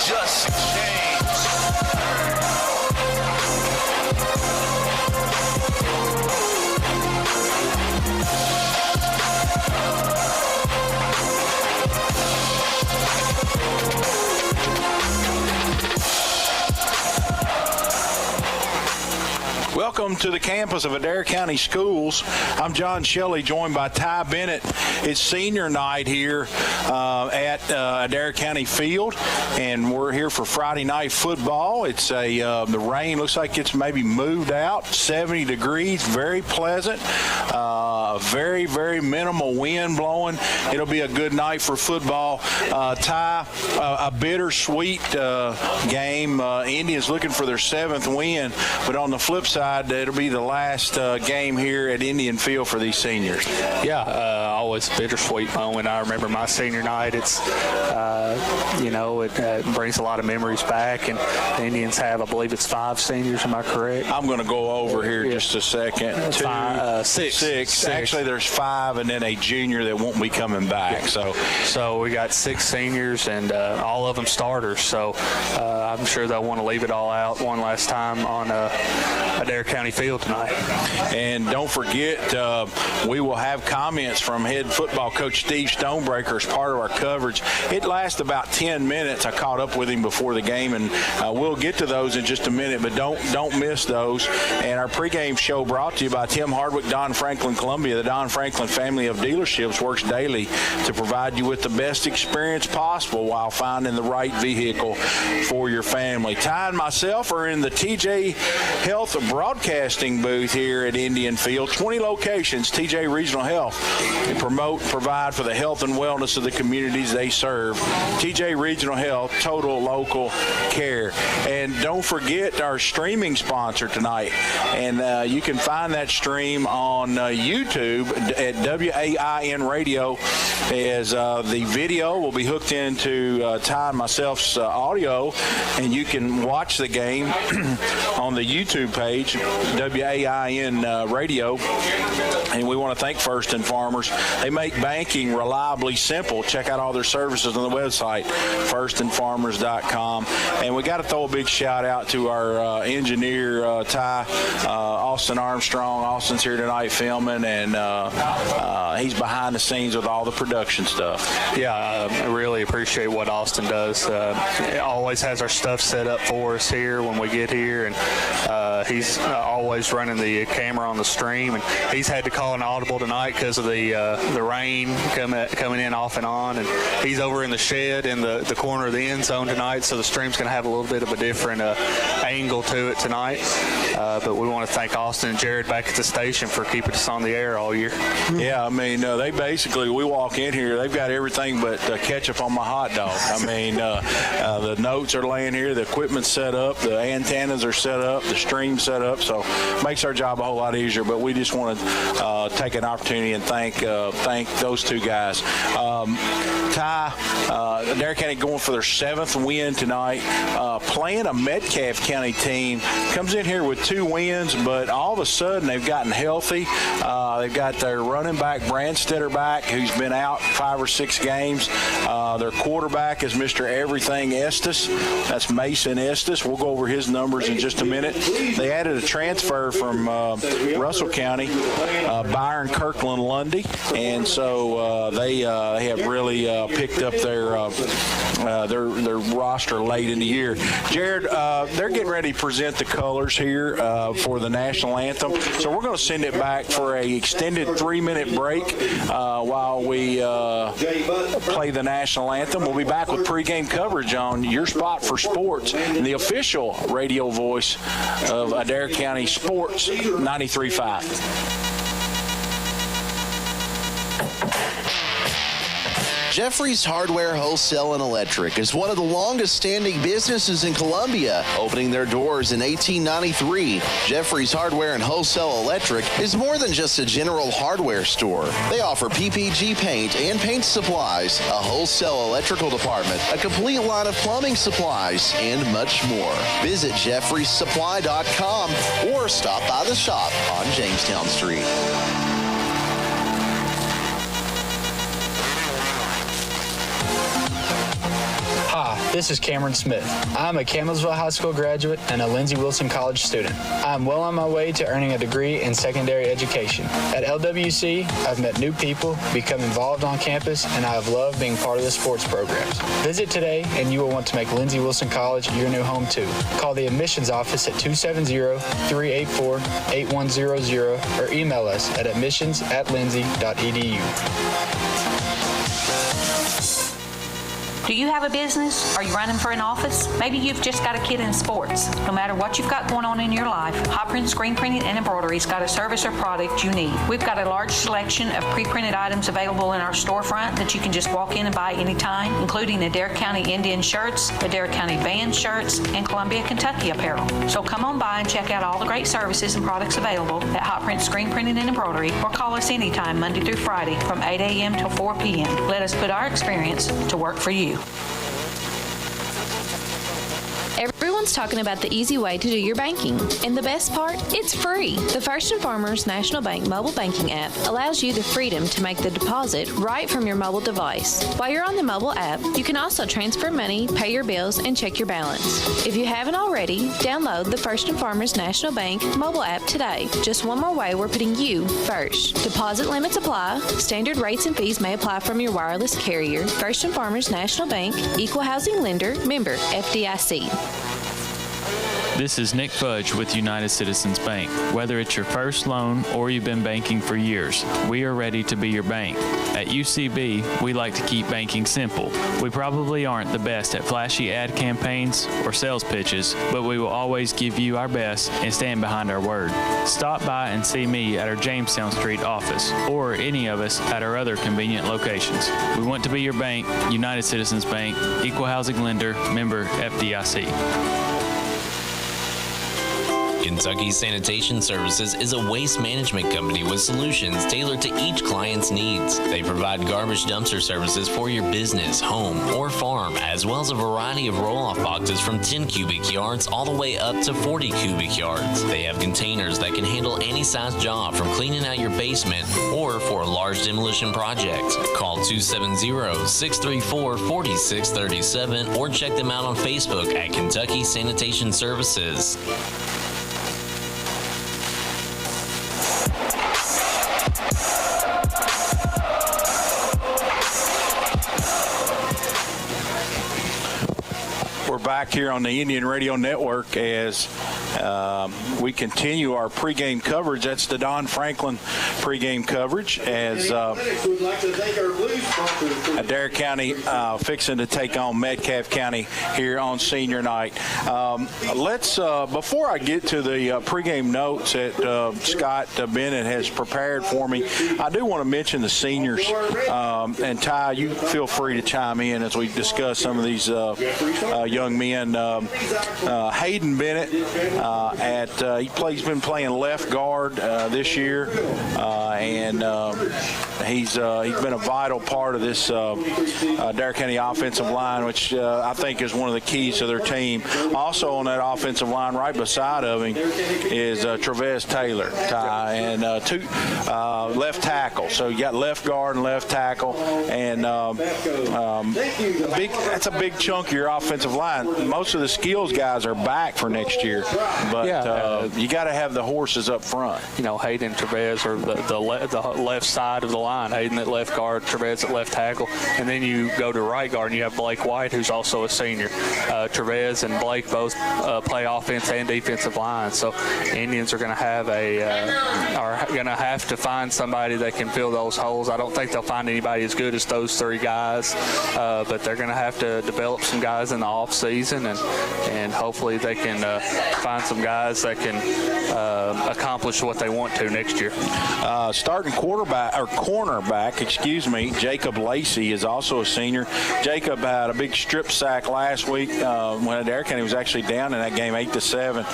just changed. Welcome to the campus of Adair County Schools. I'm John Shelley, joined by Ty Bennett. It's senior night here at Adair County Field, and we're here for Friday night football. It's the rain looks like it's maybe moved out. 70 degrees, very pleasant. Very, very minimal wind blowing. It'll be a good night for football. Ty, a bittersweet game. Indians looking for their 7th win, but on the flip side, it'll be the last game here at Indian Field for these seniors. Yeah, always a bittersweet moment. I remember my senior night. It's, it brings a lot of memories back, and the Indians have, I believe it's 5 seniors, am I correct? I'm going to go over here just a second. Six. Actually, there's 5 and then a junior that won't be coming back. Yeah. So we got 6 seniors and all of them starters. So I'm sure they'll want to leave it all out one last time on Adair County Field tonight. And don't forget, we will have comments from head football coach Steve Stonebreaker as part of our coverage. It lasts about 10 minutes. I caught up with him before the game, and we'll get to those in just a minute, but don't miss those. And our pregame show brought to you by Tim Hardwick, Don Franklin, Columbia. The Don Franklin family of dealerships works daily to provide you with the best experience possible while finding the right vehicle for your family. Ty and myself are in the TJ Health broadcasting booth here at Indian Field. 20 locations, TJ Regional Health. They provide for the health and wellness of the communities they serve. TJ Regional Health, total local care. And don't forget our streaming sponsor tonight. And you can find that stream on YouTube at WAIN Radio, as the video will be hooked into Ty and myself's audio, and you can watch the game on the YouTube page, WAIN Radio. And we want to thank First and Farmers. They make banking reliably simple. Check out all their services on the website, firstandfarmers.com. And we got to throw a big shout out to our engineer, Ty, Austin Armstrong. Austin's here tonight filming, and he's behind the scenes with all the production stuff. Yeah, I really appreciate what Austin does. He always has our stuff set up for us here when we get here, and he's always running the camera on the stream, and he's had to call an audible tonight because of the rain coming in off and on, and he's over in the shed in the corner of the end zone tonight, so the stream's going to have a little bit of a different angle to it tonight, but we want to thank Austin and Jared back at the station for keeping us on the air all year. Yeah, I mean, they basically, we walk in here, they've got everything but ketchup on my hot dog. I mean, the notes are laying here, the equipment's set up, the antennas are set up, the stream's set up, so it makes our job a whole lot easier. But we just want to take an opportunity and thank those two guys. Ty, Adair County going for their 7th win tonight, playing a Metcalfe County team. Comes in here with 2 wins, but all of a sudden they've gotten healthy. They've got their running back, Brandstetter, back, who's been out 5 or 6 games. Their quarterback is Mr. Everything Estes. That's Mason Estes. We'll go over his numbers in just a minute. They added a transfer from Russell County, Byron Kirkland Lundy, and so they have really picked up their roster late in the year. Jared, they're getting ready to present the colors here for the national anthem, so we're going to send it back for a extended 3-minute break while we play the national anthem. We'll be back with pregame coverage on your spot for sports and the official radio voice of Adair County Sports 93.5. Jeffrey's Hardware Wholesale and Electric is one of the longest-standing businesses in Columbia, opening their doors in 1893. Jeffrey's Hardware and Wholesale Electric is more than just a general hardware store. They offer PPG paint and paint supplies, a wholesale electrical department, a complete line of plumbing supplies, and much more. Visit jeffreysupply.com or stop by the shop on Jamestown Street. Hi, This is Cameron Smith. I'm a Campbellsville High School graduate and a Lindsey Wilson College student. I'm well on my way to earning a degree in secondary education. At LWC, I've met new people, become involved on campus, and I have loved being part of the sports programs. Visit today and you will want to make Lindsey Wilson College your new home too. Call the admissions office at 270-384-8100 or email us at admissions@lindsey.edu. Do you have a business? Are you running for an office? Maybe you've just got a kid in sports. No matter what you've got going on in your life, Hot Print Screen Printing and Embroidery's got a service or product you need. We've got a large selection of pre-printed items available in our storefront that you can just walk in and buy anytime, including Adair County Indian shirts, Adair County band shirts, and Columbia, Kentucky apparel. So come on by and check out all the great services and products available at Hot Print Screen Printing and Embroidery, or call us anytime Monday through Friday from 8 a.m. till 4 p.m. Let us put our experience to work for you. Everyone's talking about the easy way to do your banking. And the best part? It's free. The First and Farmers National Bank mobile banking app allows you the freedom to make the deposit right from your mobile device. While you're on the mobile app, you can also transfer money, pay your bills, and check your balance. If you haven't already, download the First and Farmers National Bank mobile app today. Just one more way we're putting you first. Deposit limits apply. Standard rates and fees may apply from your wireless carrier. First and Farmers National Bank, Equal Housing Lender, member FDIC. This is Nick Fudge with United Citizens Bank. Whether it's your first loan or you've been banking for years, we are ready to be your bank. At UCB, we like to keep banking simple. We probably aren't the best at flashy ad campaigns or sales pitches, but we will always give you our best and stand behind our word. Stop by and see me at our Jamestown Street office or any of us at our other convenient locations. We want to be your bank, United Citizens Bank, Equal Housing Lender, member FDIC. Kentucky Sanitation Services is a waste management company with solutions tailored to each client's needs. They provide garbage dumpster services for your business, home, or farm, as well as a variety of roll-off boxes from 10 cubic yards all the way up to 40 cubic yards. They have containers that can handle any size job, from cleaning out your basement or for a large demolition project. Call 270-634-4637 or check them out on Facebook at Kentucky Sanitation Services. Back here on the Indian Radio Network as we continue our pregame coverage. That's the Don Franklin pregame coverage as Adair County fixing to take on Metcalfe County here on senior night. Let's before I get to the pregame notes that Scott Bennett has prepared for me, I do want to mention the seniors. And Ty, you feel free to chime in as we discuss some of these young men. Hayden Bennett he's been playing left guard this year, and he's been a vital part of this Adair County offensive line, which I think is one of the keys to their team. Also on that offensive line, right beside of him, is Travis Taylor, Ty, and two left tackle. So you got left guard and left tackle, and that's a big chunk of your offensive line. Most of the skills guys are back for next year, but you got to have the horses up front. You know, Hayden and Travis are the left side of the line. Hayden at left guard, Travis at left tackle, and then you go to right guard and you have Blake White, who's also a senior. Travis and Blake both play offense and defensive line, so Indians are going to have to find somebody that can fill those holes. I don't think they'll find anybody as good as those three guys, but they're going to have to develop some guys in the off season, and hopefully they can find some guys that can accomplish what they want to next year. Starting cornerback, Jacob Lacey is also a senior. Jacob had a big strip sack last week when Adair County was actually down in that game 8-7,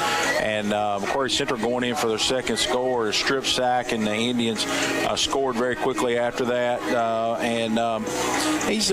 and Corey Central going in for their second score, a strip sack, and the Indians scored very quickly after that. He's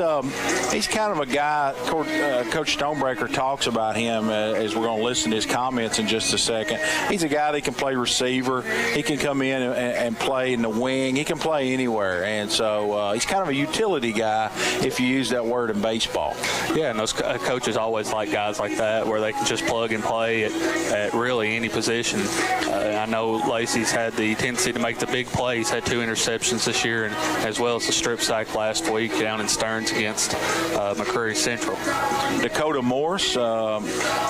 kind of a guy. Coach Stonebreaker talks about him as we're going to listen to his comments in in just a second. He's a guy that can play receiver. He can come in and play in the wing. He can play anywhere. And so he's kind of a utility guy, if you use that word in baseball. Yeah, and those coaches always like guys like that where they can just plug and play at really any position. I know Lacey's had the tendency to make the big plays, had 2 interceptions this year, and as well as the strip sack last week down in Stearns against McCreary Central. Dakota Morse,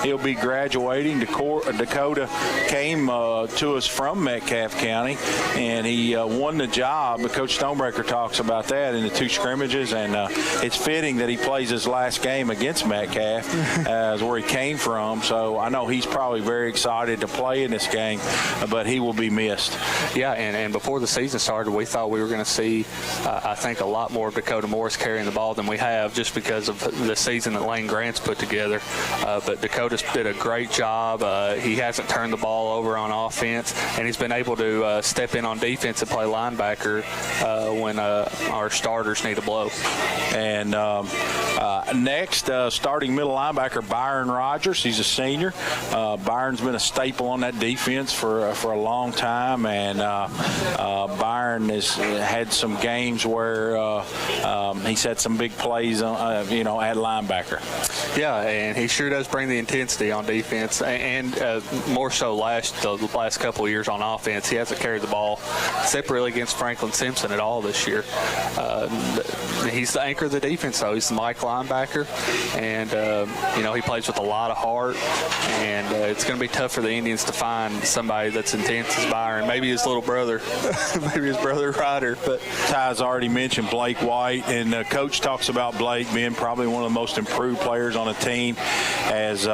he'll be graduating. Dakota came to us from Metcalfe County, and he won the job. Coach Stonebreaker talks about that in the 2 scrimmages, and it's fitting that he plays his last game against Metcalfe, as where he came from. So I know he's probably very excited to play in this game, but he will be missed. Yeah, and before the season started, we thought we were going to see, I think, a lot more of Dakota Morris carrying the ball than we have, just because of the season that Lane Grant's put together. But Dakota's did a great job. He hasn't turned the ball over on offense, and he's been able to step in on defense and play linebacker when our starters need a blow. And next, starting middle linebacker Byron Rogers. He's a senior. Byron's been a staple on that defense for a long time, and Byron has had some games where he's had some big plays, at linebacker. Yeah, and he sure does bring the intensity on defense, and more so the last couple of years on offense. He hasn't carried the ball, except really against Franklin Simpson at all this year. He's the anchor of the defense, though. He's the Mike linebacker, and he plays with a lot of heart, and it's going to be tough for the Indians to find somebody that's intense as Byron. Maybe his little brother, maybe his brother Ryder. But Ty's already mentioned Blake White, and Coach talks about Blake being probably one of the most improved players on the team, as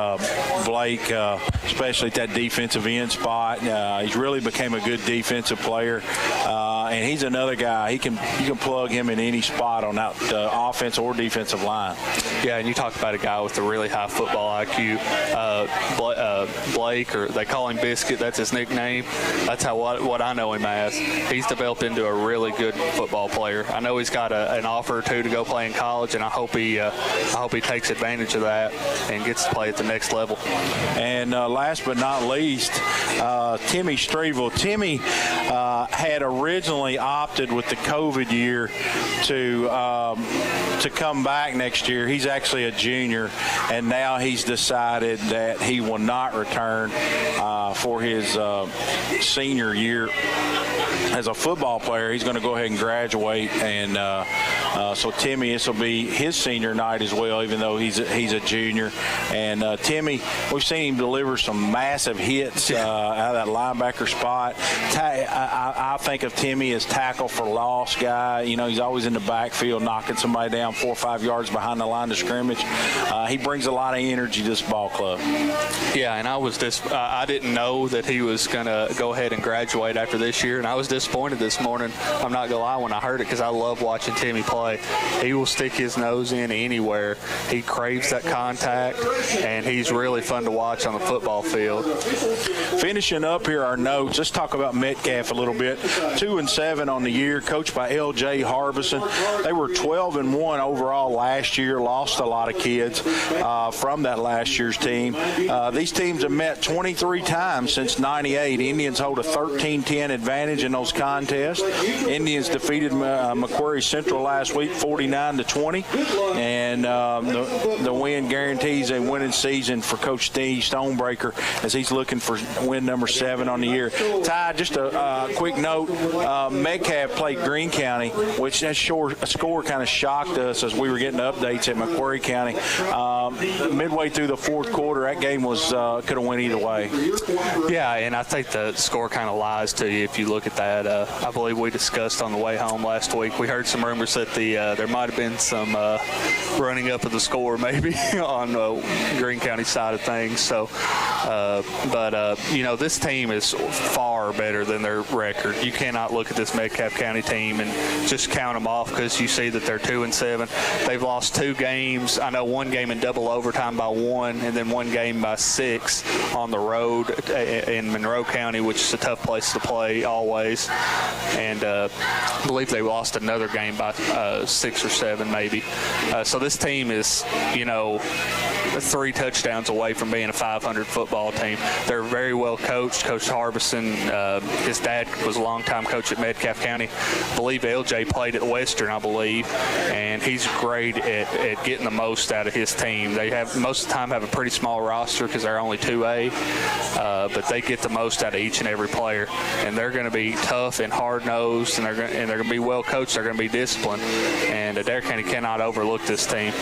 Blake, especially at that defensive end spot, he's really became a good defensive player, and he's another guy. You can plug him in any spot on that offense or defensive line. Yeah, and you talk about a guy with a really high football IQ. Blake, or they call him Biscuit, that's his nickname. That's what I know him as. He's developed into a really good football player. I know he's got an offer or 2 to go play in college, and I hope he takes advantage of that and gets to play at the next level. And last but not least, Timmy Streville. Timmy had originally opted with the COVID year to come back next year. He's actually a junior, and now he's decided that he will not return for his senior year as a football player. He's going to go ahead and graduate, and so Timmy, this will be his senior night as well, even though he's a junior. And Timmy, we've seen him deliver some massive hits out of that linebacker spot. I think of Timmy as tackle for loss guy. He's always in the backfield knocking somebody down 4 or 5 yards behind the line of scrimmage. He brings a lot of energy to this ball club. Yeah, and I didn't know that he was going to go ahead and graduate after this year, and I was disappointed this morning. I'm not going to lie when I heard it, because I love watching Timmy play. He will stick his nose in anywhere. He craves that contact, and he's really fun to watch on the football field. Finishing up here our notes, let's talk about Metcalfe a little bit. 2-7 on the year, coached by L.J. Harbison. They were 12-1 overall last year, lost a lot of kids from that last year's team. These teams have met 23 times since '98. Indians hold a 13-10 advantage in those contests. Indians defeated McQuarrie Central last week 49-20, and the win guarantees a winning season for Coach Steve Stonebreaker, as he's looking for win number 7 on the year. Ty, just a quick note, Metcalfe played Greene County, which that score kind of shocked us as we were getting updates at McQuarrie County. Midway through the 4th quarter, that game could have went either way. Yeah, and I think the score kind of lies to you if you look at that. I believe we discussed on the way home last week, we heard some rumors that there might have been some running up of the score maybe on Greene County side of things. So, this team is far better than their record. You cannot look at this Metcalfe County team and just count them off because you see that they're 2-7. They've lost 2 games. I know 1 game in double overtime by 1, and then 1 game by 6 on the road in Monroe County, which is a tough place to play always. plays, and I believe they lost another game by 6 or 7 maybe. So this team is, 3 touchdowns away from being a 500 football team. They're very well coached. Coach Harbison, his dad was a longtime coach at Metcalfe County. I believe LJ played at Western, I believe, and he's great at getting the most out of his team. They have most of the time have a pretty small roster because they're only 2A, but they get the most out of each and every player, and they're going to be tough and hard-nosed, and they're going to be well coached. They're going to be disciplined, and Adair County cannot overlook this team.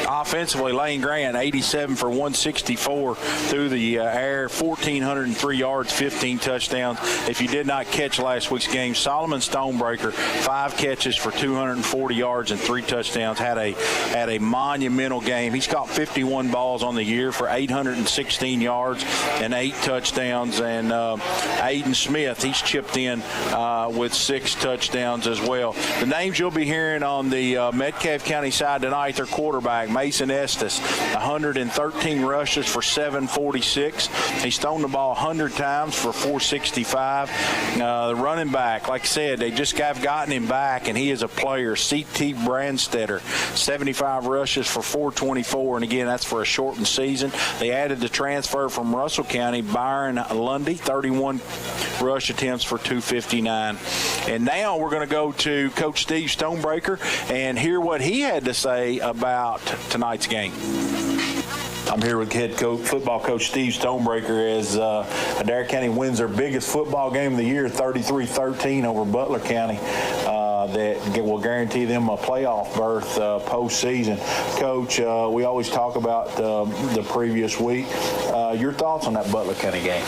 Offensively, Lane Grant, 87 for 164 through the air, 1,403 yards, 15 touchdowns. If you did not catch last week's game, Solomon Stonebreaker, 5 catches for 240 yards and 3 touchdowns, had a monumental game. He's caught 51 balls on the year for 816 yards and 8 touchdowns. And Aiden Smith, he's chipped in with 6 touchdowns as well. The names you'll be hearing on the Metcalfe County side tonight, their quarterback, Mason Estes, 113 rushes for 746. He's thrown the ball 100 times for 465. The running back, like I said, they just have gotten him back, and he is a player. C.T. Brandstetter, 75 rushes for 424, and again, that's for a shortened season. They added the transfer from Russell County, Byron Lundy, 31 rush attempts for 259. And now we're going to go to Coach Steve Stonebreaker and hear what he had to say about tonight's game. I'm here with head coach, football coach Steve Stonebreaker as Adair County wins their biggest football game of the year, 33-13 over Butler County. That will guarantee them a playoff berth postseason. Coach, we always talk about the previous week. Your thoughts on that Butler County game?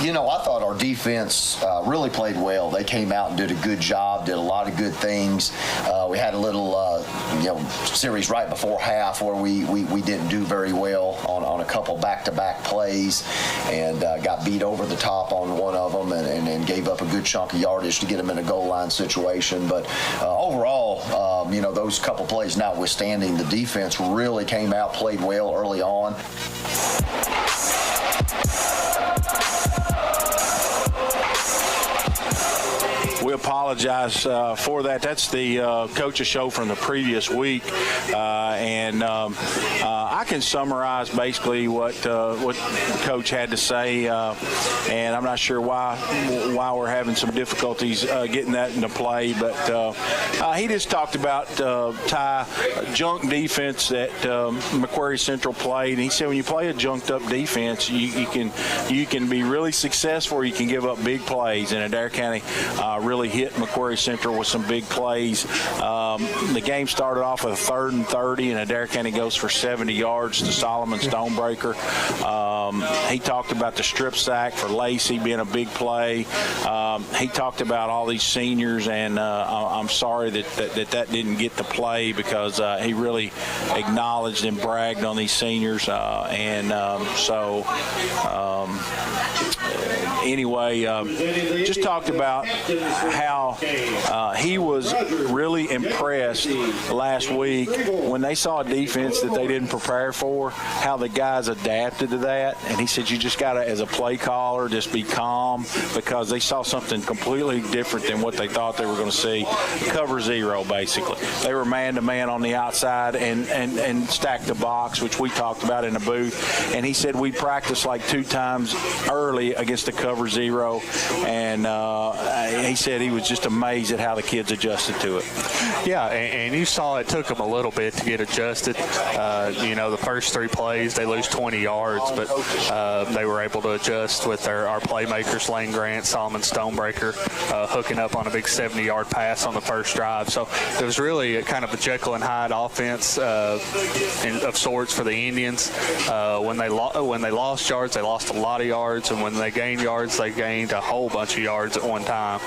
I thought our defense really played well. They came out and did a good job, did a lot of good things. We had a little, series right before half where we didn't do very well on a couple back-to-back plays and got beat over the top on one of them and gave up a good chunk of yardage to get them in a goal line situation. But overall, those couple plays notwithstanding, the defense really came out, played well early on. We apologize for that. That's the coach's show from the previous week, and I can summarize basically what the coach had to say, and I'm not sure why we're having some difficulties getting that into play, but he just talked about junk defense that Macquarie Central played, and he said when you play a junked up defense, you can be really successful, or you can give up big plays, and Adair County really hit Macquarie Central with some big plays. The game started off with a 3rd and 30, and Adair County goes for 70 yards to Solomon Stonebreaker. He talked about the strip sack for Lacey being a big play. He talked about all these seniors, and I'm sorry that didn't get to play because he really acknowledged and bragged on these seniors. Anyway, just talked about how he was really impressed last week when they saw a defense that they didn't prepare for, how the guys adapted to that. And he said you just got to, as a play caller, just be calm because they saw something completely different than what they thought they were going to see. Cover zero, basically. They were man-to-man on the outside and stacked the box, which we talked about in the booth. And he said we practiced like 2 times early against the cover zero. And he said he was just amazed at how the kids adjusted to it. Yeah, and you saw it took them a little bit to get adjusted. The first 3 plays, they lose 20 yards, but they were able to adjust with our playmakers, Lane Grant, Solomon Stonebreaker, hooking up on a big 70-yard pass on the first drive. So it was really kind of a Jekyll and Hyde offense of sorts for the Indians. When they lost yards, they lost a lot of yards, and when they gained yards, they gained a whole bunch of yards at one time.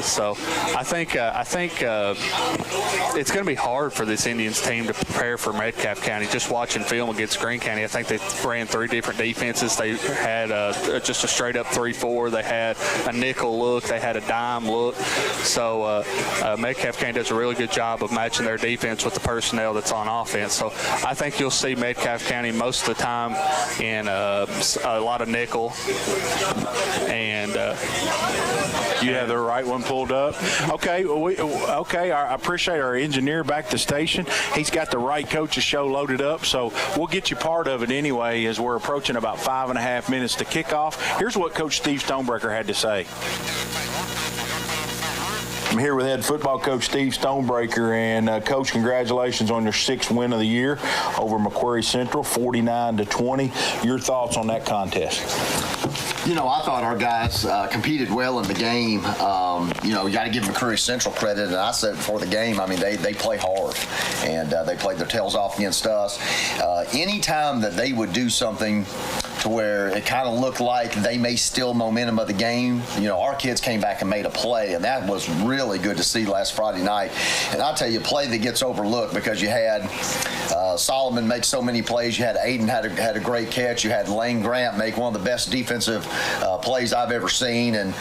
So I think it's going to be hard for this Indians team to prepare for Metcalfe County just just watching film against Greene County, I think they ran 3 different defenses. They had just a straight-up 3-4. They had a nickel look. They had a dime look. So Metcalfe County does a really good job of matching their defense with the personnel that's on offense. So I think you'll see Metcalfe County most of the time in a lot of nickel. And you have the right one pulled up. Okay, I appreciate our engineer back at the station. He's got the right coaches show loaded up, so we'll get you part of it anyway as we're approaching about 5.5 minutes to kickoff. Here's what Coach Steve Stonebreaker had to say. I'm here with head football coach Steve Stonebreaker, and Coach, congratulations on your 6th win of the year over Macquarie Central, 49-20. Your thoughts on that contest? I thought our guys competed well in the game. You got to give Macquarie Central credit, and I said before the game, I mean, they play hard, and they played their tails off against us. Anytime that they would do something to where it kind of looked like they may steal momentum of the game, our kids came back and made a play, and that was really good to see last Friday night. And I'll tell you, a play that gets overlooked because you had Solomon make so many plays. You had Aiden had a great catch. You had Lane Grant make one of the best defensive plays I've ever seen, and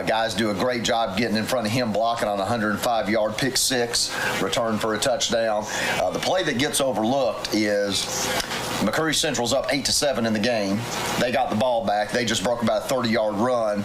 guys do a great job getting in front of him, blocking on a 105-yard pick six, return for a touchdown. The play that gets overlooked is Macquarie Central's up 8-7 in the game. They got the ball back. They just broke about a 30-yard run,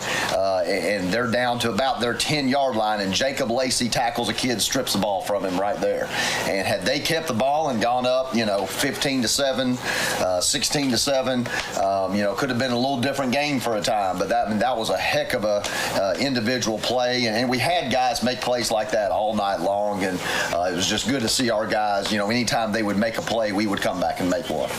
and they're down to about their 10-yard line, and Jacob Lacey tackles a kid, strips the ball from him right there. And had they kept the ball and gone up, 15-7, 16-7, could have been a little different game for a time. But that was a heck of a individual play, and we had guys make plays like that all night long, and it was just good to see our guys. Anytime they would make a play, we would come back and make one.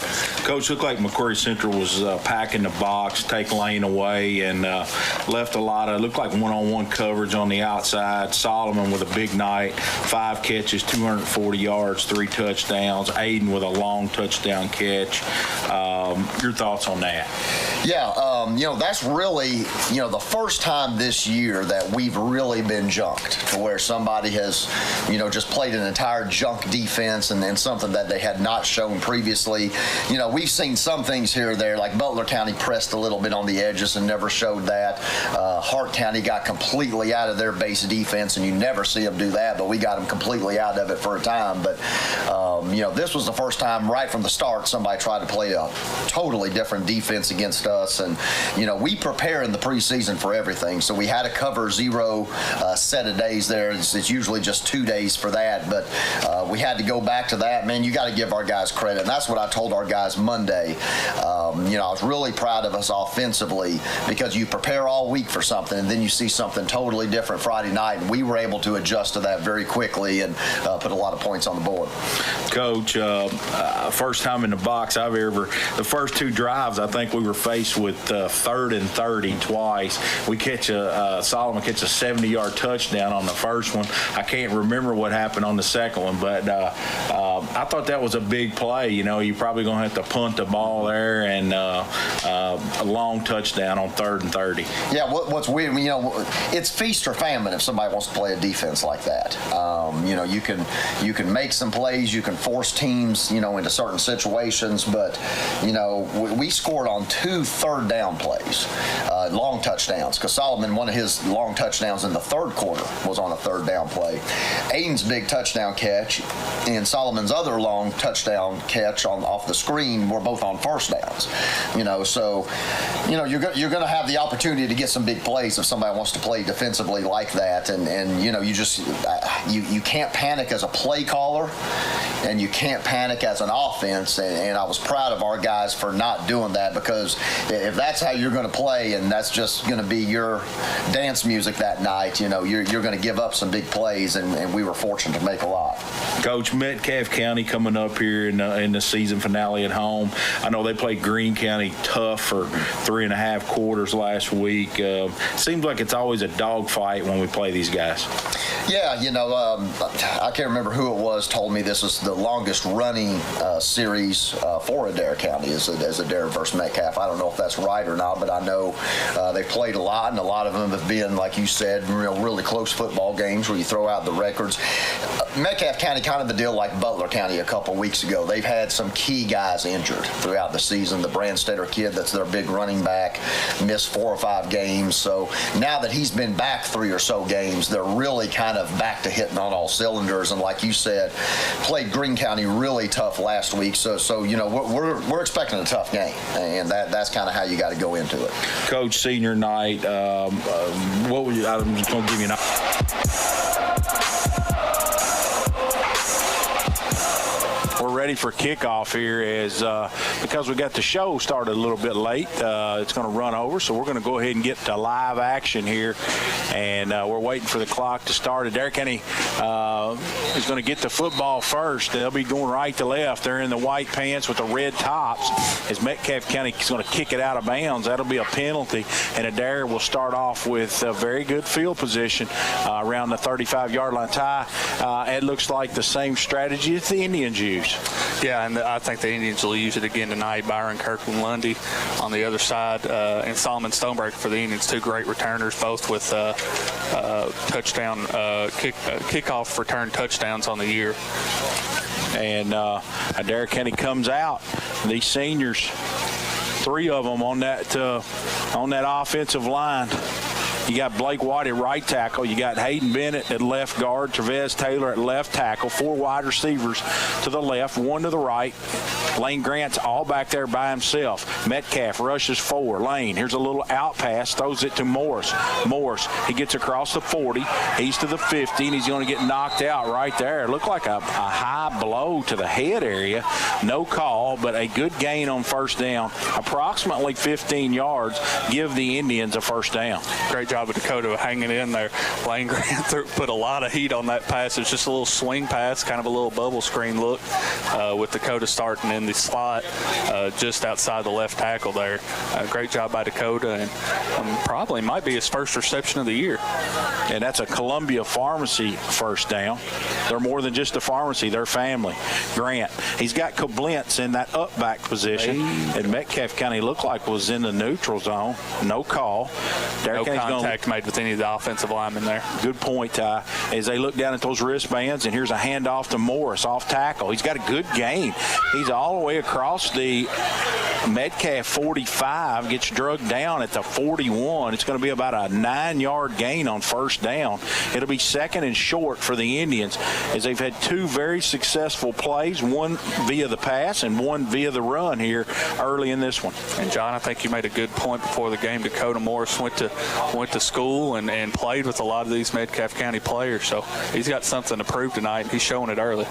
Coach, looked like Macquarie Central was packing the box, take Lane away, and left a lot of, looked like one-on-one coverage on the outside. Solomon with a big night, 5 catches, 240 yards, 3 touchdowns. Aiden with a long touchdown catch. Your thoughts on that? Yeah, that's really, the first time this year that we've really been junked, to where somebody has, just played an entire junk defense and something that they had not shown previously. We've seen some things here or there, like Butler County pressed a little bit on the edges and never showed that. Hart County got completely out of their base defense, and you never see them do that, but we got them completely out of it for a time. But, this was the first time right from the start somebody tried to play a totally different defense against us. And, we prepare in the preseason for everything. So we had a cover 0 set of days there. It's usually just 2 days for that. But we had to go back to that. Man, you got to give our guys credit. And that's what I told our guys Monday. I was really proud of us offensively, because you prepare all week for something and then you see something totally different Friday night, and we were able to adjust to that very quickly and put a lot of points on the board. Coach, first time in the box I've ever, the first 2 drives, I think we were faced with 3rd and 30 twice. We catch Solomon catch a 70-yard touchdown on the first one. I can't remember what happened on the second one, but I thought that was a big play. You're probably going to have to punt the ball there, and a long touchdown on 3rd and 30. Yeah, what's weird, it's feast or famine if somebody wants to play a defense like that. You can make some plays, you can force teams, into certain situations, but, we scored on 2 third down plays, long touchdowns, because Solomon, one of his long touchdowns in the 3rd quarter was on a 3rd down play. Aiden's big touchdown catch and Solomon's other long touchdown catch off the screen were both on 1st downs. So you're going to have the opportunity to get some big plays if somebody wants to play defensively like that, and you can't panic as a play caller, and you can't panic as an offense, and I was proud of our guys for not doing that, because if that's how you're going to play and that's just going to be your dance music that night, you're going to give up some big plays, and we were fortunate to make a lot. Coach, Metcalfe County coming up here in the season finale at home. I know they played Greene County tough for 3.5 quarters last week. Seems like it's always a dogfight when we play these guys. Yeah, I can't remember who it was told me this is the longest running series for Adair County as Adair versus Metcalfe. I don't know if that's right or not, but I know they played a lot, and a lot of them have been, like you said, really close football games where you throw out the records. Metcalfe County, kind of the deal like Butler County a couple weeks ago. They've had some key guys injured throughout the season. The Brandstetter kid, that's their big running back, missed 4 or 5 games. So now that he's been back 3 or so games, they're really kind of back to hitting on all cylinders. And like you said, played Greene County really tough last week. So we're expecting a tough game, and that's kind of how you got to go into it. Coach, senior night, what would you? I'm just going to give you an. We're ready for kickoff here because we got the show started a little bit late. It's going to run over, so we're going to go ahead and get to live action here, and we're waiting for the clock to start. Adair County is going to get the football first. They'll be going right to left. They're in the white pants with the red tops as Metcalfe County is going to kick it out of bounds. That'll be a penalty, and Adair will start off with a very good field position around the 35-yard line. Ty, it looks like the same strategy as the Indians use. Yeah, and I think the Indians will use it again tonight. Byron Kirkland Lundy on the other side, and Solomon Stonebreaker for the Indians, 2 great returners, both with touchdown kickoff return touchdowns on the year. And Adair County comes out. These seniors, 3 of them on that offensive line. You got Blake White at right tackle. You got Hayden Bennett at left guard. Trevez Taylor at left tackle. 4 wide receivers to the left, 1 to the right. Lane Grant's all back there by himself. Metcalfe rushes 4. Lane, here's a little out pass, throws it to Morris. Morris, he gets across the 40. He's to the 50, and he's going to get knocked out right there. It looked like a high blow to the head area. No call, but a good gain on first down. Approximately 15 yards. Give the Indians a first down. Great job of Dakota hanging in there. Lane Grant put a lot of heat on that pass. It's just a little swing pass, kind of a little bubble screen look with Dakota starting in the slot just outside the left tackle there. Great job by Dakota, and probably might be his first reception of the year. And that's a Columbia Pharmacy first down. They're more than just a pharmacy. They're family. Grant, he's got Koblenz in that up back position, and Metcalfe County looked like was in the neutral zone. No call. No contact made with any of the offensive linemen there. Good point, Ty. As they look down at those wristbands, and here's a handoff to Morris off tackle. He's got a good gain. He's all the way across the Metcalfe 45, gets drugged down at the 41. It's going to be about a 9-yard gain on first down. It'll be second and short for the Indians, as they've had 2 very successful plays, one via the pass and one via the run here early in this one. And John, I think you made a good point before the game. Dakota Morris went to school and played with a lot of these Metcalfe County players, so he's got something to prove tonight. He's showing it early.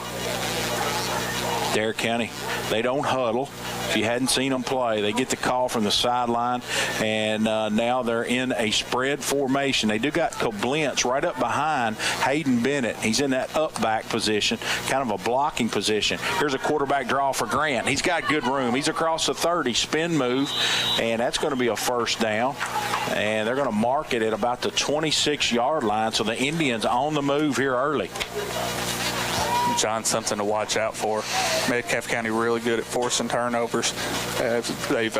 Adair County, they don't huddle. If you hadn't seen them play, they get the call from the sideline, and now they're in a spread formation. They do got Koblenz right up behind Hayden Bennett. He's in that up back position, kind of a blocking position. Here's a quarterback draw for Grant. He's got good room. He's across the 30, spin move, and that's going to be a first down. And they're going to mark it at about the 26-yard line, so the Indians on the move here early. John, something to watch out for. Metcalfe County really good at forcing turnovers. They've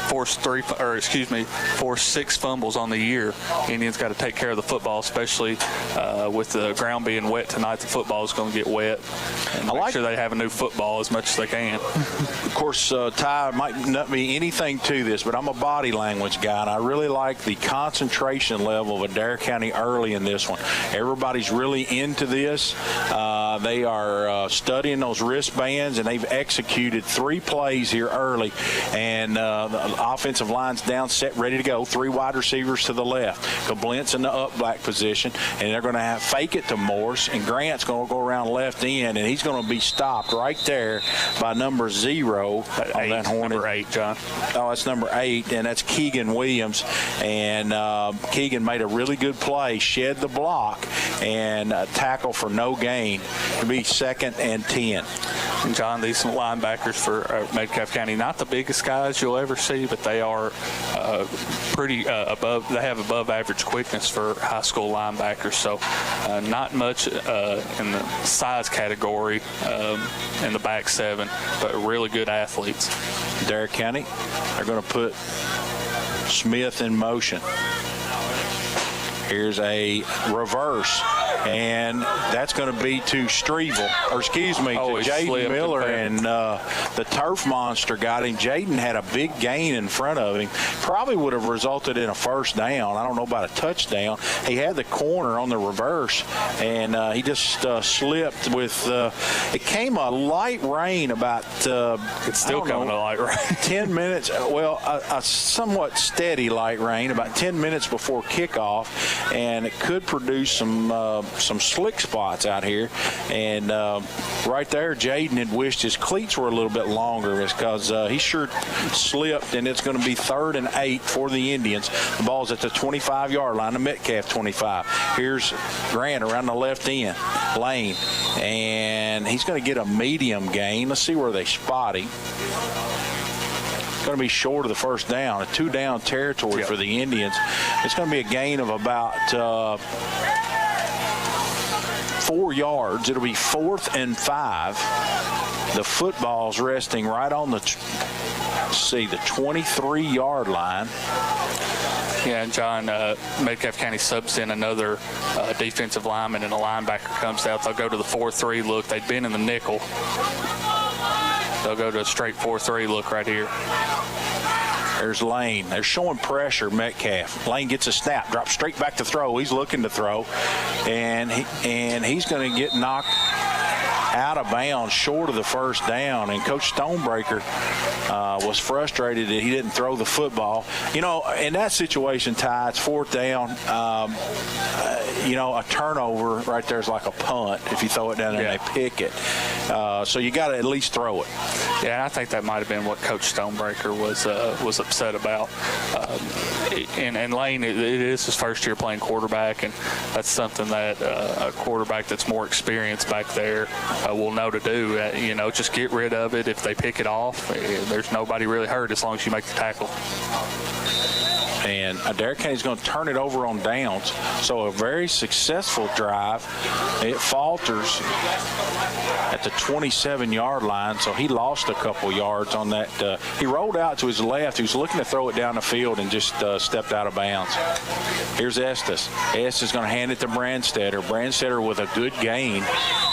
forced 6 fumbles on the year. Indians got to take care of the football, especially with the ground being wet tonight. The football is going to get wet. And make sure they have a new football as much as they can. Of course, Ty, might not be anything to this, but I'm a body language guy, and I really like the concentration level of Adair County early in this one. Everybody's really into this. They are studying those wristbands, and they've executed 3 plays here early. And the offensive line's down, set, ready to go. 3 wide receivers to the left. Koblenz in the up back position, and they're going to have fake it to Morris, and Grant's going to go around left end, and he's going to be stopped right there by number 0 on that Hornet. Number 8, John. Oh, that's number 8, and that's Keegan Williams. And Keegan made a really good play, shed the block, and tackle for no gain. It'll be 2nd and 10. John, these linebackers for Metcalfe County, not the biggest guys you'll ever see, but they are pretty above. They have above average quickness for high school linebackers. So not much in the size category in the back seven, but really good athletes. Adair County are going to put Smith in motion. Here's a reverse, and that's going to be to Strevel, or excuse me, to Jaden Miller, and the turf monster got him. Jaden had a big gain in front of him. Probably would have resulted in a first down. I don't know about a touchdown. He had the corner on the reverse, and he just slipped with, it came a light rain about, it's still coming a light rain. 10 minutes, well, a somewhat steady light rain, about 10 minutes before kickoff. And it could produce some slick spots out here. And right there, Jaden had wished his cleats were a little bit longer because he sure slipped, and it's going to be 3rd and 8 for the Indians. The ball's at the 25-yard line, the Metcalfe 25. Here's Grant around the left end, Lane, and he's going to get a medium gain. Let's see where they spot him. Going to be short of the first down, a 2-down territory for the Indians. It's going to be a gain of about 4 yards. It'll be 4th and 5. The football's resting right on the 23-yard line. Yeah, and John, Metcalfe County subs in another defensive lineman, and a linebacker comes out. They'll go to the 4-3 look. They'd been in the nickel. They'll go to a straight 4-3 look right here. There's Lane. They're showing pressure, Metcalfe. Lane gets a snap, drops straight back to throw. He's looking to throw, and he's going to get knocked out of bounds short of the first down. And Coach Stonebreaker was frustrated that he didn't throw the football. You know, in that situation, Ty, it's 4th down. A turnover right there is like a punt if you throw it down and they pick it. So you got to at least throw it. Yeah, I think that might have been what Coach Stonebreaker was upset about. And Lane, it is his first year playing quarterback, and that's something that a quarterback that's more experienced back there will know to do. Just get rid of it. If they pick it off, there's nobody really hurt as long as you make the tackle. And Adair County's going to turn it over on downs. So a very successful drive. It falters at the 27-yard line, so he lost a couple yards on that. He rolled out to his left. He was looking to throw it down the field and just stepped out of bounds. Here's Estes. Estes going to hand it to Brandstetter. Brandstetter with a good gain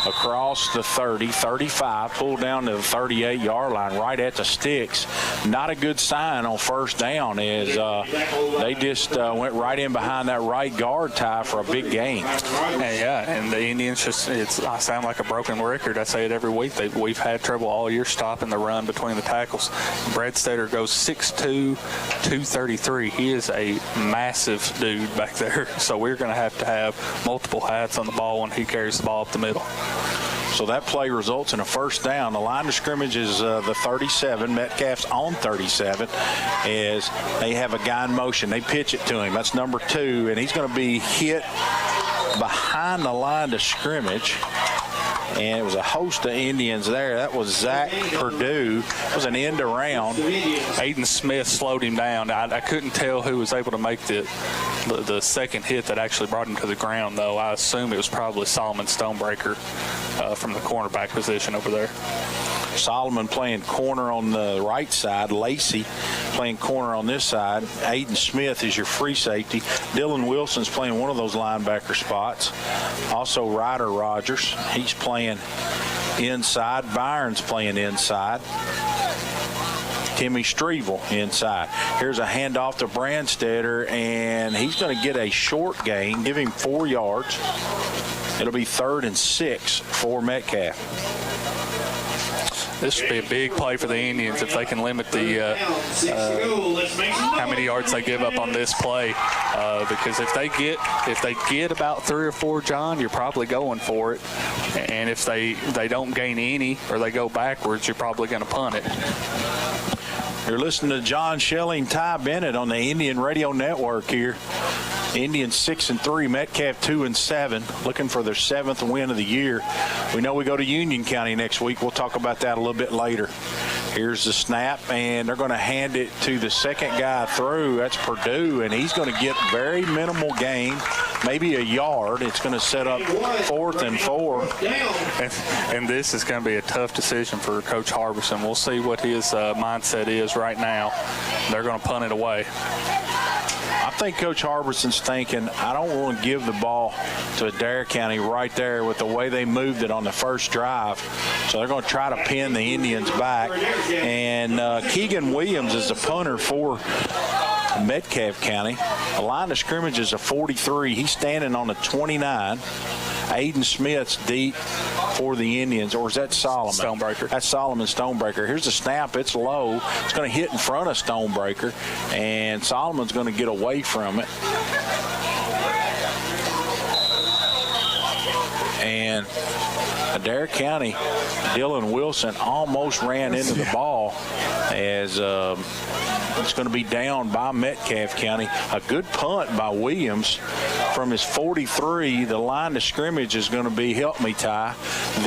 across the 30, 35, pulled down to the 38-yard line right at the sticks. Not a good sign on first down as they just went right in behind that right guard, Ty, for a big gain. And the Indians I sound like a broken record. I say it every week. We've had trouble all year stopping the run between the tackles. Brandstetter goes 6'2", 233. He is a massive dude back there. So we're going to have multiple hats on the ball when he carries the ball up the middle. So that play results in a first down. The line of scrimmage is the 37. Metcalfe's on 37 as they have a guy in motion. They pitch it to him. That's number 2, and he's going to be hit behind the line of scrimmage. And it was a host of Indians there. That was Zach Perdue. It was an end around. Aiden Smith slowed him down. I couldn't tell who was able to make the second hit that actually brought him to the ground, though. I assume it was probably Solomon Stonebreaker from the cornerback position over there. Solomon playing corner on the right side. Lacey playing corner on this side. Aiden Smith is your free safety. Dylan Wilson's playing one of those linebacker spots. Also Ryder Rogers. He's playing inside. Byron's playing inside. Timmy Strevel inside. Here's a handoff to Brandstetter, and he's going to get a short gain, give him 4 yards. It'll be 3rd and 6 for Metcalfe. This would be a big play for the Indians if they can limit the how many yards they give up on this play. Because if they get about 3 or 4, John, you're probably going for it. And if they don't gain any or they go backwards, you're probably going to punt it. You're listening to John Shelling, Ty Bennett on the Indian Radio Network here. Indians 6-3, Metcalfe 2-7, looking for their 7th win of the year. We know we go to Union County next week. We'll talk about that a little bit later. Here's the snap, and they're going to hand it to the second guy through. That's Purdue, and he's going to get very minimal gain, maybe a yard. It's going to set up 4th and 4. And this is going to be a tough decision for Coach Harbison. We'll see what his mindset is right now. They're going to punt it away. I think Coach Harbison's thinking, I don't want to give the ball to Adair County right there with the way they moved it on the first drive. So they're going to try to pin the Indians back. And Keegan Williams is the punter for Metcalfe County. The line of scrimmage is a 43. He's standing on the 29. Aiden Smith's deep for the Indians, or is that Solomon? Stonebreaker. That's Solomon Stonebreaker. Here's the snap. It's low. It's going to hit in front of Stonebreaker, and Solomon's going to get away from it. And Adair County, Dylan Wilson almost ran into the ball as it's going to be down by Metcalfe County. A good punt by Williams from his 43. The line of scrimmage is going to be, help me, Ty, as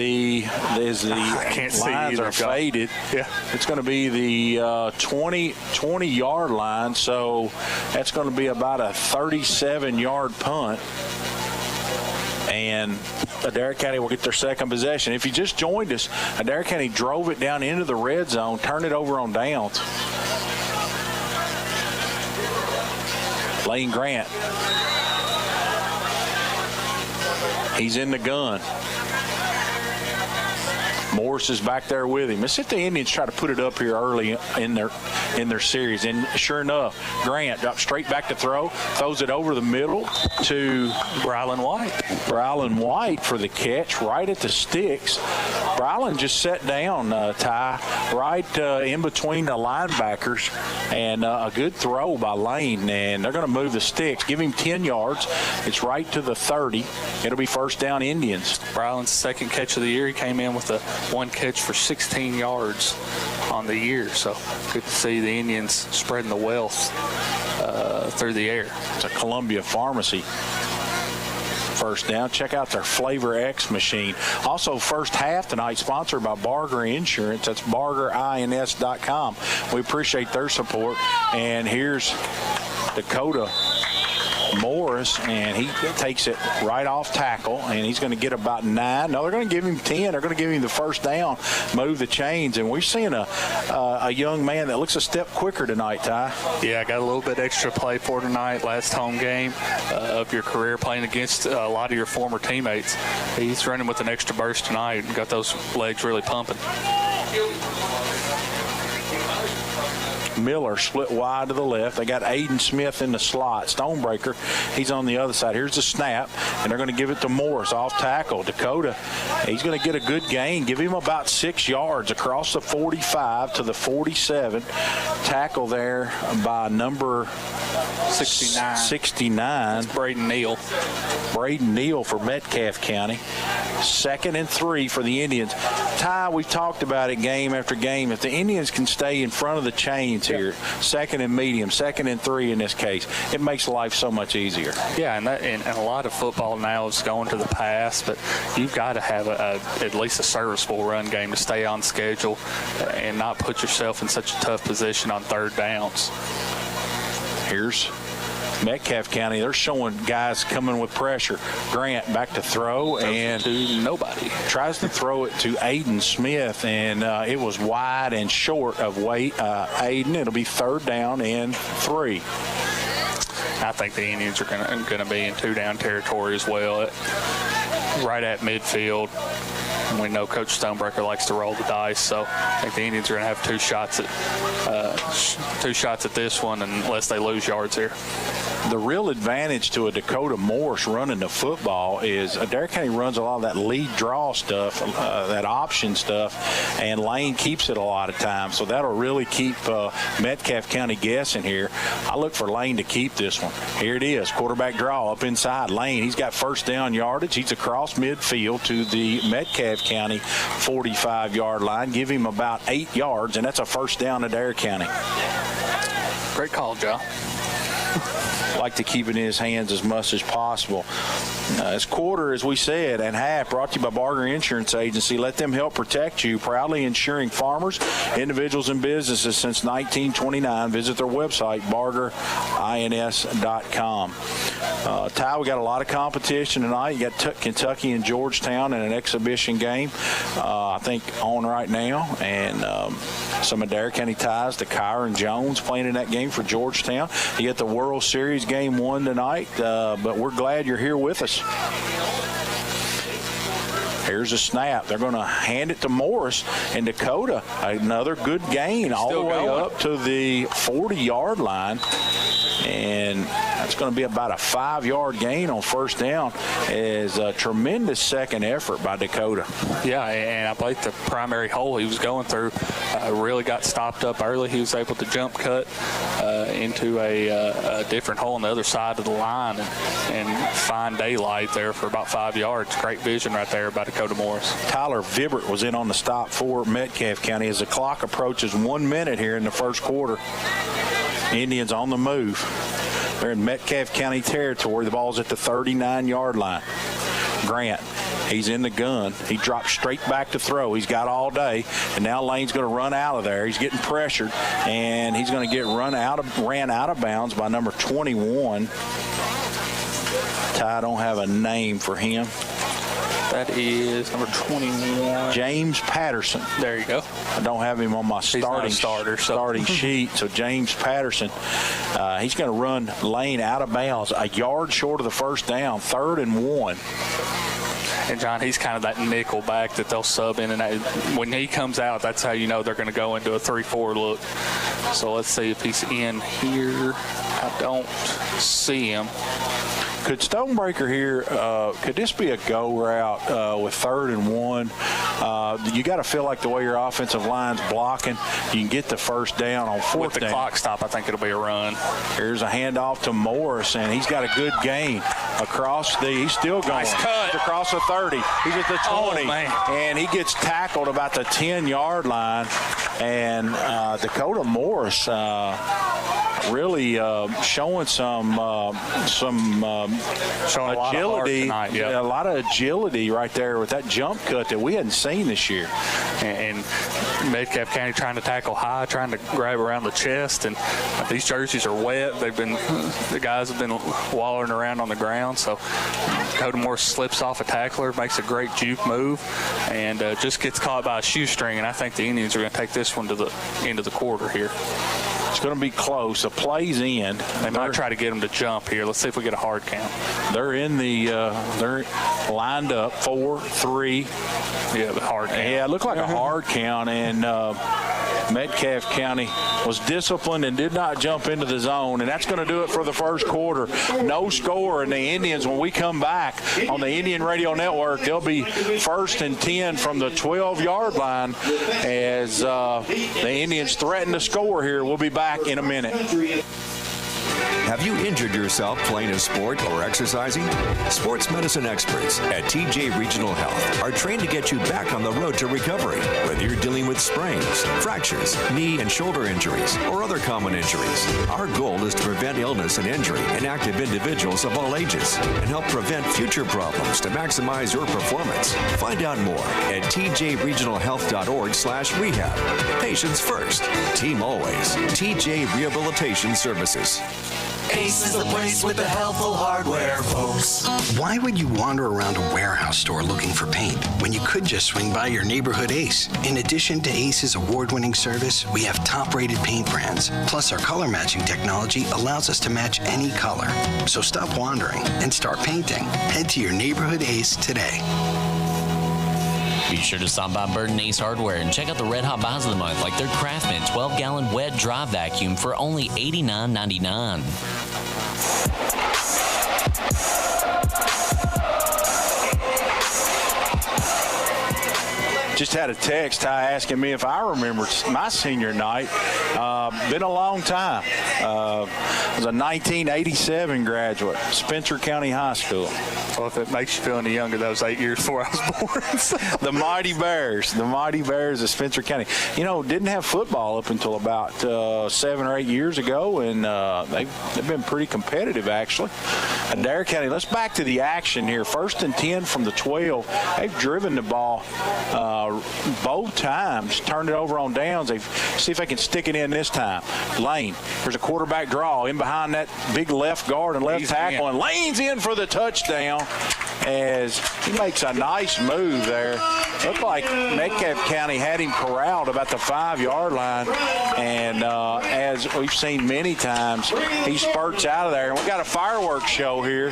the lines are faded. Yeah. It's going to be the 20-yard line, so that's going to be about a 37-yard punt. And Adair County will get their second possession. If you just joined us, Adair County drove it down into the red zone, turned it over on downs. Lane Grant. He's in the gun. Morris is back there with him. Let's see if the Indians try to put it up here early in their series. And sure enough, Grant drops straight back to throw, throws it over the middle to Brylan White. Brylan White for the catch right at the sticks. Brylan just sat down, Ty, right in between the linebackers, and a good throw by Lane. And they're going to move the sticks, give him 10 yards. It's right to the 30. It'll be first down Indians. Brylan's second catch of the year. He came in with a one catch for 16 yards on the year. So good to see the Indians spreading the wealth through the air. It's a Columbia Pharmacy first down. Check out their Flavor X machine. Also, first half tonight sponsored by Barger Insurance. That's bargerins.com. We appreciate their support. And here's Dakota Morris, and he takes it right off tackle, and he's going to get about 9. No, they're going to give him 10. They're going to give him the first down, move the chains, and we're seeing a young man that looks a step quicker tonight, Ty. Yeah, I got a little bit extra play for tonight. Last home game of your career playing against a lot of your former teammates. He's running with an extra burst tonight and got those legs really pumping. Miller split wide to the left. They got Aiden Smith in the slot. Stonebreaker, he's on the other side. Here's the snap, and they're going to give it to Morris off tackle. Dakota, he's going to get a good gain. Give him about 6 yards across the 45 to the 47. Tackle there by number 69. That's Braden Neal. Braden Neal for Metcalfe County. 2nd and 3 for the Indians. Ty, we've talked about it game after game. If the Indians can stay in front of the chains here, 2nd and medium, 2nd and 3 in this case, it makes life so much easier. Yeah, and a lot of football now is going to the pass, but you've got to have at least a serviceable run game to stay on schedule and not put yourself in such a tough position on third downs. Here's Metcalfe County. They're showing guys coming with pressure. Grant back to throw, and to nobody. Tries to throw it to Aiden Smith, and it was wide and short of Aiden. It'll be 3rd down and 3. I think the Indians are going to be in 2-down territory as well, right at midfield. We know Coach Stonebreaker likes to roll the dice, so I think the Indians are going to have 2 shots at this one unless they lose yards here. The real advantage to a Dakota Morris running the football is Adair County runs a lot of that lead draw stuff, that option stuff, and Lane keeps it a lot of times. So that'll really keep Metcalfe County guessing here. I look for Lane to keep this one. Here it is, quarterback draw up inside. Lane, he's got first down yardage. He's across midfield to the Metcalfe County 45-yard line. Give him about 8 yards, and that's a first down at Adair County. Great call, Joe. like to keep it in his hands as much as possible. This quarter, as we said, and half brought to you by Barger Insurance Agency. Let them help protect you. Proudly insuring farmers, individuals, and businesses since 1929. Visit their website, bargerins.com. Ty, we got a lot of competition tonight. You got Kentucky and Georgetown in an exhibition game, I think, on right now. And some Adair County ties to Kyra and Jones playing in that game for Georgetown. You get the World Series game 1 tonight, but we're glad you're here with us. Here's a snap. They're going to hand it to Morris, and Dakota, another good gain all the way up to the 40-yard line. And that's going to be about a 5-yard gain on first down. Is a tremendous second effort by Dakota. Yeah, and I believe the primary hole he was going through really got stopped up early. He was able to jump cut into a different hole on the other side of the line and find daylight there for about 5 yards. Great vision right there by Dakota Morris. Tyler Vibbert was in on the stop for Metcalfe County as the clock approaches 1 minute here in the first quarter. Indians on the move. They're in Metcalfe County territory. The ball's at the 39-yard line. Grant, he's in the gun. He drops straight back to throw. He's got all day, and now Lane's going to run out of there. He's getting pressured, and he's going to get ran out of bounds by number 21. Ty, I don't have a name for him. That is number 21. James Patterson. There you go. I don't have him on my starting sheet. So James Patterson, he's going to run Lane out of bounds, a yard short of the first down, 3rd and 1. And, John, he's kind of that nickel back that they'll sub in. And when he comes out, that's how you know they're going to go into a 3-4 look. So let's see if he's in here. I don't see him. Could Stonebreaker here, could this be a go route with 3rd and 1? You got to feel like the way your offensive line's blocking, you can get the first down on 4th down. With the clock stop, I think it'll be a run. Here's a handoff to Morris, and he's got a good gain across he's still going. Nice cut. He's across the 30. He's at the 20. Oh, man. And he gets tackled about the 10-yard line. And Dakota Morris really showing some agility. A lot of agility right there with that jump cut that we hadn't seen this year. And Metcalfe County trying to tackle high, trying to grab around the chest, and these jerseys are wet. The guys have been wallowing around on the ground, so Dakota Morris slips off a tackler, makes a great juke move, and just gets caught by a shoestring. And I think the Indians are going to take this one to the end of the quarter here. It's going to be close. The play's in. They might try to get them to jump here. Let's see if we get a hard count. They're in they're lined up 4-3. Yeah, the hard count. Yeah, it looked like a hard count, and Metcalfe County was disciplined and did not jump into the zone, and that's going to do it for the first quarter. No score, and the Indians, when we come back on the Indian Radio Network, they'll be 1st and 10 from the 12-yard line as the Indians threaten to score here. We'll be back in a minute. Have you injured yourself playing a sport or exercising? Sports medicine experts at TJ Regional Health are trained to get you back on the road to recovery. Whether you're dealing with sprains, fractures, knee and shoulder injuries, or other common injuries, our goal is to prevent illness and injury in active individuals of all ages and help prevent future problems to maximize your performance. Find out more at tjregionalhealth.org/rehab. Patients first, team always. TJ Rehabilitation Services. Ace is the place with the helpful hardware, folks. Why would you wander around a warehouse store looking for paint when you could just swing by your neighborhood Ace? In addition to Ace's award-winning service, we have top-rated paint brands. Plus, our color matching technology allows us to match any color. So stop wandering and start painting. Head to your neighborhood Ace today. Be sure to stop by Burton Ace Hardware and check out the Red Hot Buys of the Month, like their Craftsman 12-gallon wet dry vacuum for only $89.99. just had a text asking me if I remember my senior night. Been a long time. I was a 1987 graduate, Spencer County High School. Well, if it makes you feel any younger, that was 8 years before I was born. So. The Mighty Bears of Spencer County. Didn't have football up until about 7 or 8 years ago, and they've been pretty competitive, actually. Adair County, let's back to the action here. 1st and 10 from the 12. They've driven the ball both times, turned it over on downs. They see if they can stick it in this time. Lane, there's a quarterback draw in behind that big left guard and left tackle, and Lane's in for the touchdown as he makes a nice move there. Looked like Metcalfe County had him corralled about the 5-yard line, and as we've seen many times, he spurts out of there. And we got a fireworks show here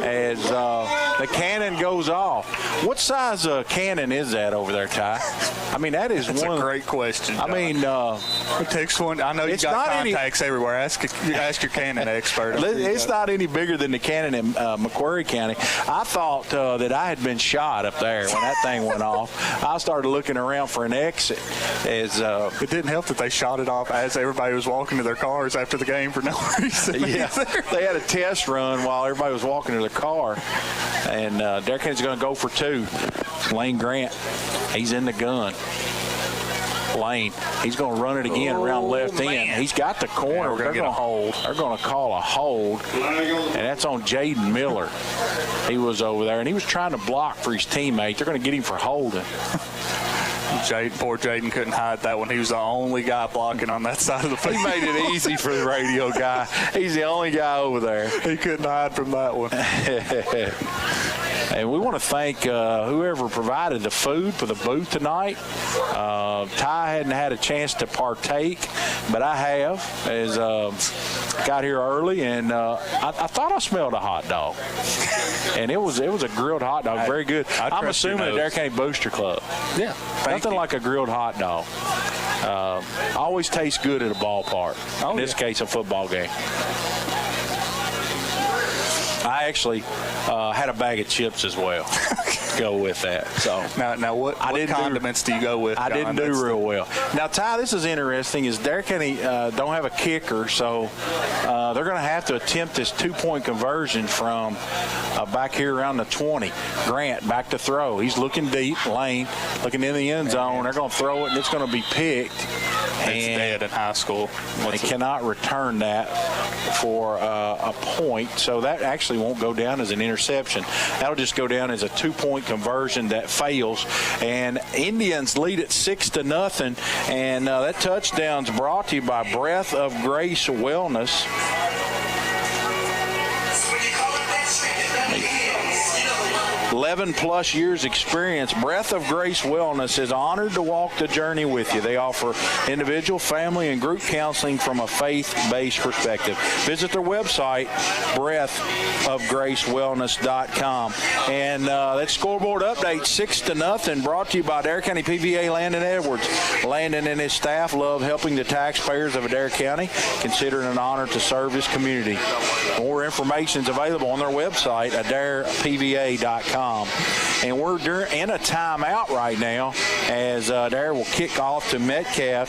as the cannon goes off. What size cannon is that over there, Ty? I mean, that's a great question. I mean, it takes one. I know you got contacts everywhere. Ask your cannon expert. It's not any bigger than the cannon in Macquarie County. I thought that I had been shot up there when that thing went off. I started looking around for an exit. As it didn't help that they shot it off as everybody was walking to their cars after the game for no reason. Yeah, they had a test run while everybody was walking to their car. And Adair County's going to go for 2. Lane Grant, he's in the gun. Lane, he's going to run it again around left end. He's got the corner. We're going to get a hold. They're going to call a hold, and that's on Jaden Miller. He was over there, and he was trying to block for his teammate. They're going to get him for holding. Poor Jaden couldn't hide that one. He was the only guy blocking on that side of the field. He made it easy for the radio guy. He's the only guy over there. He couldn't hide from that one. And we want to thank whoever provided the food for the booth tonight. Ty hadn't had a chance to partake, but I have. As got here early, and I thought I smelled a hot dog. And it was a grilled hot dog, very good. I'm assuming Adair County Booster Club. Yeah, nothing like a grilled hot dog. Always tastes good at a ballpark. In this case, a football game. I actually had a bag of chips as well. Go with that. So now what condiments do you go with? I didn't do real well. Now, Ty, this is interesting. Is Adair County don't have a kicker, so they're going to have to attempt this 2-point conversion from back here around the 20. Grant back to throw. He's looking deep. Lane looking in the end zone. They're going to throw it, and it's going to be picked. It's dead in high school. They cannot return that for a point, so that actually won't go down as an interception. That'll just go down as a 2-point conversion that fails, and Indians lead it 6-0, and that touchdown's brought to you by Breath of Grace Wellness. 11-plus years experience, Breath of Grace Wellness is honored to walk the journey with you. They offer individual, family, and group counseling from a faith-based perspective. Visit their website, breathofgracewellness.com. And that scoreboard update, 6-0, brought to you by Adair County PVA Landon Edwards. Landon and his staff love helping the taxpayers of Adair County. Consider it an honor to serve his community. More information is available on their website, adairpva.com. And we're in a timeout right now as Adair will kick off to Metcalfe.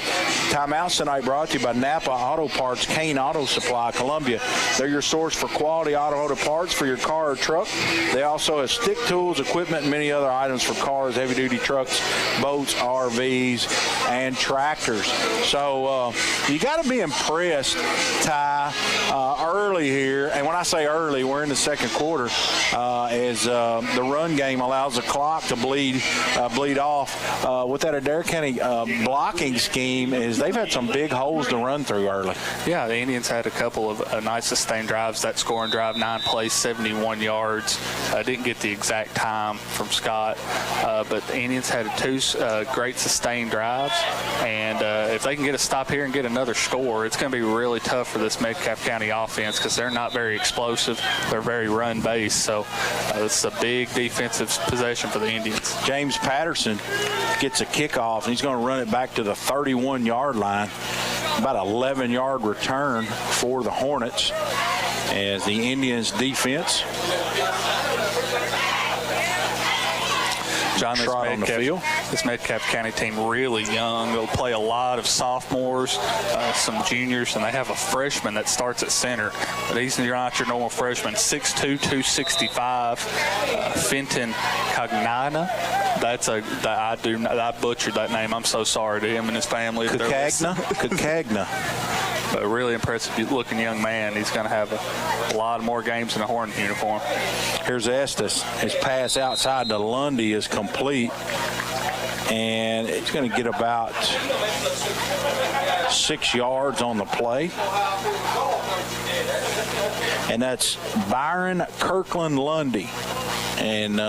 Timeouts tonight brought to you by Napa Auto Parts, Kane Auto Supply, Columbia. They're your source for quality automotive parts for your car or truck. They also have stick tools, equipment, and many other items for cars, heavy-duty trucks, boats, RVs, and tractors. So you got to be impressed, Ty, early here. And when I say early, we're in the second quarter as the run game allows the clock to bleed off. With that Adair County blocking scheme, is they've had some big holes to run through early. Yeah, the Indians had a couple of nice sustained drives. That scoring drive, 9 plays, 71 yards. Didn't get the exact time from Scott, but the Indians had 2 great sustained drives. And if they can get a stop here and get another score, it's going to be really tough for this Metcalfe County offense because they're not very explosive. They're very run-based. So it's a big defensive possession for the Indians. James Patterson gets a kickoff, and he's going to run it back to the 31-yard line. About an 11-yard return for the Hornets as the Indians defense John, trot on the field. This Metcalfe County team really young. They'll play a lot of sophomores, some juniors, and they have a freshman that starts at center. But he's not your normal freshman. 6'2", 265. Fenton Cognana. I butchered that name. I'm so sorry to him and his family. Cagna. But a really impressive looking young man. He's going to have a lot more games in a Hornet uniform. Here's Estes. His pass outside to Lundy is complete. And he's going to get about 6 yards on the play. And that's Byron Kirkland Lundy. And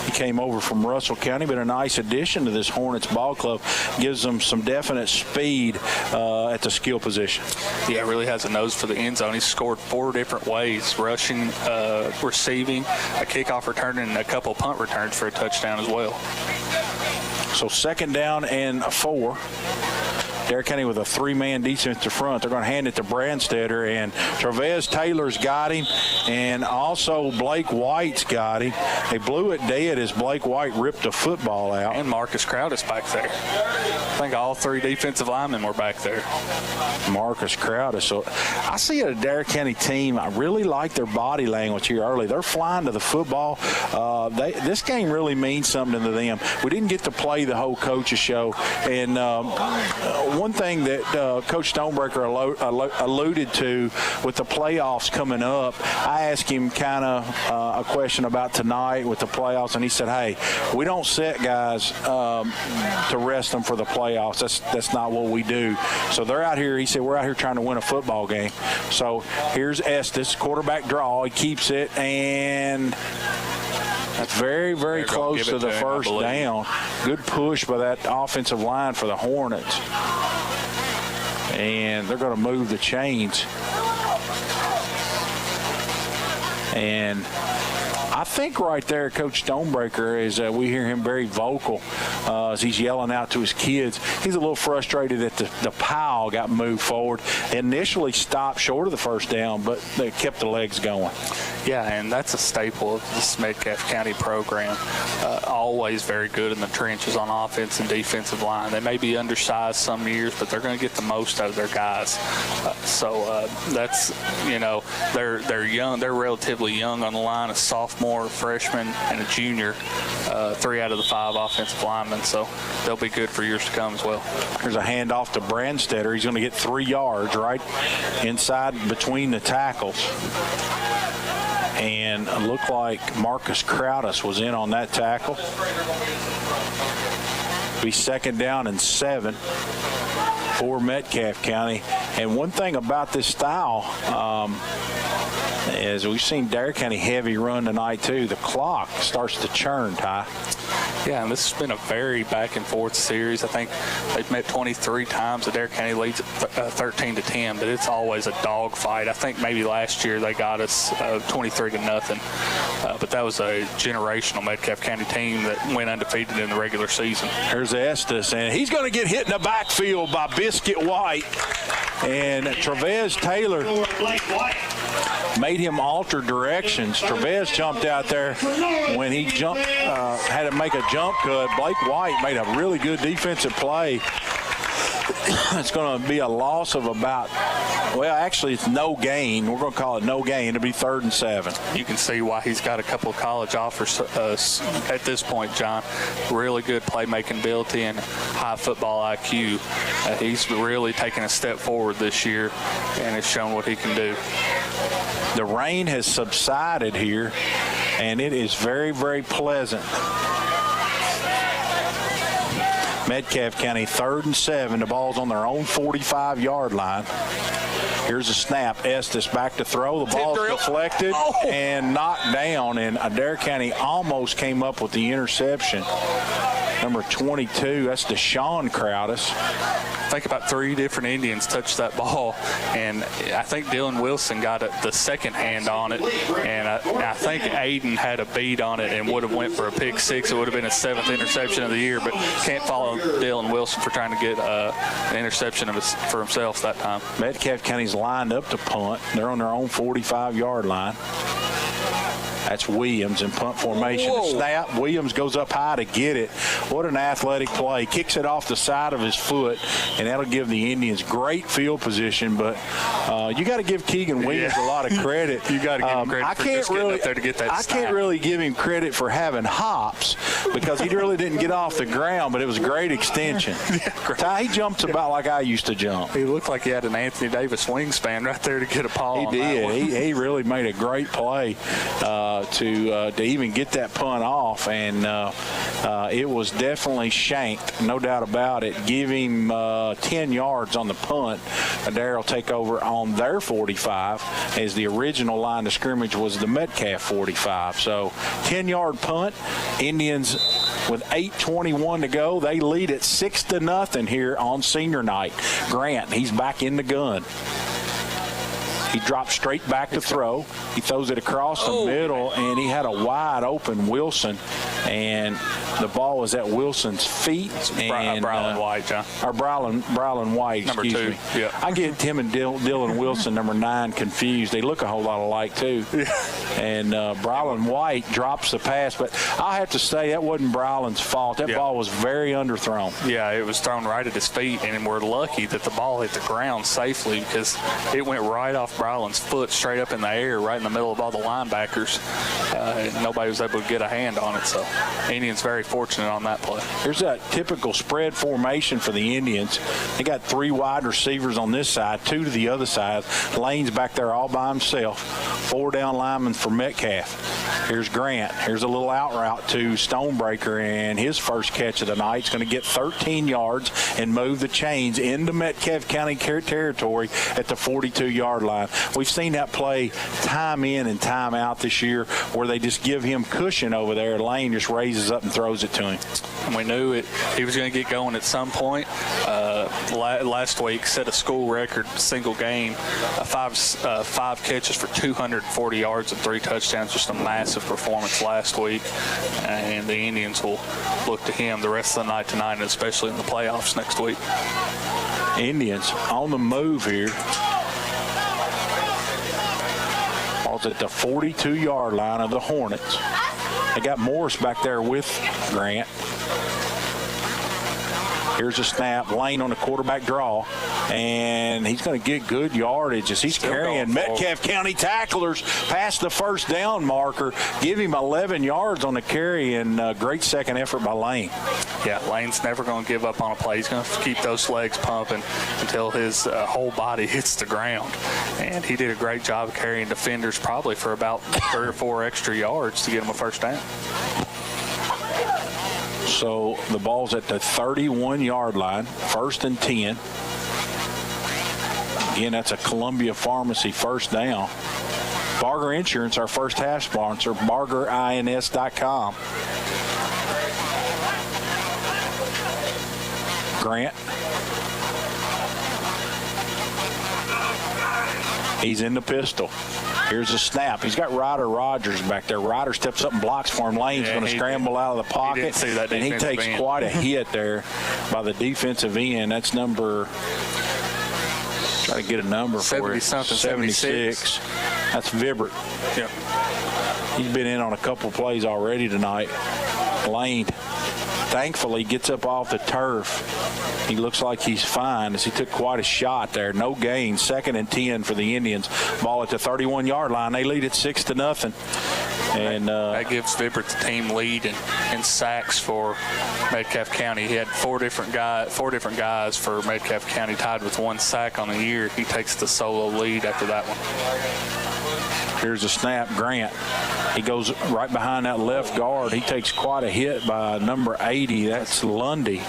he came over from Russell County, but a nice addition to this Hornets ball club. Gives them some definite speed at the skill position. Yeah, really has a nose for the end zone. He's scored 4 different ways: rushing, receiving, a kickoff return, and a couple punt returns for a touchdown as well. So 2nd down and 4. Adair County with a 3-man defensive front. They're going to hand it to Brandstetter, and Travez Taylor's got him, and also Blake White's got him. They blew it dead as Blake White ripped the football out. And Marcus Crowdis back there. I think all 3 defensive linemen were back there. Marcus Crowdis. So I see a Adair County team. I really like their body language here early. They're flying to the football. This game really means something to them. We didn't get to play the whole coaches show, and one thing that Coach Stonebreaker alluded to with the playoffs coming up, I asked him kind of a question about tonight with the playoffs, and he said, hey, we don't set guys to rest them for the playoffs. That's not what we do. So they're out here, he said, we're out here trying to win a football game. So here's Estes, quarterback draw. He keeps it, and that's very, very close to the first down. Good push by that offensive line for the Hornets. And they're going to move the chains. And I think right there, Coach Stonebreaker, is we hear him very vocal as he's yelling out to his kids. He's a little frustrated that the pile got moved forward. It initially stopped short of the first down, but they kept the legs going. Yeah, and that's a staple of this Metcalfe County program. Always very good in the trenches on offense and defensive line. They may be undersized some years, but they're going to get the most out of their guys. So that's, they're young. They're relatively young on the line, a sophomore, freshman, and a junior, 3 out of the 5 offensive linemen. So they'll be good for years to come as well. There's a handoff to Brandstetter. He's going to get 3 yards right inside between the tackles. And it looked like Marcus Crowdis was in on that tackle. Be 2nd down and 7 for Metcalfe County. And one thing about this style is we've seen Adair County heavy run tonight too. The clock starts to churn, Ty. Yeah, and this has been a very back-and-forth series. I think they've met 23 times. Adair County leads 13-10, but it's always a dogfight. I think maybe last year they got us 23-0, but that was a generational Metcalfe County team that went undefeated in the regular season. Here's Estes, and he's going to get hit in the backfield by Biscuit White. And Travez Taylor made him alter directions. Travez jumped out there when he jumped, had to make a jump cut. Blake White made a really good defensive play. It's going to be a loss of about, well, actually it's no gain. We're going to call it no gain. It'll be 3rd and 7. You can see why he's got a couple of college offers at this point, John. Really good playmaking ability and high football IQ. He's really taken a step forward this year and has shown what he can do. The rain has subsided here, and it is very, very pleasant. Metcalfe County 3rd and 7. The ball's on their own 45-yard line. Here's a snap. Estes back to throw. The ball's deflected and knocked down, and Adair County almost came up with the interception. Number 22, that's Deshaun Crowdis. I think about 3 different Indians touched that ball, and I think Dylan Wilson got the second hand on it, and I think Aiden had a beat on it and would have went for a pick 6. It would have been his 7th interception of the year, but can't follow Dylan Wilson for trying to get an interception for himself that time. Metcalfe County's lined up to punt. They're on their own 45-yard line. That's Williams in punt formation. The snap, Williams goes up high to get it. What an athletic play. Kicks it off the side of his foot, and that'll give the Indians great field position. But you got to give Keegan Williams a lot of credit. You got to give him credit for just getting up there to get that I can't really give him credit for having hops because he really didn't get off the ground, but it was a great extension. Ty, he jumps about like I used to jump. He looked like he had an Anthony Davis wingspan right there to get a paw on did. that one. He really made a great play to even get that punt off, and it was definitely shanked, no doubt about it. Give him 10 yards on the punt. Adair will take over on their 45, as the original line of scrimmage was the Metcalfe 45. So 10-yard punt. Indians with 8:21 to go. They lead at 6-0 here on senior night. Grant, he's back in the gun. He drops straight back to throw. He throws it across the middle, and he had a wide open Wilson, and the ball was at Wilson's feet. And Brylan White, John. Or Brylan White, Number excuse 2. me. Yeah. I get him and Dylan Wilson, number 9, confused. They look a whole lot alike, too. Yeah. And Brylan White drops the pass, but I have to say that wasn't Brylan's fault. That ball was very underthrown. Yeah, it was thrown right at his feet, and we're lucky that the ball hit the ground safely because it went right off Brylan's foot straight up in the air right in the middle of all the linebackers. And nobody was able to get a hand on it, so Indians very fortunate on that play. Here's that typical spread formation for the Indians. They got 3 wide receivers on this side, 2 to the other side. Lane's back there all by himself. 4 down linemen for Metcalfe. Here's Grant. Here's a little out route to Stonebreaker, and his first catch of the night is going to get 13 yards and move the chains into Metcalfe County territory at the 42-yard line. We've seen that play time in and time out this year where they just give him cushion over there. Lane just raises up and throws it to him. And we knew he was going to get going at some point. Last week set a school record single game, 5 catches for 240 yards and 3 touchdowns. Just a massive performance last week, and the Indians will look to him the rest of the night tonight, and especially in the playoffs next week. Indians on the move here. Ball's at the 42-yard line of the Hornets. They got Morris back there with Grant. Here's a snap. Lane on the quarterback draw, and he's going to get good yardage as he's carrying Metcalfe County tacklers past the first down marker. Give him 11 yards on the carry, and great second effort by Lane. Yeah, Lane's never going to give up on a play. He's going to keep those legs pumping until his whole body hits the ground. And he did a great job of carrying defenders probably for about 3 or 4 extra yards to get him a first down. So the ball's at the 31-yard line, 1st and 10. Again, that's a Columbia Pharmacy first down. Barger Insurance, our first half sponsor, bargerins.com. Grant. He's in the pistol. Here's a snap. He's got Ryder Rogers back there. Ryder steps up and blocks for him. Lane's going to scramble out of the pocket. And he takes quite a hit there by the defensive end. That's number, try to get a number for it. 76. That's Vibert. Yeah. He's been in on a couple plays already tonight. Lane thankfully gets up off the turf. He looks like he's fine as he took quite a shot there. No gain. 2nd and 10 for the Indians. Ball at the 31-yard line. They lead at 6-0. And that gives Vibert the team lead in sacks for Metcalfe County. He had 4 different guys for Metcalfe County tied with 1 sack on the year. He takes the solo lead after that one. Here's a snap. Grant. He goes right behind that left guard. He takes quite a hit by number 80. That's Lundy.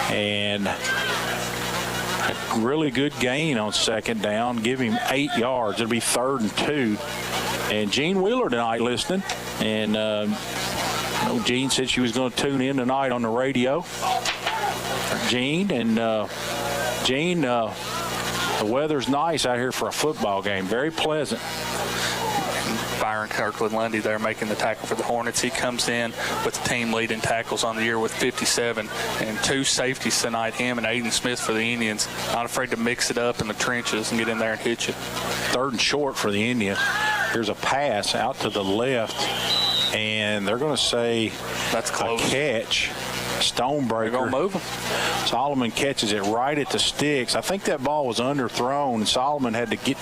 And a really good gain on 2nd down. Give him 8 yards. It'll be 3rd and 2. And Gene Wheeler tonight listening. And Gene said she was going to tune in tonight on the radio. Gene, the weather's nice out here for a football game. Very pleasant. Byron Kirkland-Lundy there making the tackle for the Hornets. He comes in with the team leading tackles on the year with 57 and 2 safeties tonight, him and Aiden Smith for the Indians. Not afraid to mix it up in the trenches and get in there and hit you. 3rd and short for the Indians. Here's a pass out to the left, and they're going to say that's close. A catch. Stonebreaker. They're going to move him. Solomon catches it right at the sticks. I think that ball was underthrown, and Solomon had to get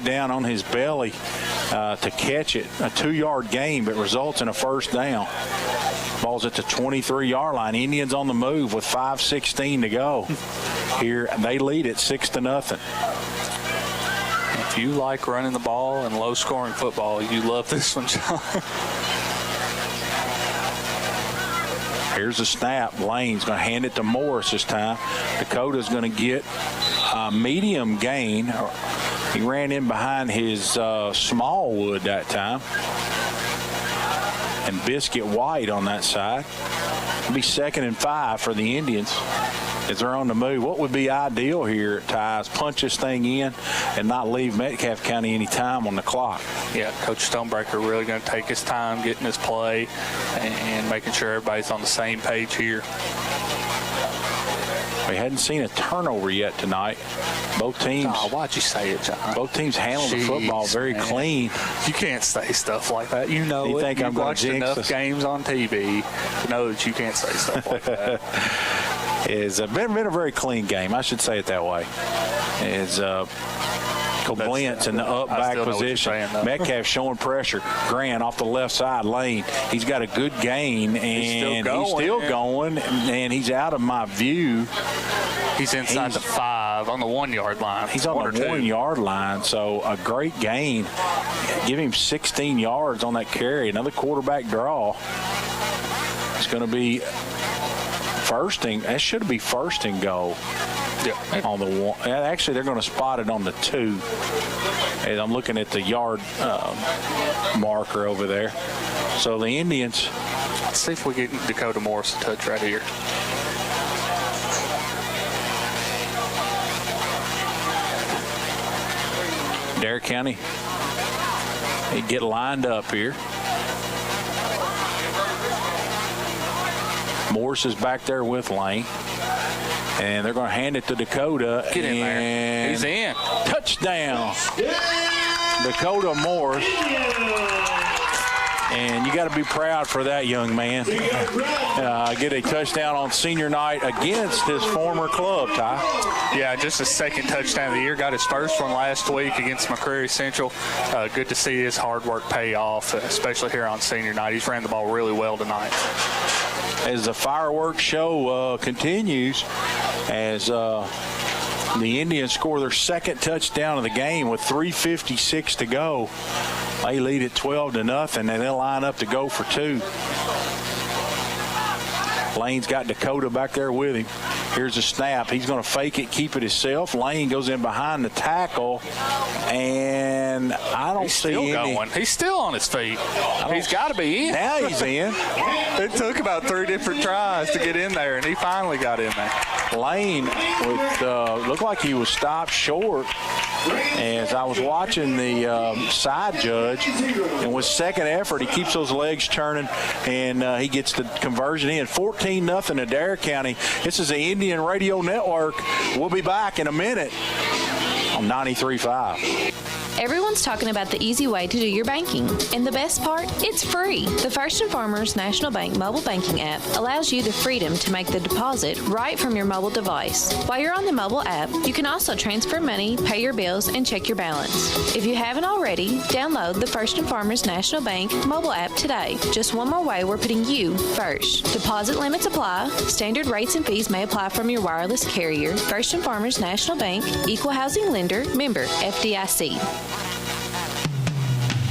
down on his belly to catch it. A 2-yard gain, but results in a first down. Ball's at the 23-yard line. Indians on the move with 5:16 to go. Here, they lead it 6-0. If you like running the ball and low-scoring football, you love this one, John. Here's a snap. Lane's going to hand it to Morris this time. Dakota's going to get a medium gain. He ran in behind his Smallwood that time. And Biscuit White on that side. It'll be 2nd and 5 for the Indians as they're on the move. What would be ideal here, Ty, is punch this thing in and not leave Metcalfe County any time on the clock. Yeah, Coach Stonebreaker really going to take his time getting his play and making sure everybody's on the same page here. We hadn't seen a turnover yet tonight. Both teams. Oh, why'd you say it, John? Both teams handled the football very clean. You can't say stuff like that. You know you it. Think I'm You've watched enough games on TV to know that you can't say stuff like that. It's been a very clean game. I should say it that way. It's Coblentz in the up back position. Metcalfe showing pressure. Grant off the left side lane. He's got a good gain, and he's still going, and he's out of my view. He's inside the 5 on the 1-yard line. He's on the 1-yard line, so a great gain. Give him 16 yards on that carry. Another quarterback draw. It's going to be that should be 1st and goal. Yeah. On the 1. Actually, they're going to spot it on the 2. And I'm looking at the yard marker over there. So the Indians. Let's see if we get Dakota Morris a touch right here. Adair County. They get lined up here. Morris is back there with Lane. And they're going to hand it to Dakota. Get in there. He's in. Touchdown. Dakota Morris. And you got to be proud for that young man. Get a touchdown on senior night against his former club, Ty. Yeah, just his 2nd touchdown of the year. Got his 1st one last week against McCreary Central. Good to see his hard work pay off, especially here on senior night. He's ran the ball really well tonight. As the fireworks show continues, as the Indians score their 2nd touchdown of the game with 3:56 to go. They lead at 12-0, and they'll line up to go for 2. Lane's got Dakota back there with him. Here's a snap. He's going to fake it, keep it himself. Lane goes in behind the tackle, and I don't see any. Going. He's still on his feet. He's got to be in. Now he's in. It took about 3 different tries to get in there, and he finally got in there. Lane looked like he was stopped short. As I was watching the side judge, and with 2nd effort, he keeps those legs turning, and he gets the conversion in. 14-0 Adair County. This is the Indian Radio Network. We'll be back in a minute on 93.5. Everyone's talking about the easy way to do your banking. And the best part? It's free. The First and Farmers National Bank mobile banking app allows you the freedom to make the deposit right from your mobile device. While you're on the mobile app, you can also transfer money, pay your bills, and check your balance. If you haven't already, download the First and Farmers National Bank mobile app today. Just one more way we're putting you first. Deposit limits apply. Standard rates and fees may apply from your wireless carrier. First and Farmers National Bank, Equal Housing Lender, member FDIC.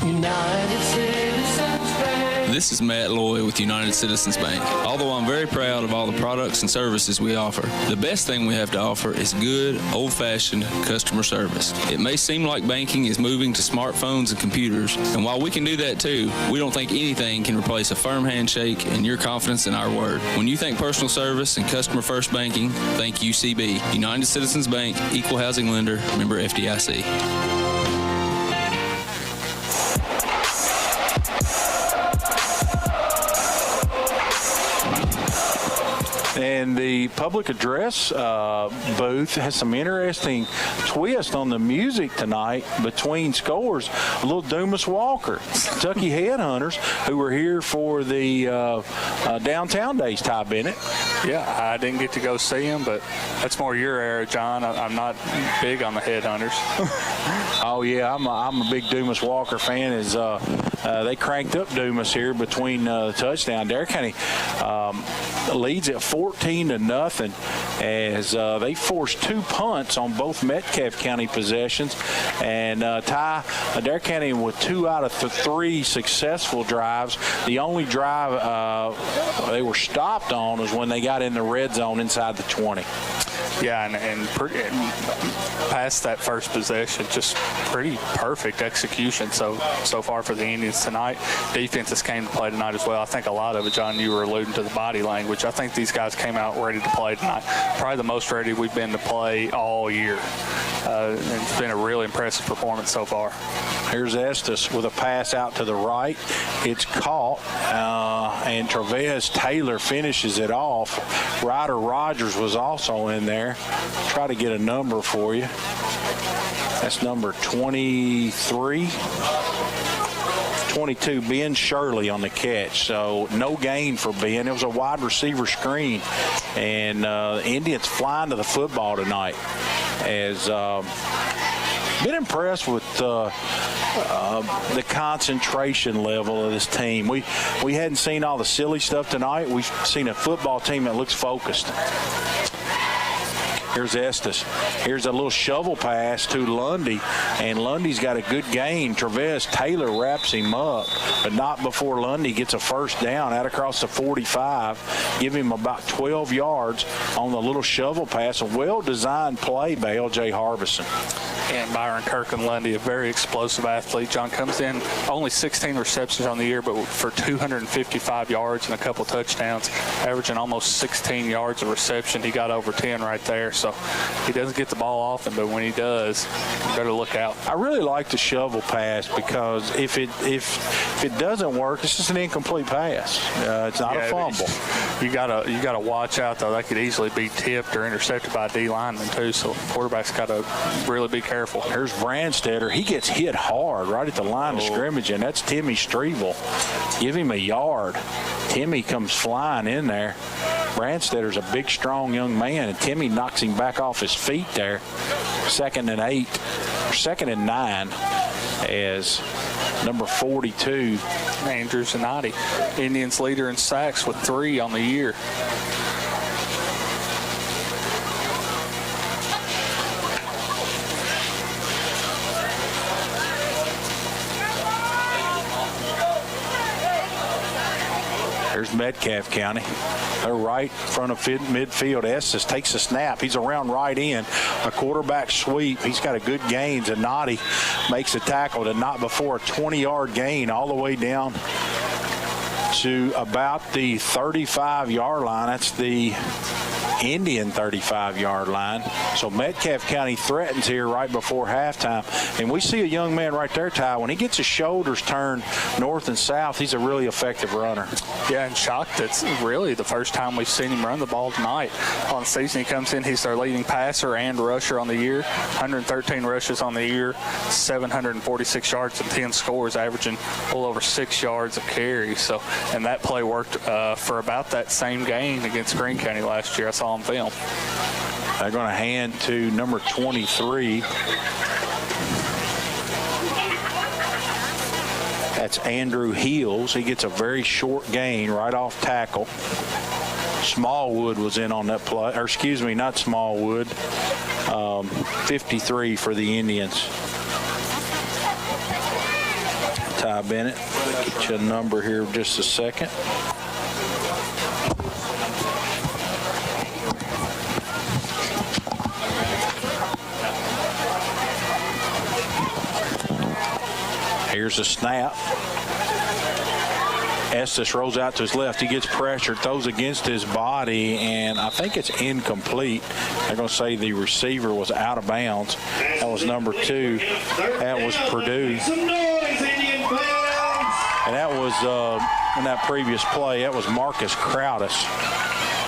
United Citizens Bank. This is Matt Loy with United Citizens Bank. Although I'm very proud of all the products and services we offer, the best thing we have to offer is good, old-fashioned customer service. It may seem like banking is moving to smartphones and computers, and while we can do that too, we don't think anything can replace a firm handshake and your confidence in our word. When you think personal service and customer-first banking, think UCB. United Citizens Bank, Equal Housing Lender, member FDIC. And the public address booth has some interesting twist on the music tonight between scores. A little Dumas Walker, Kentucky Headhunters, who were here for the Downtown Days, Ty Bennett. Yeah, I didn't get to go see him, but that's more your era, John. I'm not big on the Headhunters. Oh, yeah, I'm a big Dumas Walker fan. As they cranked up Dumas here between the touchdown. Adair County leads at 14-0 as they forced 2 punts on both Metcalfe County possessions. And Ty, Adair County with 2 out of 3 successful drives. The only drive they were stopped on was when they got in the red zone inside the 20. Yeah, and past that first possession, just pretty perfect execution so far for the Indians tonight. Defenses came to play tonight as well. I think a lot of it, John, you were alluding to the body language. I think these guys came out ready to play tonight. Probably the most ready we've been to play all year. It's been a really impressive performance so far. Here's Estes with a pass out to the right. It's caught, and Travis Taylor finishes it off. Ryder Rogers was also in there. Try to get a number for you. That's number 23. 22, Ben Shirley on the catch. So no gain for Ben. It was a wide receiver screen. And Indians flying to the football tonight. As been impressed with the concentration level of this team. We hadn't seen all the silly stuff tonight. We've seen a football team that looks focused. Here's Estes. Here's a little shovel pass to Lundy, and Lundy's got a good gain. Travis Taylor wraps him up, but not before Lundy gets a first down out across the 45. Give him about 12 yards on the little shovel pass. A well-designed play by L.J. Harbison. And Byron Kirk and Lundy, a very explosive athlete. John comes in only 16 receptions on the year, but for 255 yards and a couple touchdowns, averaging almost 16 yards of reception. He got over 10 right there. So he doesn't get the ball often, but when he does, you better look out. I really like the shovel pass because if it doesn't work, it's just an incomplete pass. It's not a fumble. You gotta watch out though. That could easily be tipped or intercepted by a D lineman too. So quarterback's got to really be careful. There's Branstetter. He gets hit hard right at the line of scrimmage, and that's Timmy Strevel. Give him a yard. Timmy comes flying in there. Branstetter's a big, strong young man, and Timmy knocks him back off his feet there. 2nd and 8, or 2nd and 9, as number 42, Andrew Zanotti, Indians leader in sacks with 3 on the year. There's Metcalfe County. They're right in front of midfield. Estes takes a snap. He's around right in. A quarterback sweep. He's got a good gain. Zanotti makes a tackle to not before a 20-yard gain all the way down to about the 35-yard line. That's the Indian 35-yard line. So Metcalfe County threatens here right before halftime. And we see a young man right there, Ty. When he gets his shoulders turned north and south, he's a really effective runner. Yeah, and shocked. It's really the first time we've seen him run the ball tonight. On the season, he comes in, he's their leading passer and rusher on the year. 113 rushes on the year, 746 yards and 10 scores, averaging a little over 6 yards a carry. So, and that play worked for about that same gain against Greene County last year. I saw on film. They're going to hand to number 23. That's Andrew Heels. He gets a very short gain right off tackle. Smallwood was in on that play, or excuse me, not Smallwood. 53 for the Indians. Ty Bennett, get you a number here in just a second. Here's a snap. Estes rolls out to his left. He gets pressured, throws against his body, and I think it's incomplete. They're going to say the receiver was out of bounds. That was number 2. That was Purdue. And that was, in that previous play, that was Marcus Crowdis.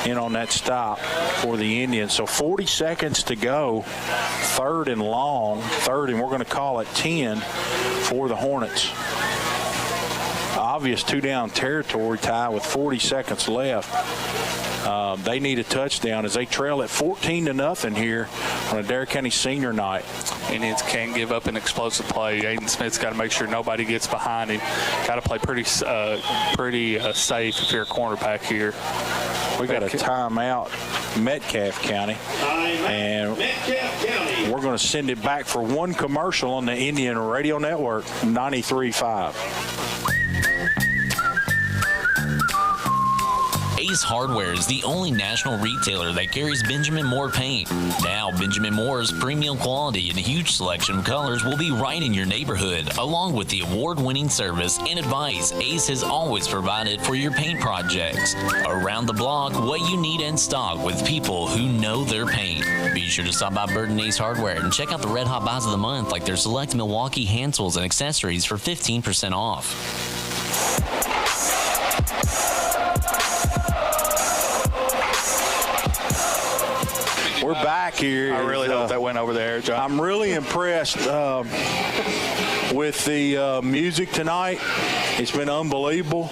in on that stop for the Indians. So 40 seconds to go, third and long, and we're going to call it 10 for the Hornets. Obvious two-down territory, Ty, with 40 seconds left. They need a touchdown as they trail at 14-0 here on Adair County senior night. Indians can't give up an explosive play. Aiden Smith's got to make sure nobody gets behind him. Got to play pretty safe if you're a cornerback here. We got a timeout, Metcalfe County, and we're going to send it back for one commercial on the Indian Radio Network, 93.5. Ace Hardware is the only national retailer that carries Benjamin Moore paint. Now, Benjamin Moore's premium quality and huge selection of colors will be right in your neighborhood, along with the award-winning service and advice Ace has always provided for your paint projects. Around the block, what you need in stock with people who know their paint. Be sure to stop by Burton Ace Hardware and check out the Red Hot Buys of the Month, like their select Milwaukee hand tools and accessories for 15% off. We're back here. I really hope that went over there, John. I'm really impressed with the music tonight. It's been unbelievable.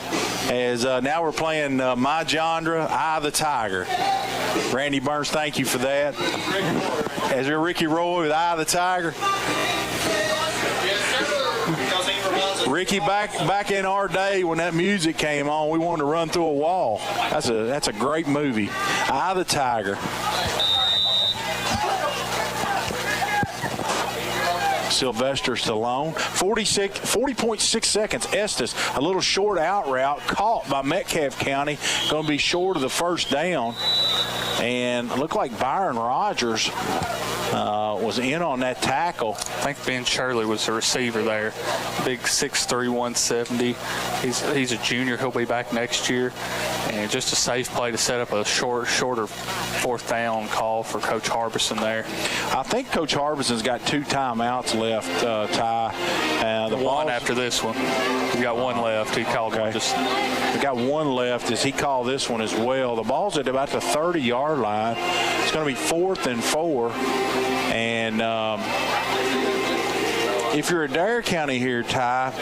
As now we're playing My Genre, Eye of the Tiger. Randy Burns, thank you for that. As you're Ricky Roy with Eye of the Tiger. Ricky, back in our day when that music came on, we wanted to run through a wall. That's a great movie. Eye of the Tiger. Sylvester Stallone. 40.6 seconds. Estes, a little short out route caught by Metcalfe County. Going to be short of the first down. And it looked like Byron Rogers was in on that tackle. I think Ben Shirley was the receiver there. Big 6'3", 170. He's a junior. He'll be back next year. And just a safe play to set up a shorter fourth down call for Coach Harbison there. I think Coach Harbison's got 2 timeouts left, Ty. The one after this one. We got one left. He called one. We got one left as he called this one as well. The ball's at about the 30-yard line. It's going to be 4th and 4. And if you're Adair County here, Ty,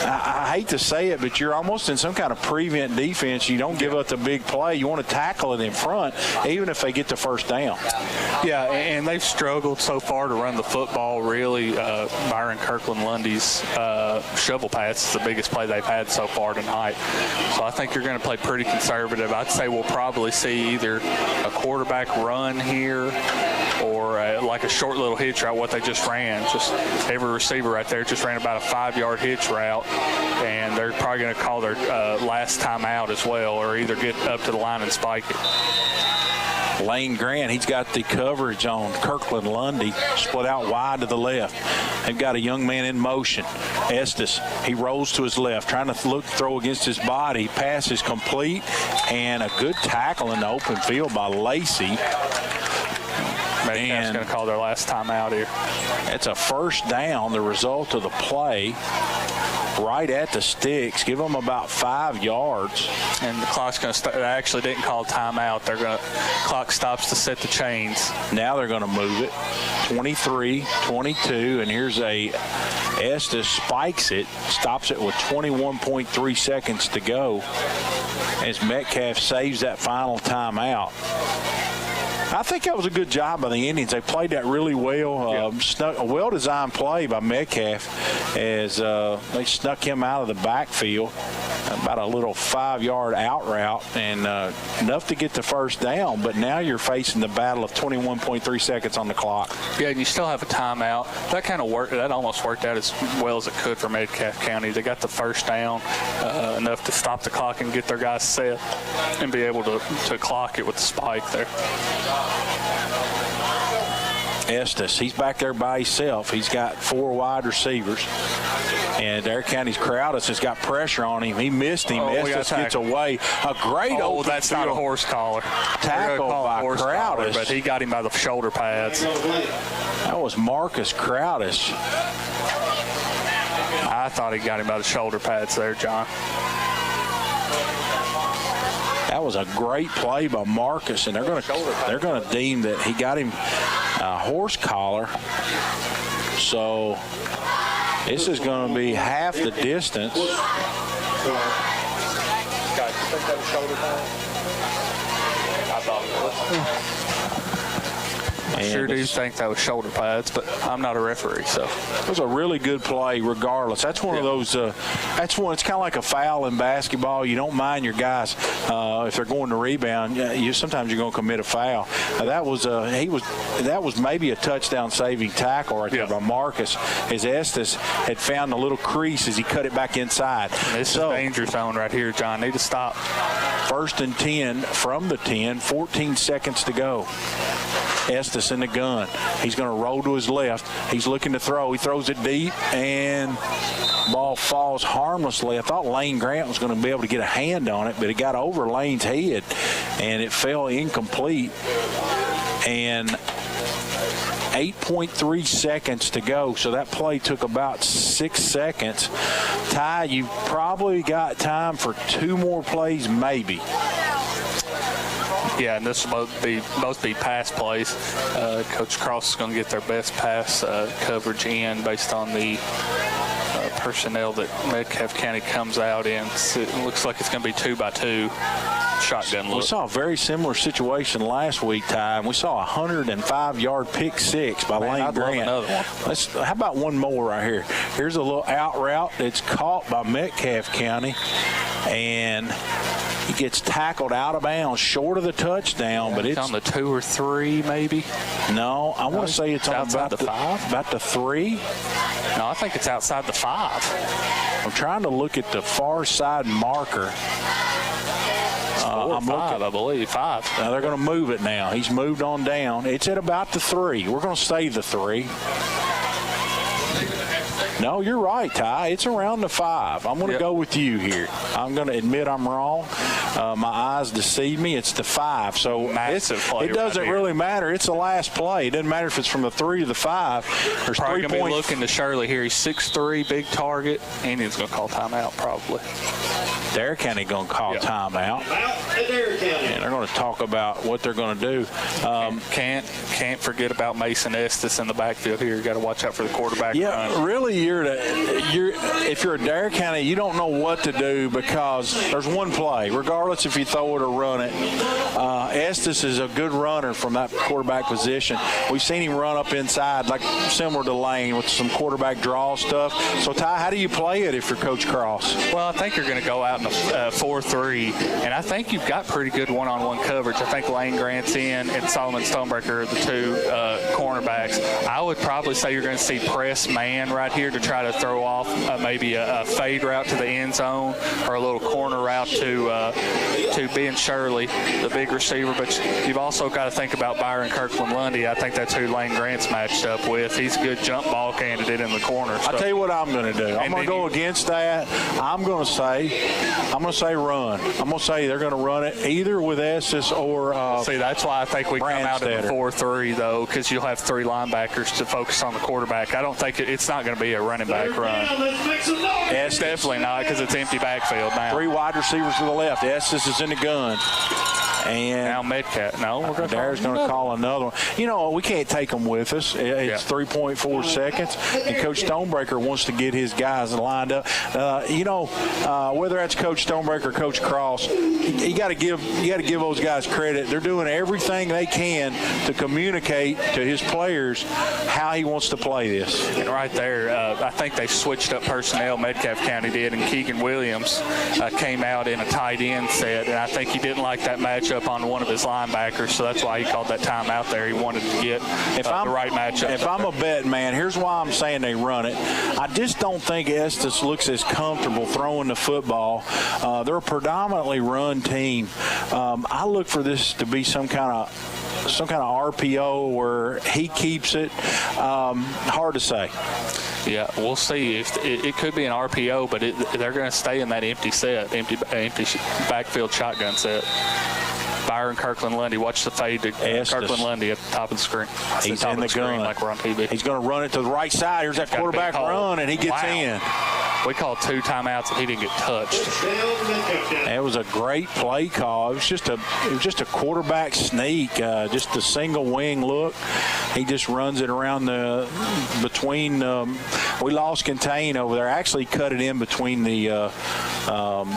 I hate to say it, but you're almost in some kind of prevent defense. You don't give up the big play. You want to tackle it in front, even if they get the first down. Yeah, and they've struggled so far to run the football, really. Byron Kirkland Lundy's shovel pass is the biggest play they've had so far tonight. So I think you're going to play pretty conservative. I'd say we'll probably see either a quarterback run here or like a short little hitch route, what they just ran. Just every receiver right there just ran about a 5-yard hitch route, and they're probably going to call their last time out as well, or either get up to the line and spike it. Lane Grant, he's got the coverage on Kirkland Lundy, split out wide to the left. They've got a young man in motion. Estes, he rolls to his left, trying to throw against his body. Pass is complete, and a good tackle in the open field by Lacey. Metcalfe's going to call their last time out here. It's a first down, the result of the play. Right at the sticks, give them about 5 yards. And the clock's going to start. They actually didn't call timeout. Clock stops to set the chains. Now they're going to move it. 23-22, and here's Estes spikes it, stops it with 21.3 seconds to go as Metcalfe saves that final timeout. I think that was a good job by the Indians. They played that really well. A well-designed play by Metcalfe as they snuck him out of the backfield. About a little 5-yard out route and enough to get the first down. But now you're facing the battle of 21.3 seconds on the clock. Yeah, and you still have a timeout. That kind of worked. That almost worked out as well as it could for Metcalfe County. They got the first down enough to stop the clock and get their guys set and be able to clock it with the spike there. Estes, he's back there by himself. He's got 4 wide receivers. And Adair County's Crowdis has got pressure on him. He missed him. Estes gets away. A great open that's field not a horse collar. Tackle by Crowdis. But he got him by the shoulder pads. That was Marcus Crowdis. I thought he got him by the shoulder pads there, John. That was a great play by Marcus, and they're going to deem that he got him a horse collar. So this is going to be half the distance. I sure do think that was shoulder pads, but I'm not a referee, so. It was a really good play regardless. That's one of those, it's kind of like a foul in basketball. You don't mind your guys if they're going to rebound. Sometimes you're going to commit a foul. That was maybe a touchdown saving tackle right there by Marcus, as Estes had found a little crease as he cut it back inside. This is danger zone right here, John. Need to stop. 1st and 10 from the 10, 14 seconds to go. Estes in the gun. He's going to roll to his left. He's looking to throw. He throws it deep, and ball falls harmlessly. I thought Lane Grant was going to be able to get a hand on it, but it got over Lane's head, and it fell incomplete. And 8.3 seconds to go, so that play took about 6 seconds. Ty, you probably got time for 2 more plays, maybe. Yeah, and this will both be pass plays. Coach Cross is going to get their best pass coverage in based on the personnel that Metcalfe County comes out in. It looks like it's going to be 2-by-2 shotgun look. We saw a very similar situation last week, Ty, and we saw a 105-yard pick six by Lane Grant. How about one more right here? Here's a little out route that's caught by Metcalfe County, and he gets tackled out of bounds, short of the touchdown, but it's on the 2 or 3, maybe. No, I want to say it's on about the 5, about the 3. No, I think it's outside the 5. I'm trying to look at the far side marker. I'm 5, I believe. 5. Now they're going to move it now. He's moved on down. It's at about the 3. We're going to say the 3. No, you're right, Ty. It's around the 5. I'm going to go with you here. I'm going to admit I'm wrong. My eyes deceive me. It's the 5. So it doesn't really matter. It's the last play. It doesn't matter if it's from the 3 to the 5. There's probably 3 going to be points. looking to Shirley here. He's 6'3", big target. Indians going to call timeout probably. Adair County going to call timeout. And they're going to talk about what they're going to do. Can't forget about Mason Estes in the backfield here. You got to watch out for the quarterback. Yeah, really, if you're Adair County, you don't know what to do because there's one play, regardless if you throw it or run it. Estes is a good runner from that quarterback position. We've seen him run up inside, like similar to Lane, with some quarterback draw stuff. So, Ty, how do you play it if you're Coach Cross? Well, I think you're going to go out in a 4-3, and I think you've got pretty good one-on-one coverage. I think Lane Grant's in and Solomon Stonebreaker are the 2 cornerbacks. I would probably say you're going to see press man right here to try to throw off maybe a fade route to the end zone or a little corner route to Ben Shirley, the big receiver. But you've also got to think about Byron Kirkland Lundy. I think that's who Lane Grant's matched up with. He's a good jump ball candidate in the corner. So. I'll tell you what I'm going to do. I'm going to go against that. I'm going to say run. I'm going to say they're going to run it either with Estes or See, that's why I think we come out in the 4-3, though, because you'll have 3 linebackers to focus on the quarterback. I don't think it's not going to be a running back run. It's definitely not because it's empty backfield now. 3 wide receivers to the left. Estes is in the gun. And now Metcalfe. Adair's going to call another one. You know, we can't take them with us. It's 3.4 seconds, and Coach Stonebreaker wants to get his guys lined up. Whether that's Coach Stonebreaker or Coach Cross, you got to give those guys credit. They're doing everything they can to communicate to his players how he wants to play this. And right there, I think they switched up personnel. Metcalfe County did, and Keegan Williams came out in a tight end set, and I think he didn't like that matchup on one of his linebackers, so that's why he called that timeout there. He wanted to get the right matchup. If I'm a bet man, here's why I'm saying they run it. I just don't think Estes looks as comfortable throwing the football. They're a predominantly run team. I look for this to be some kind of RPO where he keeps it. Hard to say. Yeah, we'll see. If it could be an RPO, but they're going to stay in that empty backfield shotgun set. Byron Kirkland Lundy. Watch the fade to Kirkland Lundy at the top of the screen. He's in the gun. Like we're on TV. He's going to run it to the right side. Here's that quarterback run, and he gets in. we called 2 timeouts and he didn't get touched. It was a great play call. It was just a quarterback sneak, just a single wing look. He just runs it around between. We lost contain over there. Actually, cut it in between the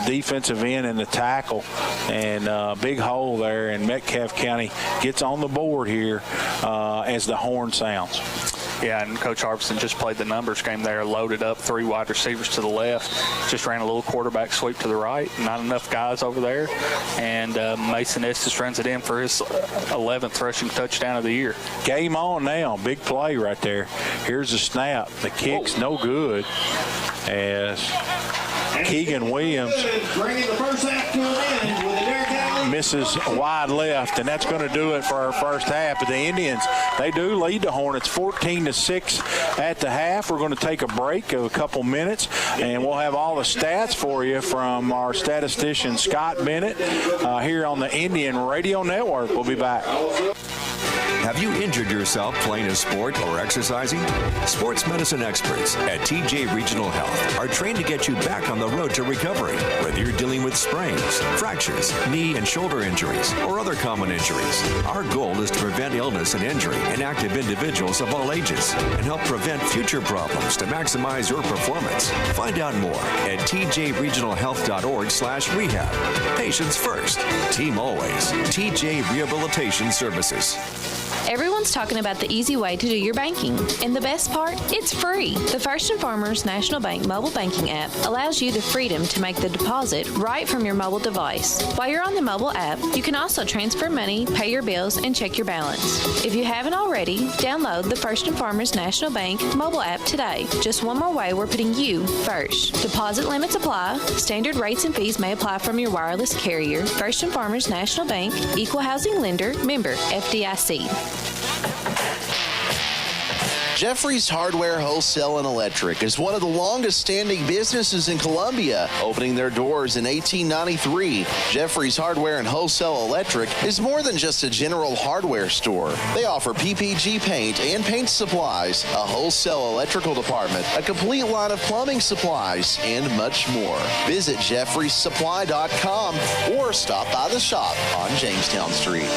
defensive end and the tackle, and big hole there. And Metcalfe County gets on the board here as the horn sounds. Yeah, and Coach Harbison just played the numbers game there, loaded up 3 wide receivers to the left, just ran a little quarterback sweep to the right, not enough guys over there, and Mason Estes runs it in for his 11th rushing touchdown of the year. Game on now, big play right there. Here's the snap. The kick's no good as Keegan Williams misses wide left, and that's going to do it for our first half. But the Indians, they do lead the Hornets 14-6 at the half. We're going to take a break of a couple minutes, and we'll have all the stats for you from our statistician Scott Bennett here on the Indian Radio Network. We'll be back. Have you injured yourself playing a sport or exercising? Sports medicine experts at TJ Regional Health are trained to get you back on the road to recovery. Whether you're dealing with sprains, fractures, knee and shoulder injuries, or other common injuries, our goal is to prevent illness and injury in active individuals of all ages and help prevent future problems to maximize your performance. Find out more at tjregionalhealth.org/rehab. Patients first, team always. TJ Rehabilitation Services. Everyone's talking about the easy way to do your banking. And the best part? It's free. The First and Farmers National Bank mobile banking app allows you the freedom to make the deposit right from your mobile device. While you're on the mobile app, you can also transfer money, pay your bills, and check your balance. If you haven't already, download the First and Farmers National Bank mobile app today. Just one more way we're putting you first. Deposit limits apply. Standard rates and fees may apply from your wireless carrier. First and Farmers National Bank, Equal Housing Lender, member FDIC. Jeffrey's Hardware, Wholesale, and Electric is one of the longest-standing businesses in Columbia, opening their doors in 1893. Jeffrey's Hardware and Wholesale Electric is more than just a general hardware store. They offer PPG paint and paint supplies, a wholesale electrical department, a complete line of plumbing supplies, and much more. Visit jeffreysupply.com or stop by the shop on Jamestown Street.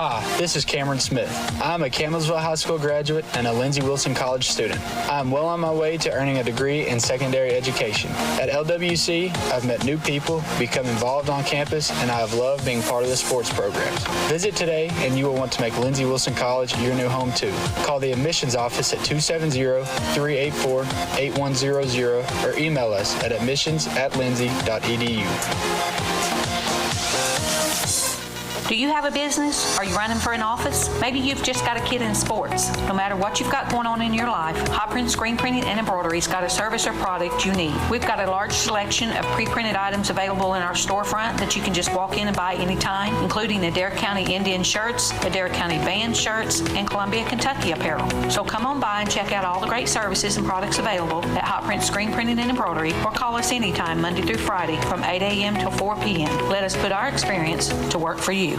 Hi, this is Cameron Smith. I'm a Campbellsville High School graduate and a Lindsey Wilson College student. I'm well on my way to earning a degree in secondary education. At LWC, I've met new people, become involved on campus, and I have loved being part of the sports programs. Visit today and you will want to make Lindsey Wilson College your new home too. Call the admissions office at 270-384-8100 or email us at admissions@lindsey.edu. Do you have a business? Are you running for an office? Maybe you've just got a kid in sports. No matter what you've got going on in your life, Hot Print Screen Printing and Embroidery's got a service or product you need. We've got a large selection of pre-printed items available in our storefront that you can just walk in and buy anytime, including Adair County Indian shirts, Adair County band shirts, and Columbia, Kentucky apparel. So come on by and check out all the great services and products available at Hot Print Screen Printing and Embroidery, or call us anytime Monday through Friday from 8 a.m. till 4 p.m. Let us put our experience to work for you.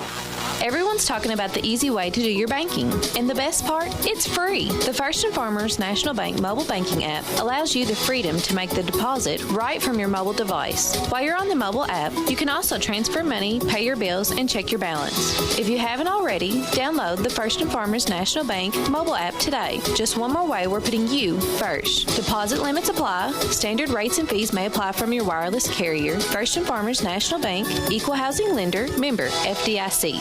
Everyone's talking about the easy way to do your banking. And the best part? It's free. The First and Farmers National Bank mobile banking app allows you the freedom to make the deposit right from your mobile device. While you're on the mobile app, you can also transfer money, pay your bills, and check your balance. If you haven't already, download the First and Farmers National Bank mobile app today. Just one more way we're putting you first. Deposit limits apply. Standard rates and fees may apply from your wireless carrier. First and Farmers National Bank, Equal Housing Lender, member FDIC.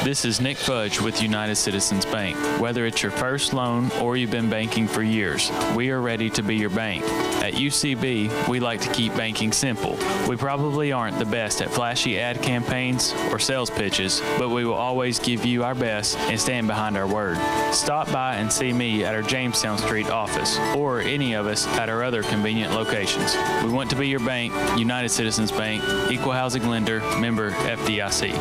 This is Nick Fudge with United Citizens Bank. Whether it's your first loan or you've been banking for years, we are ready to be your bank. At UCB, we like to keep banking simple. We probably aren't the best at flashy ad campaigns or sales pitches, but we will always give you our best and stand behind our word. Stop by and see me at our Jamestown Street office or any of us at our other convenient locations. We want to be your bank, United Citizens Bank, Equal Housing Lender, member FDIC.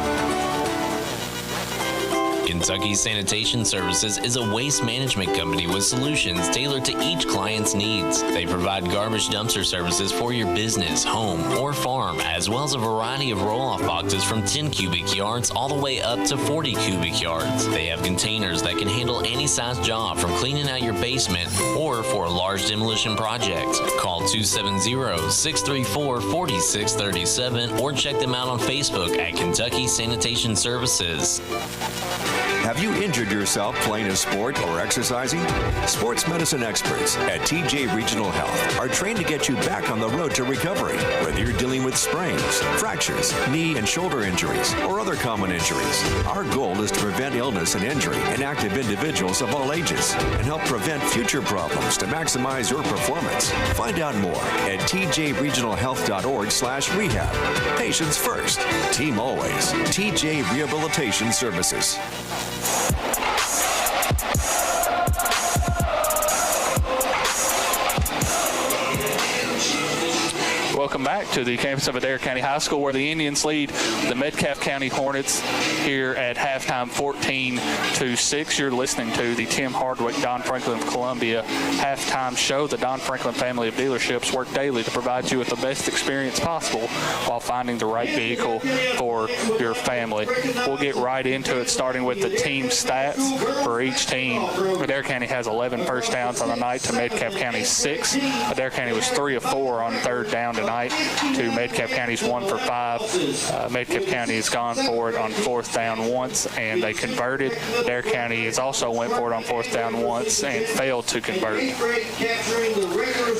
Kentucky Sanitation Services is a waste management company with solutions tailored to each client's needs. They provide garbage dumpster services for your business, home, or farm, as well as a variety of roll-off boxes from 10 cubic yards all the way up to 40 cubic yards. They have containers that can handle any size job, from cleaning out your basement or for a large demolition project. Call 270-634-4637 or check them out on Facebook at Kentucky Sanitation Services. Have you injured yourself playing a sport or exercising? Sports medicine experts at TJ Regional Health are trained to get you back on the road to recovery. Whether you're dealing with sprains, fractures, knee and shoulder injuries, or other common injuries, our goal is to prevent illness and injury in active individuals of all ages and help prevent future problems to maximize your performance. Find out more at tjregionalhealth.org/rehab. Patients first, team always. TJ Rehabilitation Services. Welcome back to the campus of Adair County High School, where the Indians lead the Metcalfe County Hornets here at halftime 14-6. You're listening to the Tim Hardwick Don Franklin of Columbia halftime show. The Don Franklin family of dealerships work daily to provide you with the best experience possible while finding the right vehicle for your family. We'll get right into it, starting with the team stats for each team. Adair County has 11 first downs on the night to Metcalfe County's 6. Adair County was 3 of 4 on third down tonight to Metcalfe County's 1 for 5. Metcalfe County has gone for it on fourth down once, and they converted. Adair County has also went for it on fourth down once and failed to convert.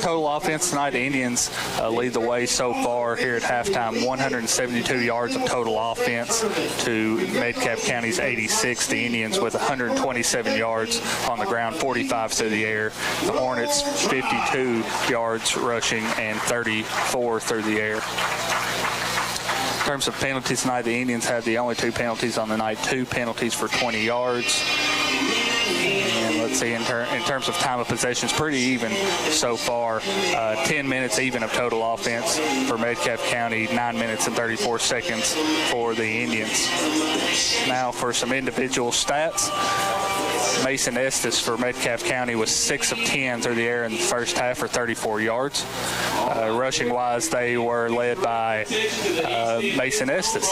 Total offense tonight, the Indians lead the way so far here at halftime. 172 yards of total offense to Metcalfe County's 86. The Indians with 127 yards on the ground, 45 through the air. The Hornets 52 yards rushing and 34 through the air. In terms of penalties tonight, the Indians had the only 2 penalties on the night, 2 penalties for 20 yards. And let's see, in terms of time of possession, it's pretty even so far. 10 minutes even of total offense for Metcalfe County, 9 minutes and 34 seconds for the Indians. Now for some individual stats. Mason Estes for Metcalfe County was 6 of 10 through the air in the first half for 34 yards. Rushing-wise, they were led by Mason Estes,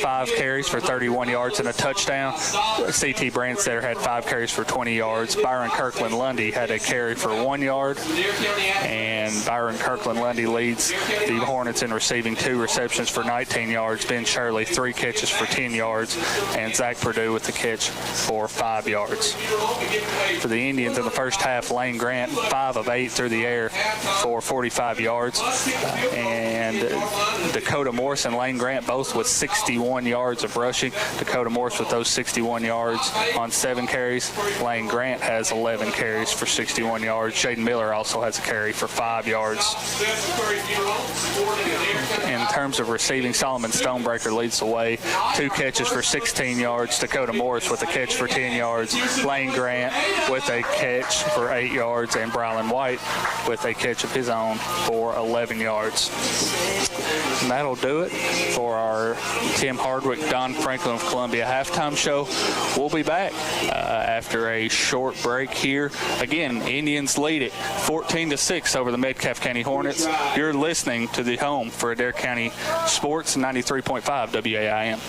5 carries for 31 yards and a touchdown. C.T. Brandstetter had 5 carries for 20 yards. Byron Kirkland Lundy had a carry for 1 yard. And Byron Kirkland Lundy leads the Hornets in receiving, 2 receptions for 19 yards. Ben Shirley, 3 catches for 10 yards. And Zach Perdue with the catch for 5 yards. For the Indians in the first half, Lane Grant, 5 of 8 through the air for 45 yards. And Dakota Morris and Lane Grant both with 61 yards of rushing. Dakota Morris with those 61 yards on 7 carries. Lane Grant has 11 carries for 61 yards. Shaden Miller also has a carry for 5 yards. In terms of receiving, Solomon Stonebreaker leads the way. 2 catches for 16 yards. Dakota Morris with a catch for 10 yards. Lane Grant with a catch for 8 yards. And Brylan White with a catch of his own for 11 yards. And that'll do it for our Tim Hardwick, Don Franklin of Columbia halftime show. We'll be back after a short break here. Again, Indians lead it 14-6 over the Metcalfe County Hornets. You're listening to the home for Adair County Sports, 93.5 WAIM.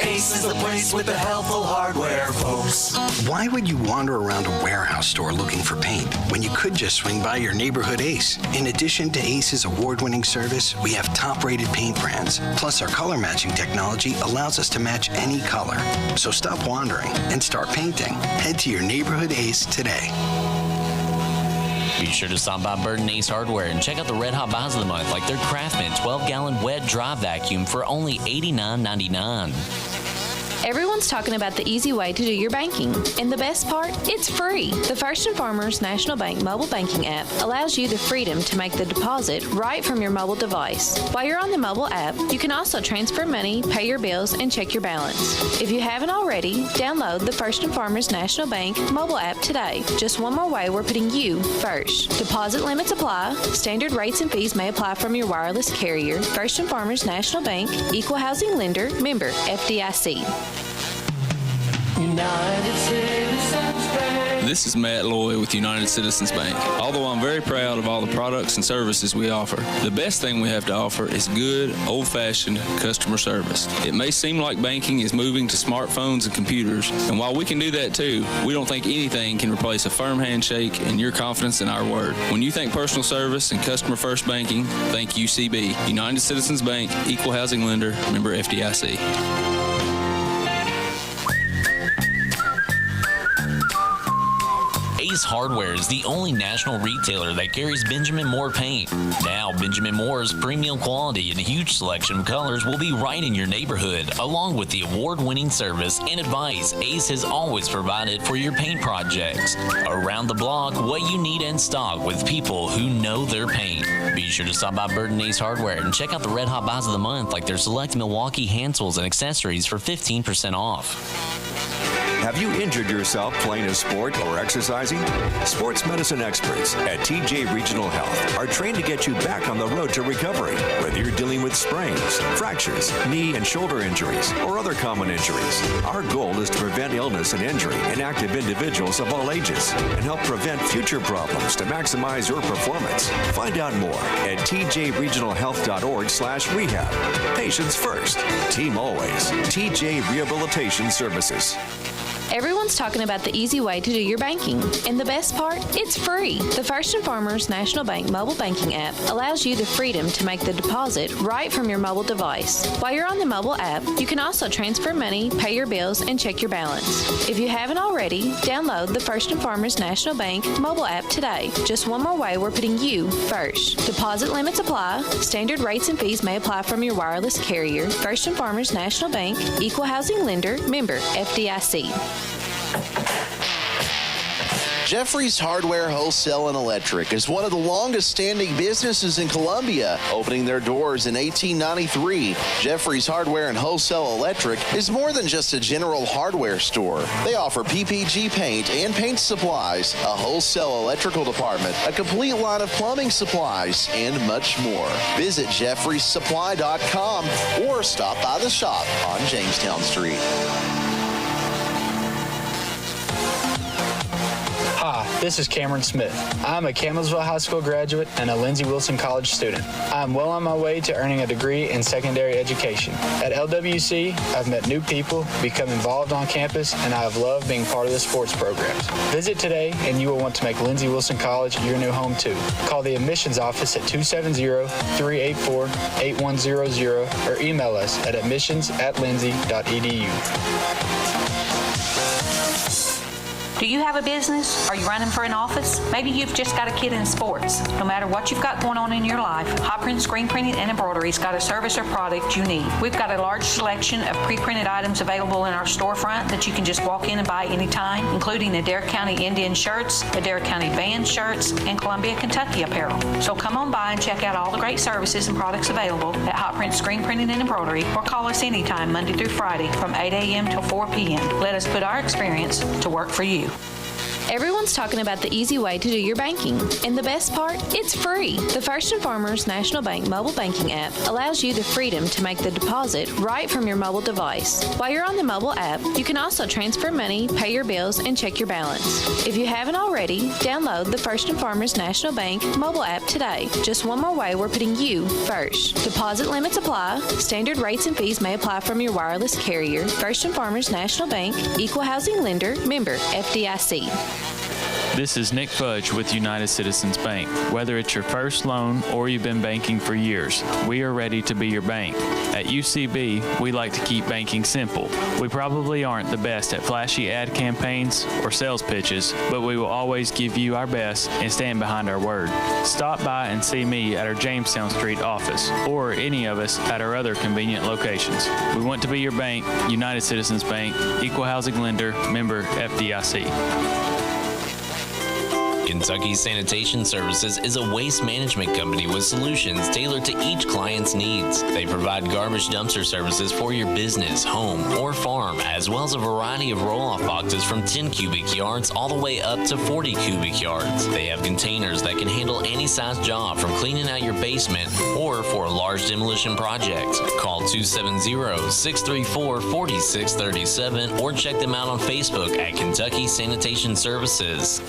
Ace is the place with the helpful hardware, folks. Why would you wander around a warehouse store looking for paint when you could just swing by your neighborhood Ace? In addition to Ace's award-winning service, we have top-rated paint brands. Plus, our color matching technology allows us to match any color. So stop wandering and start painting. Head to your neighborhood Ace today. Be sure to stop by Bird and Ace Hardware and check out the red hot buys of the month, like their Craftsman 12-gallon wet dry vacuum for only $89.99. Everyone's talking about the easy way to do your banking. And the best part? It's free. The First & Farmers National Bank mobile banking app allows you the freedom to make the deposit right from your mobile device. While you're on the mobile app, you can also transfer money, pay your bills, and check your balance. If you haven't already, download the First & Farmers National Bank mobile app today. Just one more way we're putting you first. Deposit limits apply. Standard rates and fees may apply from your wireless carrier. First & Farmers National Bank, Equal Housing Lender, member FDIC. United Citizens Bank. This is Matt Loy with United Citizens Bank. Although I'm very proud of all the products and services we offer, the best thing we have to offer is good, old-fashioned customer service. It may seem like banking is moving to smartphones and computers, and while we can do that too, we don't think anything can replace a firm handshake and your confidence in our word. When you think personal service and customer-first banking, think UCB. United Citizens Bank, Equal Housing Lender, member FDIC. Ace Hardware is the only national retailer that carries Benjamin Moore paint. Now, Benjamin Moore's premium quality and huge selection of colors will be right in your neighborhood, along with the award-winning service and advice Ace has always provided for your paint projects. Around the block, what you need in stock with people who know their paint. Be sure to stop by Burton Ace Hardware and check out the Red Hot Buys of the Month, like their select Milwaukee hand tools and accessories for 15% off. Have you injured yourself playing a sport or exercising? Sports medicine experts at TJ Regional Health are trained to get you back on the road to recovery, whether you're dealing with sprains, fractures, knee and shoulder injuries, or other common injuries. Our goal is to prevent illness and injury in active individuals of all ages and help prevent future problems to maximize your performance. Find out more at tjregionalhealth.org/rehab. Patients first, team always. TJ Rehabilitation Services. Everyone's talking about the easy way to do your banking. And the best part? It's free. The First and Farmers National Bank mobile banking app allows you the freedom to make the deposit right from your mobile device. While you're on the mobile app, you can also transfer money, pay your bills, and check your balance. If you haven't already, download the First and Farmers National Bank mobile app today. Just one more way we're putting you first. Deposit limits apply. Standard rates and fees may apply from your wireless carrier. First and Farmers National Bank, Equal Housing Lender, member FDIC. Jeffrey's Hardware, Wholesale, and Electric is one of the longest-standing businesses in Columbia, opening their doors in 1893. Jeffrey's Hardware and Wholesale Electric is more than just a general hardware store. They offer PPG paint and paint supplies, a wholesale electrical department, a complete line of plumbing supplies, and much more. Visit jeffreysupply.com or stop by the shop on Jamestown Street. Hi, this is Cameron Smith. I'm a Campbellsville High School graduate and a Lindsey Wilson College student. I'm well on my way to earning a degree in secondary education. At LWC, I've met new people, become involved on campus, and I have loved being part of the sports programs. Visit today and you will want to make Lindsey Wilson College your new home too. Call the admissions office at 270-384-8100 or email us at admissions@lindsey.edu. Do you have a business? Are you running for an office? Maybe you've just got a kid in sports. No matter what you've got going on in your life, Hot Print Screen Printing and Embroidery's got a service or product you need. We've got a large selection of pre-printed items available in our storefront that you can just walk in and buy anytime, including Adair County Indian shirts, Adair County band shirts, and Columbia, Kentucky apparel. So come on by and check out all the great services and products available at Hot Print Screen Printing and Embroidery, or call us anytime Monday through Friday from 8 a.m. till 4 p.m. Let us put our experience to work for you. Everyone's talking about the easy way to do your banking. And the best part? It's free. The First and Farmers National Bank mobile banking app allows you the freedom to make the deposit right from your mobile device. While you're on the mobile app, you can also transfer money, pay your bills, and check your balance. If you haven't already, download the First and Farmers National Bank mobile app today. Just one more way we're putting you first. Deposit limits apply. Standard rates and fees may apply from your wireless carrier. First and Farmers National Bank, Equal Housing Lender, member FDIC. This is Nick Fudge with United Citizens Bank. Whether it's your first loan or you've been banking for years, we are ready to be your bank. At UCB, we like to keep banking simple. We probably aren't the best at flashy ad campaigns or sales pitches, but we will always give you our best and stand behind our word. Stop by and see me at our Jamestown Street office or any of us at our other convenient locations. We want to be your bank, United Citizens Bank, Equal Housing Lender, member FDIC. Kentucky Sanitation Services is a waste management company with solutions tailored to each client's needs. They provide garbage dumpster services for your business, home, or farm, as well as a variety of roll-off boxes from 10 cubic yards all the way up to 40 cubic yards. They have containers that can handle any size job, from cleaning out your basement or for a large demolition project. Call 270-634-4637 or check them out on Facebook at Kentucky Sanitation Services.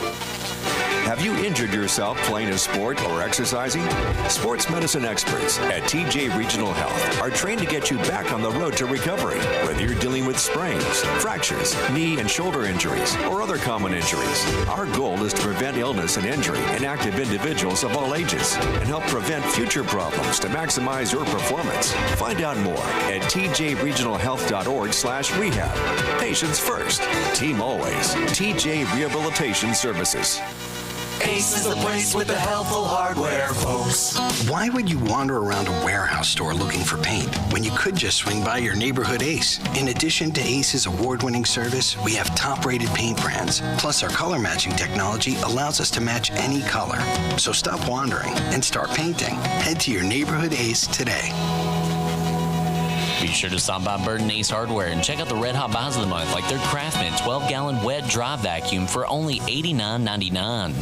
Have you injured yourself playing a sport or exercising? Sports medicine experts at TJ Regional Health are trained to get you back on the road to recovery, whether you're dealing with sprains, fractures, knee and shoulder injuries, or other common injuries. Our goal is to prevent illness and injury in active individuals of all ages and help prevent future problems to maximize your performance. Find out more at tjregionalhealth.org/rehab. Patients first, team always. TJ Rehabilitation Services. Ace is the place with the helpful hardware, folks. Why would you wander around a warehouse store looking for paint when you could just swing by your neighborhood Ace? In addition to Ace's award-winning service, we have top-rated paint brands. Plus, our color matching technology allows us to match any color. So stop wandering and start painting. Head to your neighborhood Ace today. Be sure to stop by Bird and Ace Hardware and check out the Red Hot Buys of the Month, like their Craftsman 12-gallon wet dry vacuum for only $89.99.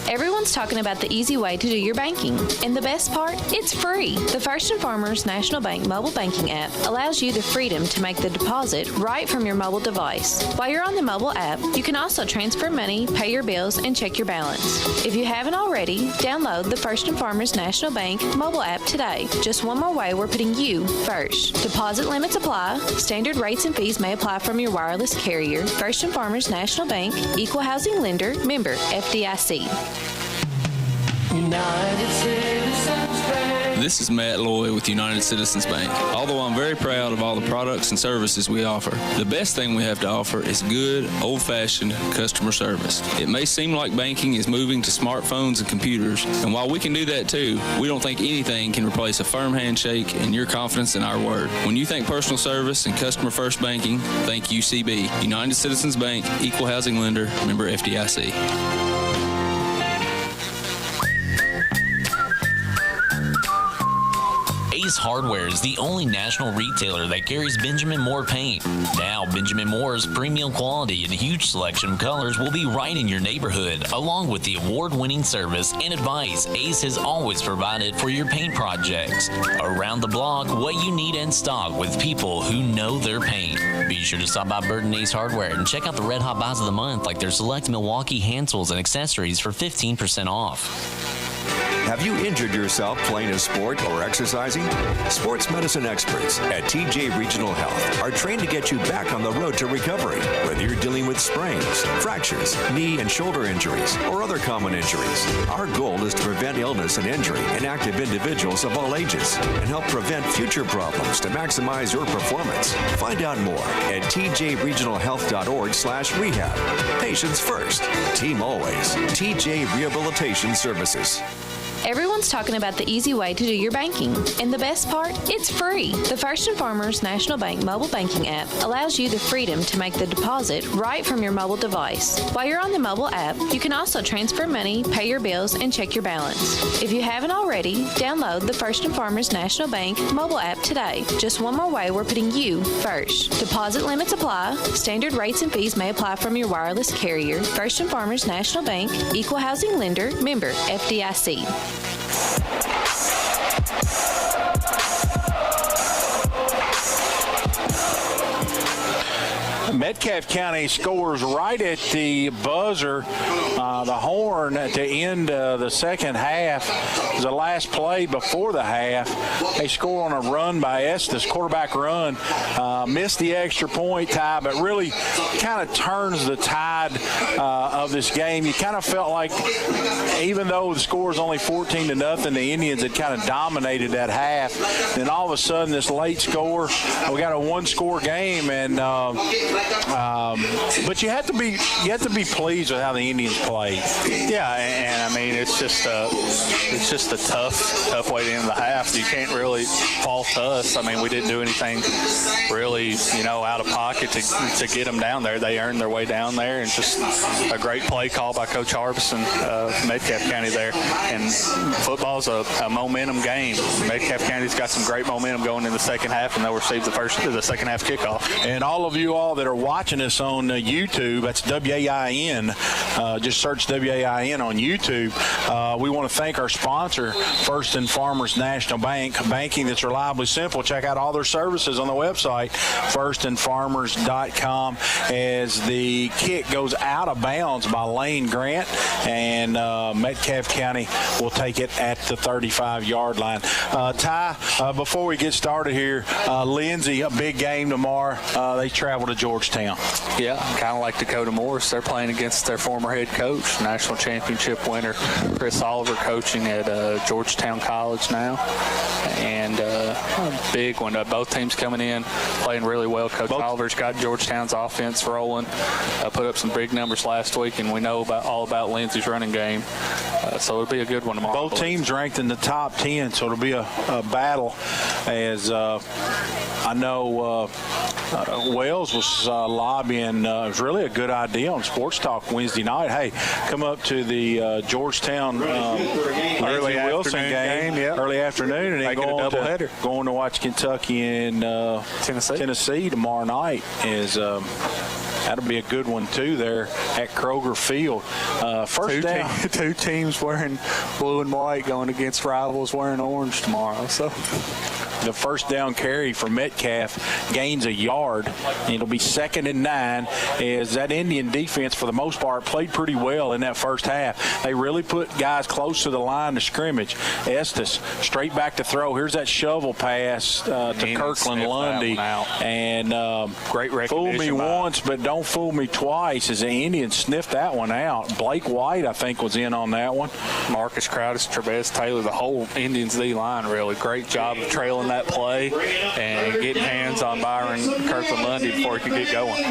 Everyone's talking about the easy way to do your banking. And the best part? It's free. The First and Farmers National Bank mobile banking app allows you the freedom to make the deposit right from your mobile device. While you're on the mobile app, you can also transfer money, pay your bills, and check your balance. If you haven't already, download the First and Farmers National Bank mobile app today. Just one more way we're putting you first. Deposit limits apply. Standard rates and fees may apply from your wireless carrier. First and Farmers National Bank, Equal Housing Lender, member FDIC. United Citizens Bank. This is Matt Loy with United Citizens Bank. Although I'm very proud of all the products and services we offer, the best thing we have to offer is good, old-fashioned customer service. It may seem like banking is moving to smartphones and computers, and while we can do that too, we don't think anything can replace a firm handshake and your confidence in our word. When you think personal service and customer-first banking, think UCB. United Citizens Bank, Equal Housing Lender, member FDIC. Ace Hardware is the only national retailer that carries Benjamin Moore paint. Now, Benjamin Moore's premium quality and huge selection of colors will be right in your neighborhood, along with the award-winning service and advice Ace has always provided for your paint projects. Around the block, what you need in stock with people who know their paint. Be sure to stop by Bird and Ace Hardware and check out the Red Hot Buys of the Month, like their select Milwaukee hand tools and accessories for 15% off. Have you injured yourself playing a sport or exercising? Sports medicine experts at TJ Regional Health are trained to get you back on the road to recovery, whether you're dealing with sprains, fractures, knee and shoulder injuries, or other common injuries. Our goal is to prevent illness and injury in active individuals of all ages and help prevent future problems to maximize your performance. Find out more at tjregionalhealth.org/rehab. Patients first, team always. TJ Rehabilitation Services. Everyone's talking about the easy way to do your banking. And the best part? It's free. The First and Farmers National Bank mobile banking app allows you the freedom to make the deposit right from your mobile device. While you're on the mobile app, you can also transfer money, pay your bills, and check your balance. If you haven't already, download the First and Farmers National Bank mobile app today. Just one more way we're putting you first. Deposit limits apply. Standard rates and fees may apply from your wireless carrier. First and Farmers National Bank, Equal Housing Lender, member FDIC. Metcalfe County scores right at the buzzer, the horn, to end the second half. It was the last play before the half. They score on a run by Estes, quarterback run. Missed the extra point, Ty, but really kind of turns the tide of this game. You kind of felt like, even though the score is only 14-0, the Indians had kind of dominated that half. Then all of a sudden, this late score, we got a one-score game, and But you have to be pleased with how the Indians played. Yeah, and I mean it's just a tough way to end the half. You can't really fault us. I mean, we didn't do anything really, out of pocket to get them down there. They earned their way down there, and just a great play call by Coach Harbison, Metcalfe County there. And football's a momentum game. Metcalfe County's got some great momentum going in the second half, and they'll receive the second half kickoff. And all of you all that are watching us on YouTube, that's WAIN. Just search WAIN on YouTube. We want to thank our sponsor, First and Farmers National Bank, banking that's reliably simple. Check out all their services on the website, firstandfarmers.com, as the kick goes out of bounds by Lane Grant, and Metcalfe County will take it at the 35-yard line. Ty, before we get started here, Lindsay, a big game tomorrow. They travel to Georgetown. Yeah, kind of like Dakota Morris. They're playing against their former head coach, national championship winner Chris Oliver, coaching at Georgetown College now. And a big one. Both teams coming in, playing really well. Coach Oliver's got Georgetown's offense rolling. Put up some big numbers last week, and we know all about Lindsay's running game. So it'll be a good one tomorrow. Both teams ranked in the top 10, so it'll be a battle. As I know Wells was lobbying. It was really a good idea on Sports Talk Wednesday night. Hey, come up to the Georgetown early Wilson game early afternoon, and then going to watch Kentucky and Tennessee tomorrow night. That'll be a good one, too, there at Kroger Field. First down. Two teams wearing blue and white going against rivals wearing orange tomorrow. So the first down carry for Metcalfe gains a yard. It'll be 2nd and 9, as that Indian defense, for the most part, played pretty well in that first half. They really put guys close to the line of scrimmage. Estes, straight back to throw. Here's that shovel pass to Kirkland Lundy. And great recognition. Fool me once, but don't fool me twice, as the Indians sniffed that one out. Blake White, I think, was in on that one. Marcus Crowdis, Trevez Taylor, the whole Indians D-line, really great job of trailing that play and getting hands on Byron Kirkland Lundy before he could get going.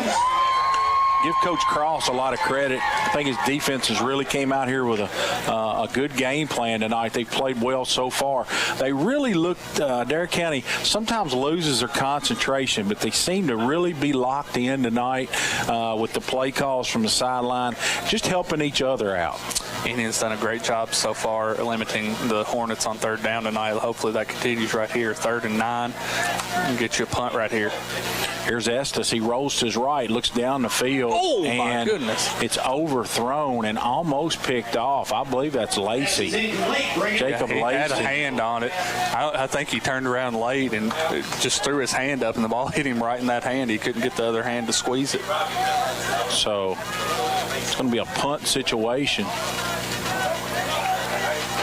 Give Coach Cross a lot of credit. I think his defenses really came out here with a good game plan tonight. They played well so far. They really looked, Adair County sometimes loses their concentration, but they seem to really be locked in tonight with the play calls from the sideline, just helping each other out. Indians done a great job so far limiting the Hornets on third down tonight. Hopefully that continues right here. 3rd and 9. And get you a punt right here. Here's Estes. He rolls to his right, looks down the field. Oh, and my goodness. It's overthrown and almost picked off. I believe that's Lacey. Jacob Lacey. He had a hand on it. I think he turned around late and just threw his hand up, and the ball hit him right in that hand. He couldn't get the other hand to squeeze it. So it's going to be a punt situation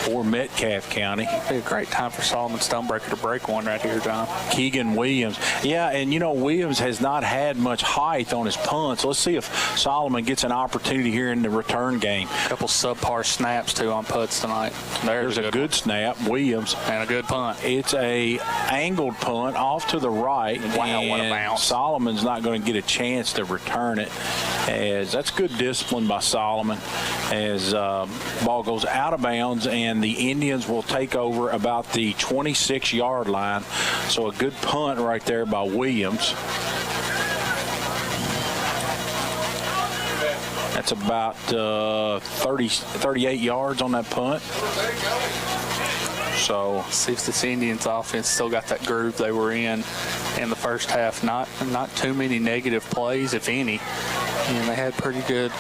for Metcalfe County. It'd be a great time for Solomon Stonebreaker to break one right here, John. Keegan Williams. Yeah, and Williams has not had much height on his punts. Let's see if Solomon gets an opportunity here in the return game. A couple subpar snaps, too, on putts tonight. There's a good snap, Williams. And a good punt. It's a angled punt off to the right. Wow, what a bounce. Solomon's not going to get a chance to return it. As that's good discipline by Solomon, as ball goes out of bounds, and the Indians will take over about the 26-yard line. So a good punt right there by Williams. That's about 38 yards on that punt. So see if this Indians offense still got that groove they were in the first half. Not too many negative plays, if any. And they had did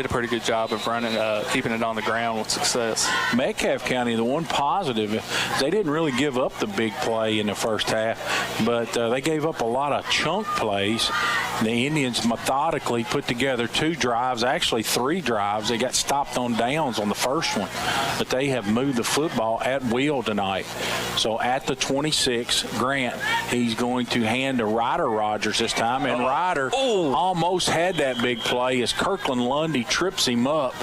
a pretty good job of running, keeping it on the ground with success. Metcalfe County, the one positive, they didn't really give up the big play in the first half, but they gave up a lot of chunk plays. The Indians methodically put together 2 drives, actually 3 drives. They got stopped on downs on the first one, but they have moved the football at will tonight. So at the 26, Grant, he's going to hand to Ryder Rogers this time, and Ryder almost had that big play as Kirkland Lundy trips him up,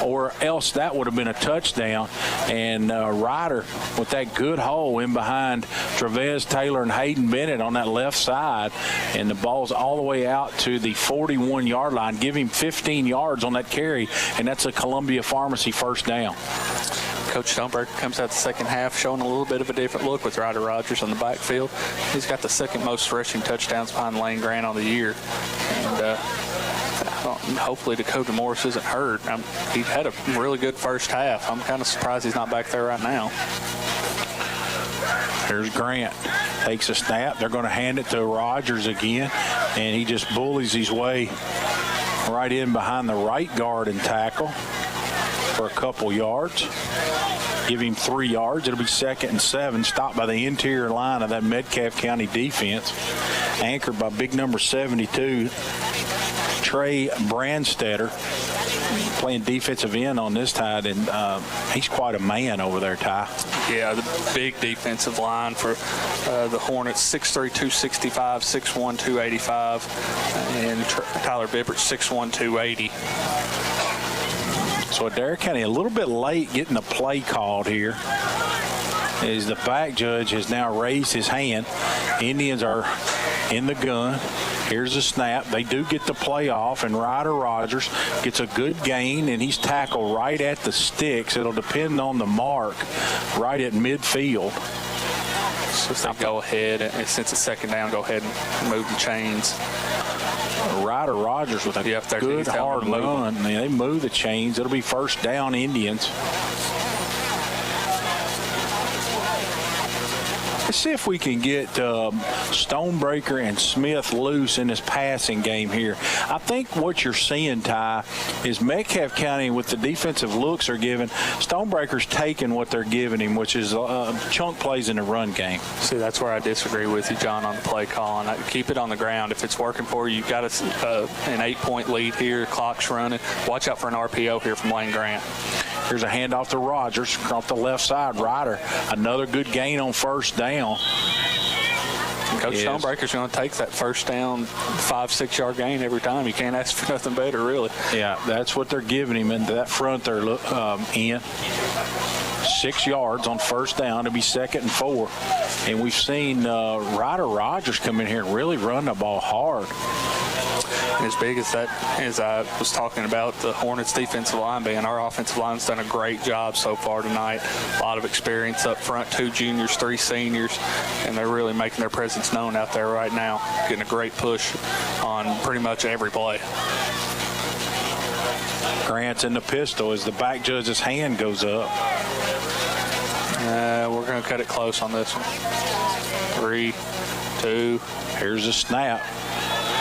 or else that would have been a touchdown. And Ryder with that good hole in behind Travez Taylor and Hayden Bennett on that left side, and the ball's all the way out to the 41-yard line. Give him 15 yards on that carry, and that's a Columbia Pharmacy first down. Coach Stonebreaker comes out the second half showing a little bit of a different look with Ryder Rogers on the backfield. He's got the second most rushing touchdowns behind Lane Grant on the year. And hopefully Dakota Morris isn't hurt. He had a really good first half. I'm kind of surprised he's not back there right now. Here's Grant. Takes a snap. They're going to hand it to Rogers again, and he just bullies his way right in behind the right guard and tackle for a couple yards. Give him 3 yards. It'll be 2nd and 7. Stopped by the interior line of that Metcalfe County defense. Anchored by big number 72, Trey Brandstetter, playing defensive end on this side, and he's quite a man over there, Ty. Yeah, the big defensive line for the Hornets, 6'3", 265, 6'1", 285, and Tyler Bibbert, 6'1", 280. So Adair County a little bit late getting the play called here, as the back judge has now raised his hand. Indians are in the gun. Here's a snap. They do get the play off, and Ryder Rogers gets a good gain, and he's tackled right at the sticks. It'll depend on the mark right at midfield. So they go ahead, and since it's second down, go ahead and move the chains. Ryder Rogers with a good hard run. They move the chains. It'll be first down, Indians. Let's see if we can get Stonebreaker and Smith loose in this passing game here. I think what you're seeing, Ty, is Metcalfe County, with the defensive looks they're giving, Stonebreaker's taking what they're giving him, which is chunk plays in the run game. See, that's where I disagree with you, John, on the play call. And keep it on the ground. If it's working for you, you've got an 8-point lead here. Clock's running. Watch out for an RPO here from Lane Grant. Here's a handoff to Rogers off the left side. Ryder, another good gain on first down. Coach Stonebreaker's going to take that first down 5-6 yard gain every time. You can't ask for nothing better, really. Yeah, that's what they're giving him into that front there in. 6 yards on first down. It'll be 2nd and 4. And we've seen Ryder Rogers come in here and really run the ball hard. And as big as that, as I was talking about the Hornets defensive line being, our offensive line's done a great job so far tonight. A lot of experience up front, 2 juniors, 3 seniors, and they're really making their presence known out there right now, getting a great push on pretty much every play. Grant's in the pistol as the back judge's hand goes up. We're going to cut it close on this one. 3, 2. Here's a snap.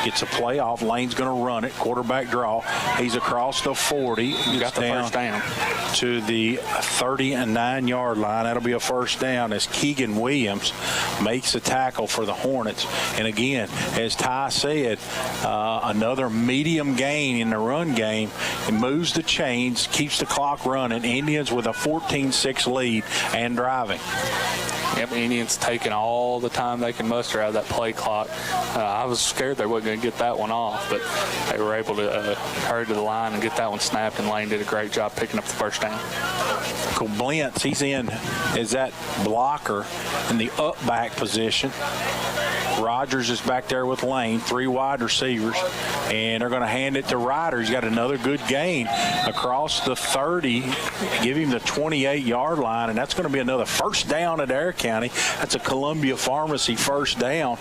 Gets a play off. Lane's going to run it. Quarterback draw. He's across the 40. Got the first down to the 39-yard line. That'll be a first down as Keegan Williams makes a tackle for the Hornets. And again, as Ty said, another medium gain in the run game. It moves the chains, keeps the clock running. Indians with a 14-6 lead and driving. Yep, Indians taking all the time they can muster out of that play clock. I was scared they weren't going to get that one off, but they were able to hurry to the line and get that one snapped, and Lane did a great job picking up the first down. Cool. Blintz, he's in as that blocker in the up back position. Rogers is back there with Lane, 3 wide receivers, and they're going to hand it to Ryder. He's got another good gain across the 30, give him the 28-yard line, and that's going to be another first down at Adair County. That's a Columbia Pharmacy first down.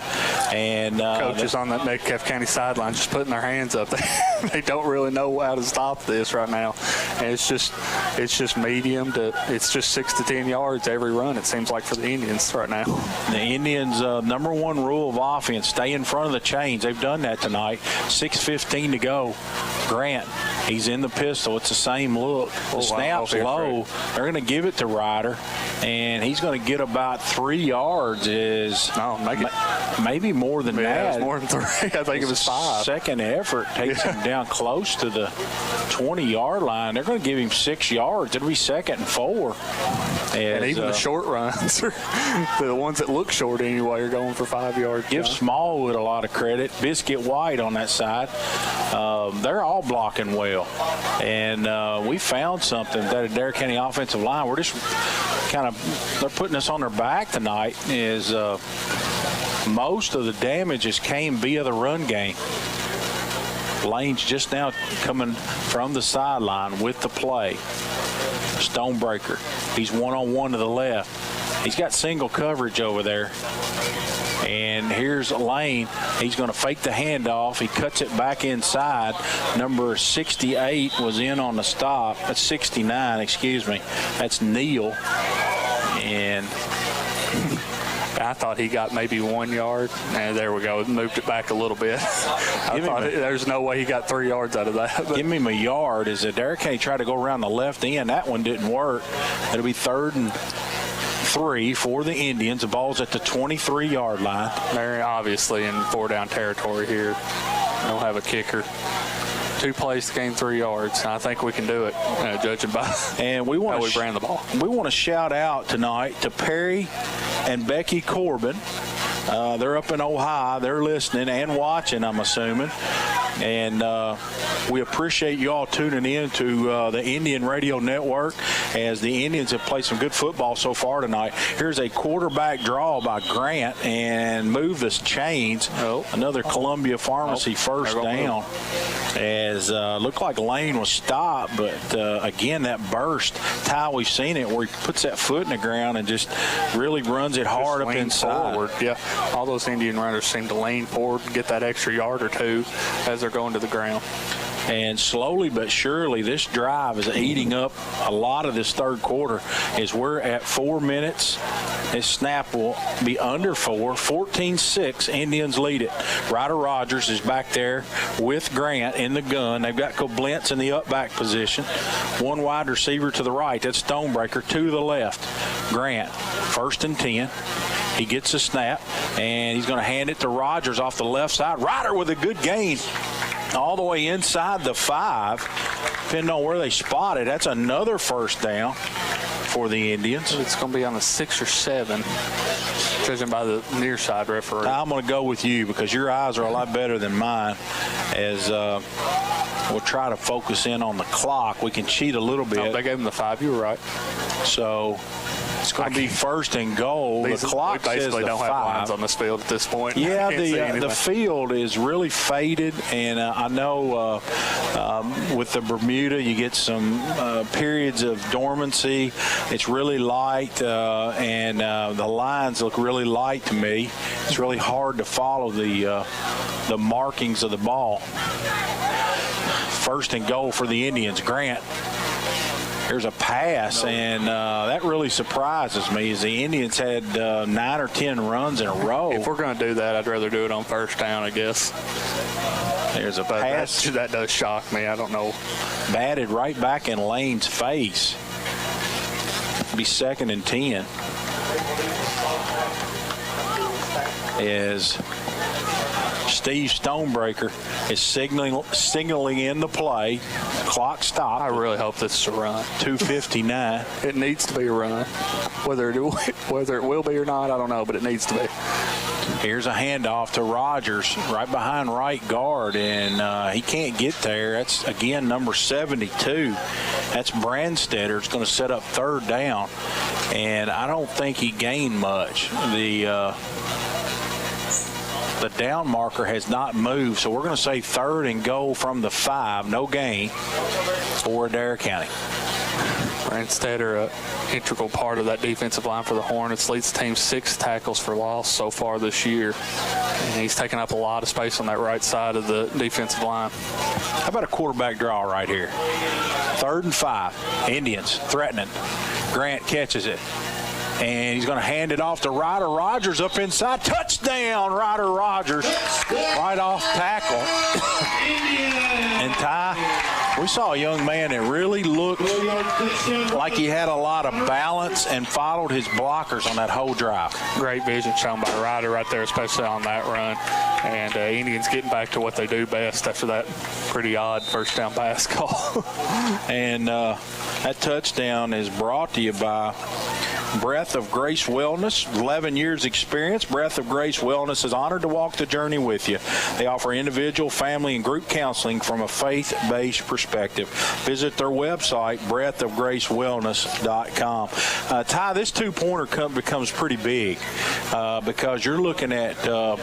And coaches on that Metcalfe County sideline just putting their hands up. They don't really know how to stop this right now, and it's just medium to it's just 6 to 10 yards every run. It seems like for the Indians right now. The Indians' number one rule of offense: stay in front of the chains. They've done that tonight. 6:15 to go. Grant, he's in the pistol. It's the same look. The snap's low. They're going to give it to Ryder, and he's going to get about 3 yards. Maybe more than that. It was more than 3. I think it was 5. Second effort takes him down close to the 20-yard line. They're going to give him 6 yards. It'll be 2nd and 4. And even the short runs, the ones that look short anyway, are going for 5 yards. yard. Give Smallwood a lot of credit. Biscuit White on that side. They're all blocking well. And we found something that Adair County offensive line, we're just they're putting us on their back tonight, is most of the damages came via the run game. Lane's just now coming from the sideline with the play. Stonebreaker, he's one-on-one to the left. He's got single coverage over there. And here's Lane. He's going to fake the handoff. He cuts it back inside. Number 68 was in on the stop. That's 69, excuse me. That's Neal. And I thought he got maybe 1 yard, and there we go. Moved it back a little bit. I thought there's no way he got 3 yards out of that. Give him a yard. As Adair County tried to go around the left end, that one didn't work. It'll be 3rd and 3 for the Indians. The ball's at the 23-yard line. They're obviously in 4-down territory here. They don't have a kicker. 2 plays to gain 3 yards. I think we can do it, judging by how we ran the ball. We want to shout out tonight to Perry and Becky Corbin. They're up in Ohio. They're listening and watching, I'm assuming. And we appreciate you all tuning in to the Indian Radio Network, as the Indians have played some good football so far tonight. Here's a quarterback draw by Grant and move the chains. Another Columbia Pharmacy first down. As looked like Lane was stopped, but again, that burst. Ty, we've seen it where he puts that foot in the ground and just really runs it hard up inside. Forward. Yeah, all those Indian runners seem to lean forward and get that extra yard or two as they're going to the ground. And slowly but surely, this drive is eating up a lot of this third quarter. As we're at 4 minutes, this snap will be under 4. 14-6, Indians lead it. Ryder Rogers is back there with Grant in the gun. They've got Koblentz in the up back position. 1 wide receiver to the right. That's Stonebreaker. 2 to the left. Grant, 1st and 10. He gets the snap, and he's going to hand it to Rogers off the left side. Ryder with a good gain all the way inside the 5. Depending on where they spot it, that's another first down for the Indians. It's going to be on the 6 or 7, judging by the near side referee. I'm going to go with you because your eyes are a lot better than mine. As we'll try to focus in on the clock. We can cheat a little bit. No, they gave him the 5. You were right. So it's going to be 1st and goal. The clock says the 5. We basically don't have lines on this field at this point. Yeah, the field is really faded, and I know with the Bermuda you get some periods of dormancy. It's really light, and the lines look really light to me. It's really hard to follow the markings of the ball. 1st and goal for the Indians. Grant. Here's a pass, and that really surprises me, as the Indians had 9 or 10 runs in a row. If we're going to do that, I'd rather do it on 1st down, I guess. There's a pass. That does shock me. I don't know. Batted right back in Lane's face. It'll be 2nd and 10. As Steve Stonebreaker is signaling in the play. Clock stopped. I really hope this is a run. 2:59. It needs to be a run. Whether it will be or not, I don't know, but it needs to be. Here's a handoff to Rogers right behind right guard, and he can't get there. That's, again, number 72. That's Brandstetter. It's going to set up 3rd down, and I don't think he gained much. The down marker has not moved, so we're going to say 3rd and goal from the 5. No gain for Adair County. Brandstetter, an integral part of that defensive line for the Hornets, leads the team 6 tackles for loss so far this year. And he's taking up a lot of space on that right side of the defensive line. How about a quarterback draw right here? 3rd and 5. Indians threatening. Grant catches it. And he's going to hand it off to Ryder Rogers up inside. Touchdown, Ryder Rogers. Right off tackle. And Ty, we saw a young man that really looked like he had a lot of balance and followed his blockers on that whole drive. Great vision shown by Ryder right there, especially on that run. And Indians getting back to what they do best after that pretty odd 1st down pass call. And that touchdown is brought to you by Breath of Grace Wellness, 11 years experience. Breath of Grace Wellness is honored to walk the journey with you. They offer individual, family, and group counseling from a faith-based perspective. Visit their website, breathofgracewellness.com. Ty, this two-pointer becomes pretty big because you're looking at a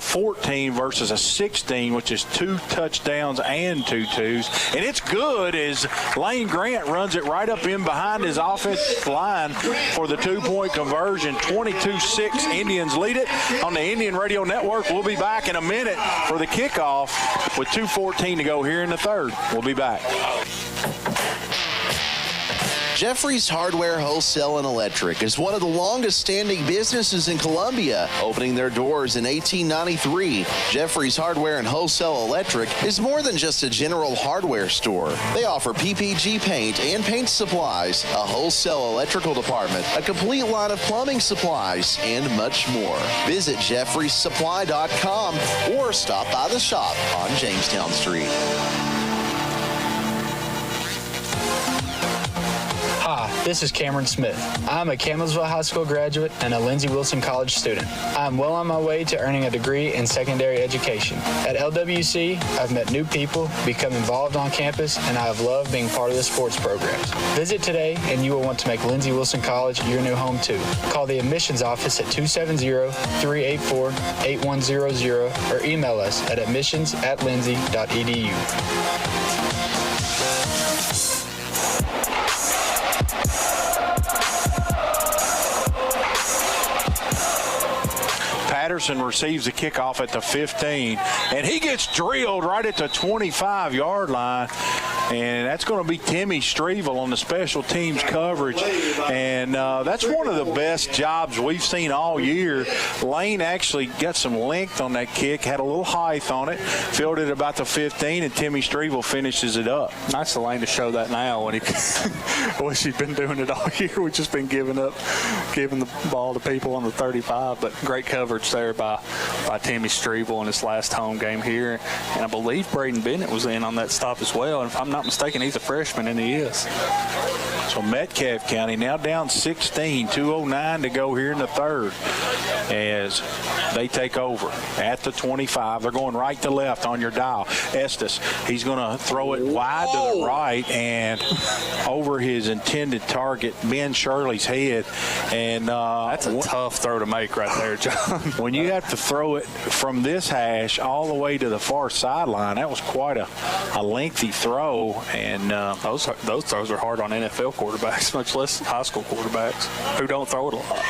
14 versus a 16, which is 2 touchdowns and 2 twos. And it's good as Lane Grant runs it right up in behind his offensive line for the 2-point conversion. 22-6, Indians lead it on the Indian Radio Network. We'll be back in a minute for the kickoff with 2:14 to go here in the third. We'll be back. Jeffrey's Hardware, Wholesale, and Electric is one of the longest-standing businesses in Columbia, opening their doors in 1893. Jeffrey's Hardware and Wholesale Electric is more than just a general hardware store. They offer PPG paint and paint supplies, a wholesale electrical department, a complete line of plumbing supplies, and much more. Visit jeffreysupply.com or stop by the shop on Jamestown Street. Hi, this is Cameron Smith. I'm a Campbellsville High School graduate and a Lindsey Wilson College student. I'm well on my way to earning a degree in secondary education. At LWC, I've met new people, become involved on campus, and I have loved being part of the sports programs. Visit today and you will want to make Lindsey Wilson College your new home too. Call the admissions office at 270-384-8100 or email us at admissions@lindsey.edu. Patterson receives the kickoff at the 15, and he gets drilled right at the 25-yard line. And that's going to be Timmy Strevel on the special teams coverage. And that's one of the best jobs we've seen all year. Lane actually got some length on that kick, had a little height on it, fielded about the 15, and Timmy Strevel finishes it up. Nice of Lane to show that now when he wish he'd been doing it all year. We've just been giving the ball to people on the 35, but great coverage there by Timmy Strevel in his last home game here. And I believe Braden Bennett was in on that stop as well. And if I'm not mistaken, he's a freshman, and he is. So Metcalfe County now down 16, 2:09 to go here in the third as they take over at the 25. They're going right to left on your dial. Estes, he's going to throw it wide to the right and over his intended target, Ben Shirley's head. And that's a tough throw to make right there, John. When you have to throw it from this hash all the way to the far sideline, that was quite a lengthy throw. And those throws are hard on NFL quarterbacks, much less high school quarterbacks who don't throw it a lot.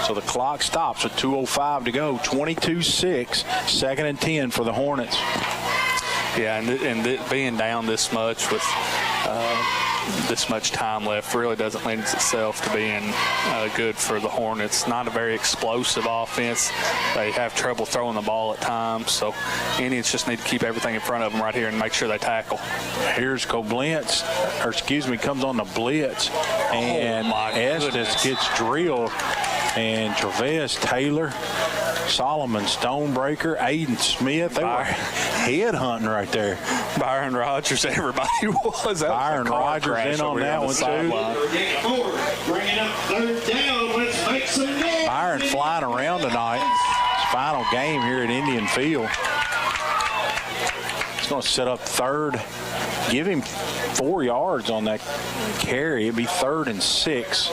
So the clock stops with 2:05 to go, 22-6, 2nd and 10 for the Hornets. Yeah, and being down this much with this much time left really doesn't lend itself to being good for the Hornets. Not a very explosive offense. They have trouble throwing the ball at times, so Indians just need to keep everything in front of them right here and make sure they tackle. Here's Koblenz, comes on the blitz, and Estes gets drilled, and Travis Taylor, Solomon Stonebreaker, Aiden Smith, they were head hunting right there. Byron Rogers, everybody was. Byron Rogers in on that one too. Bringing up third down. Let's make some noise. Byron flying around tonight. His final game here at Indian Field. He's going to set up third. Give him 4 yards on that carry. It'd be 3rd and 6.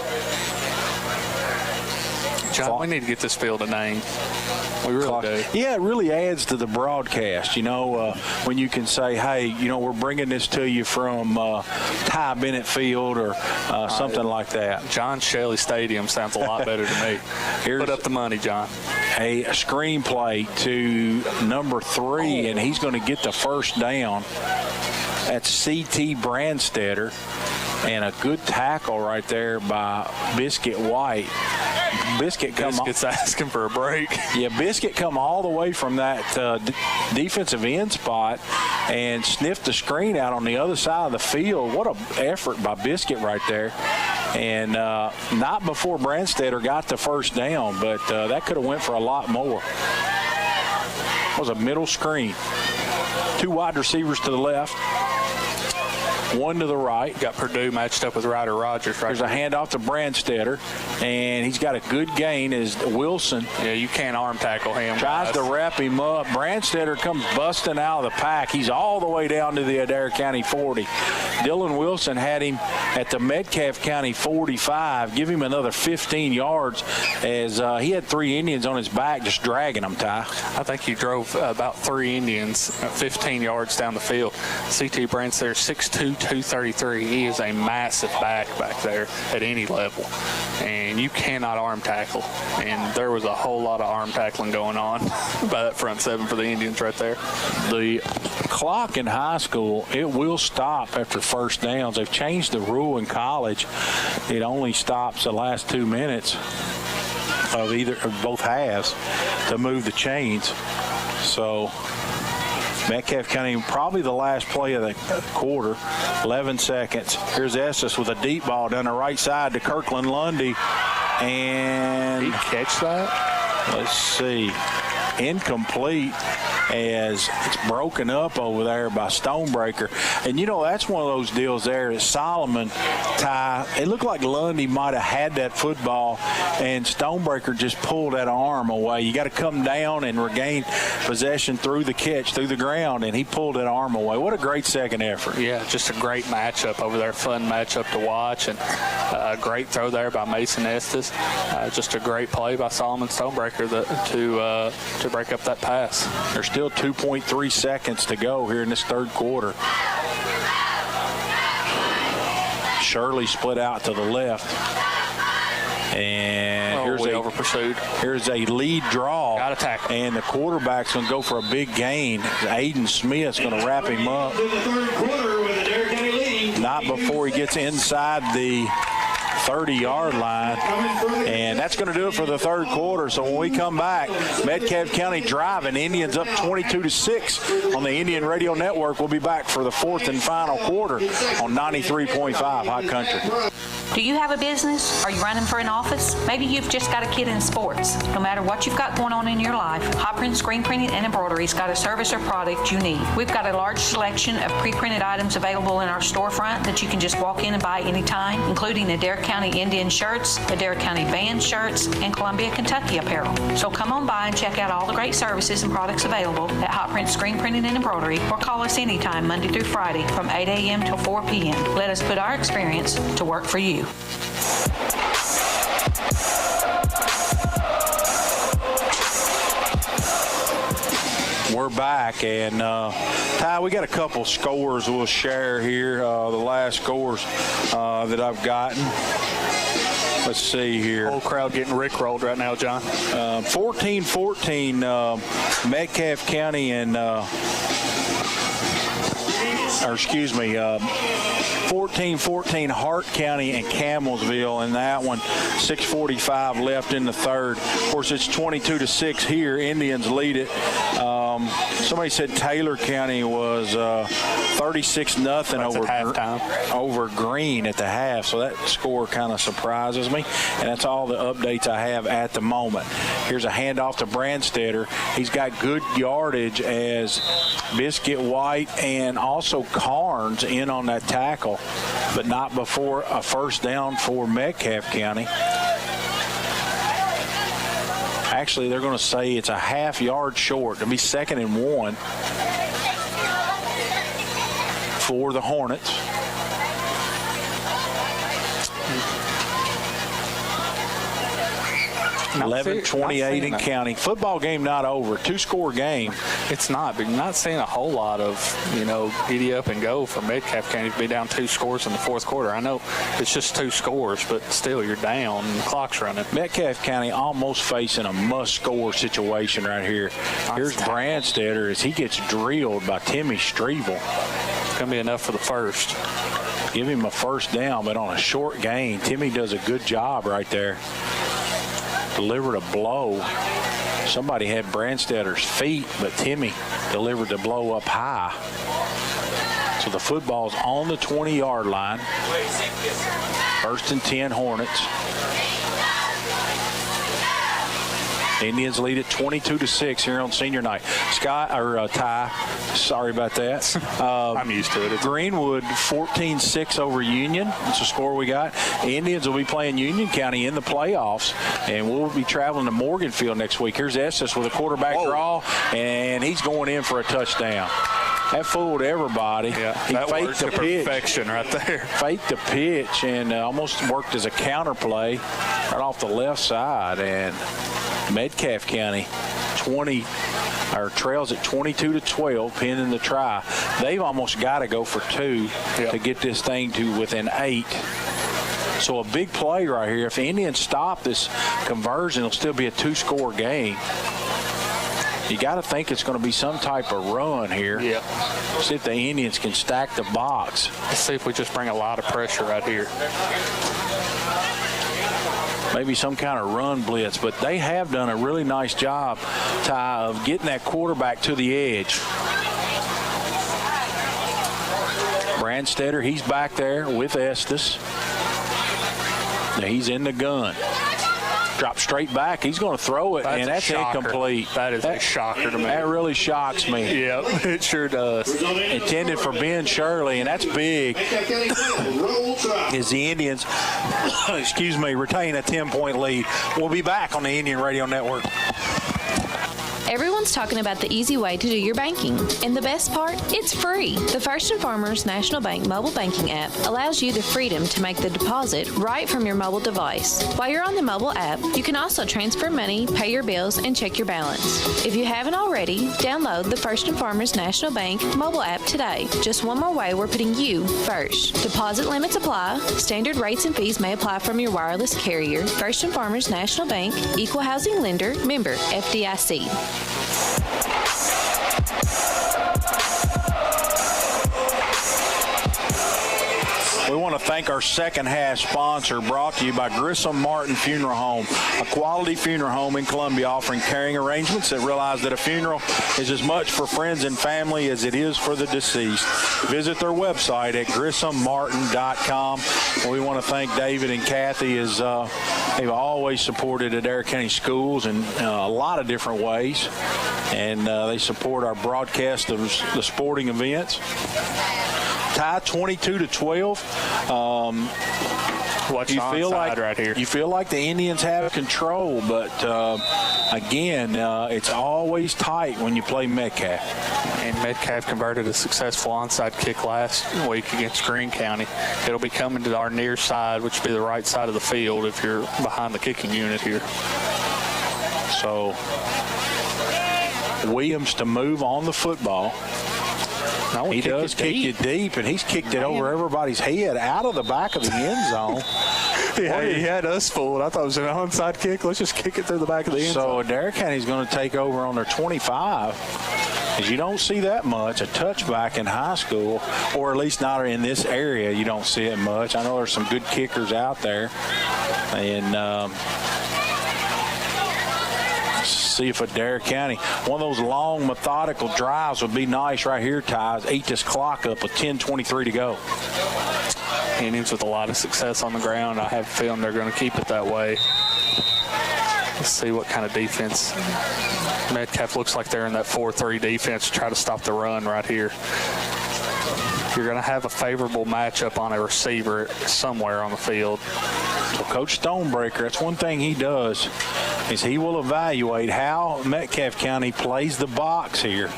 John, we need to get this field a name. We really do. Yeah, it really adds to the broadcast, when you can say, hey, we're bringing this to you from Ty Bennett Field or something like that. John Shelley Stadium sounds a lot better to me. Put up the money, John. A screenplay to number 3, and he's going to get the first down. That's C.T. Brandstetter, and a good tackle right there by Biscuit White. Biscuit's asking for a break. Yeah, Biscuit come all the way from that defensive end spot and sniffed the screen out on the other side of the field. What an effort by Biscuit right there. And not before Brandstetter got the first down, but that could have went for a lot more. It was a middle screen. 2 wide receivers to the left. one to the right. Got Purdue matched up with Ryder Rogers right There's a handoff to Brandstetter, and he's got a good gain as Wilson. Yeah, you can't arm tackle him. Tries to wrap him up. Brandstetter comes busting out of the pack. He's all the way down to the Adair County 40. Dylan Wilson had him at the Metcalfe County 45. Give him another 15 yards as he had 3 Indians on his back just dragging them, Ty. I think he drove about 3 Indians 15 yards down the field. C.T. Brandstetter, 6'2", 233. He is a massive back there at any level. And you cannot arm tackle. And there was a whole lot of arm tackling going on by that front seven for the Indians right there. The clock in high school, it will stop after first downs. They've changed the rule in college. It only stops the last 2 minutes of both halves to move the chains. So Metcalfe County, probably the last play of the quarter, 11 seconds. Here's Estes with a deep ball down the right side to Kirkland Lundy. And he catch that? Let's see. Incomplete as it's broken up over there by Stonebreaker. And, you know, that's one of those deals there that Solomon, Ty, it looked like Lundy might have had that football and Stonebreaker just pulled that arm away. You got to come down and regain possession through the catch, through the ground, and he pulled that arm away. What a great second effort. Yeah, just a great matchup over there, fun matchup to watch, and a great throw there by Mason Estes. Just a great play by Solomon Stonebreaker to break up that pass. There's still 2.3 seconds to go here in this third quarter. Shirley split out to the left. And here's a lead draw. Got a tackle. And the quarterback's going to go for a big gain. Aiden Smith's going to wrap him up. Not before he gets inside the 30-yard line, and that's going to do it for the third quarter. So when we come back, Metcalfe County driving, Indians up 22-6 on the Indian Radio Network. We'll be back for the fourth and final quarter on 93.5 Hot Country. Do you have a business? Are you running for an office? Maybe you've just got a kid in sports. No matter what you've got going on in your life, Hot Print Screen Printing and Embroidery's got a service or product you need. We've got a large selection of pre-printed items available in our storefront that you can just walk in and buy anytime, including Adair County Indian shirts, Adair County band shirts, and Columbia, Kentucky apparel. So come on by and check out all the great services and products available at Hot Print Screen Printing and Embroidery, or call us anytime Monday through Friday from 8 a.m. till 4 p.m. Let us put our experience to work for you. We're back, and Ty, we got a couple scores we'll share here, the last scores that I've gotten. Let's see here. Whole crowd getting rickrolled right now, John. 14-14 Metcalfe County and 14-14 Hart County and Camelsville in that one. 6:45 left in the third. Of course, it's 22-6 here. Indians lead it. Somebody said Taylor County was 36-0 over Green at the half, so that score kind of surprises me, and that's all the updates I have at the moment. Here's a handoff to Brandstetter. He's got good yardage as Biscuit White and also Carnes in on that tackle, but not before a first down for Metcalfe County. Actually, they're going to say it's a half yard short. It'll be 2nd and 1 for the Hornets. 11-28 in counting. Football game not over. 2-score game. It's not, but you're not seeing a whole lot of, giddy up and go for Metcalfe County to be down 2 scores in the fourth quarter. I know it's just 2 scores, but still you're down and the clock's running. Metcalfe County almost facing a must-score situation right here. Here's Brandstetter as he gets drilled by Timmy Strevel. It's going to be enough for the first. Give him a first down, but on a short gain. Timmy does a good job right there. Delivered a blow. Somebody had Brandstetter's feet, but Timmy delivered the blow up high. So the football's on the 20-yard line. 1st and 10 Hornets. Indians lead it 22-6 here on senior night. Ty, sorry about that. I'm used to it. Greenwood 14-6 over Union. That's the score we got. Indians will be playing Union County in the playoffs, and we'll be traveling to Morganfield next week. Here's Estes with a quarterback draw, and he's going in for a touchdown. That fooled everybody. Yeah, he faked the pitch. Perfection right there. Faked the pitch and almost worked as a counter play right off the left side. And Metcalfe County trails at 22-12, pinning the try. They've almost got to go for 2 to get this thing to within 8. So a big play right here. If the Indians stop this conversion, it'll still be a 2-score game. You got to think it's going to be some type of run here. Yeah. See if the Indians can stack the box. Let's see if we just bring a lot of pressure right here. Maybe some kind of run blitz, but they have done a really nice job, Ty, of getting that quarterback to the edge. Brandstetter, he's back there with Estes. Now he's in the gun. Drop straight back. He's going to throw it, and that's incomplete. That is a shocker to me. That really shocks me. Yep, it sure does. Intended for Ben Shirley, and that's big. As the Indians, retain a 10-point lead. We'll be back on the Indian Radio Network. Everyone's talking about the easy way to do your banking. And the best part? It's free. The First & Farmers National Bank mobile banking app allows you the freedom to make the deposit right from your mobile device. While you're on the mobile app, you can also transfer money, pay your bills, and check your balance. If you haven't already, download the First & Farmers National Bank mobile app today. Just one more way we're putting you first. Deposit limits apply. Standard rates and fees may apply from your wireless carrier. First & Farmers National Bank, Equal Housing Lender, member FDIC. We want to thank our second half sponsor, brought to you by Grissom Martin Funeral Home, a quality funeral home in Columbia offering caring arrangements that realize that a funeral is as much for friends and family as it is for the deceased. Visit their website at grissommartin.com. We want to thank David and Kathy, as they've always supported Adair County Schools in a lot of different ways, and they support our broadcast of the sporting events. Tied 22-12. What's you feel like right here? You feel like the Indians have control, but again, it's always tight when you play Metcalfe. And Metcalfe converted a successful onside kick last week against Greene County. It'll be coming to our near side, which will be the right side of the field if you're behind the kicking unit here. So Williams to move on the football. No, he does kick it deep, and he's kicked it over everybody's head out of the back of the end zone. Yeah, he had us fooled. I thought it was an onside kick. Let's just kick it through the back of the end zone. So Adair County's going to take over on their 25. Because you don't see that much, a touchback in high school, or at least not in this area. You don't see it much. I know there's some good kickers out there. And see if Adair County, one of those long methodical drives would be nice right here, Ty. Eat this clock up with 10:23 to go. Indians with a lot of success on the ground. I have a feeling they're going to keep it that way. Let's see what kind of defense. Metcalfe looks like they're in that 4-3 defense to try to stop the run right here. You're going to have a favorable matchup on a receiver somewhere on the field. So Coach Stonebreaker, that's one thing he does, is he will evaluate how Metcalfe County plays the box here.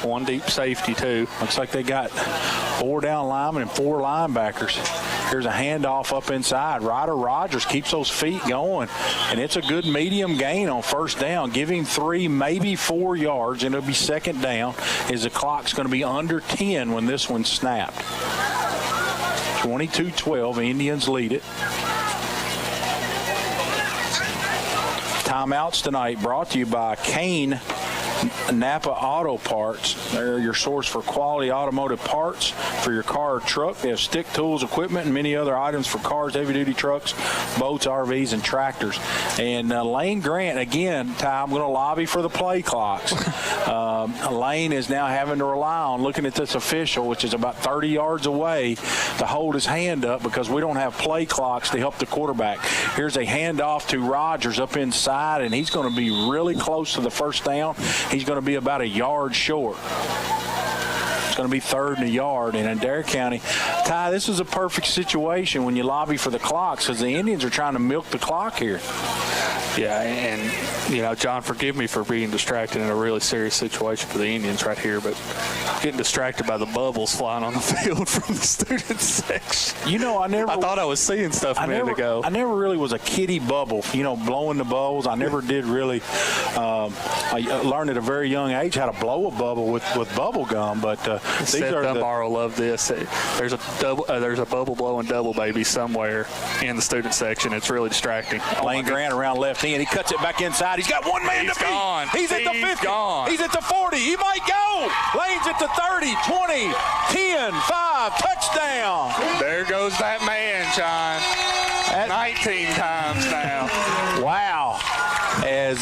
One deep safety, too. Looks like they got 4 down linemen and 4 linebackers. Here's a handoff up inside. Ryder Rogers keeps those feet going, and it's a good medium gain on first down. Give him 3, maybe 4 yards, and it'll be second down, as the clock's going to be under 10 when this one's snapped. 22-12, Indians lead it. Timeouts tonight brought to you by Kane Napa Auto Parts. They're your source for quality automotive parts for your car or truck. They have stick tools, equipment, and many other items for cars, heavy-duty trucks, boats, RVs, and tractors. And Lane Grant, again, Ty, I'm going to lobby for the play clocks. Lane is now having to rely on looking at this official, which is about 30 yards away, to hold his hand up because we don't have play clocks to help the quarterback. Here's a handoff to Rogers up inside, and he's going to be really close to the first down. He's going to be about a yard short. It's going to be 3rd and a yard. And in Adair County, Ty, this is a perfect situation when you lobby for the clocks because the Indians are trying to milk the clock here. Yeah, and, John, forgive me for being distracted in a really serious situation for the Indians right here, but getting distracted by the bubbles flying on the field from the student section. I thought I was seeing stuff a minute ago. I never really was a kiddie bubble, blowing the bubbles. I never did really. I learned at a very young age how to blow a bubble with bubble gum, but these are Dunbar will love this. There's a bubble blowing double baby somewhere in the student section. It's really distracting. Lane Grant around left hand. He cuts it back inside. He's got one man to beat. Gone. He's at the 50. Gone. He's at the 40. He might go. Lane's at the 30, 20, 10, 5, touchdown. There goes that man, John. 19 times now. Wow. As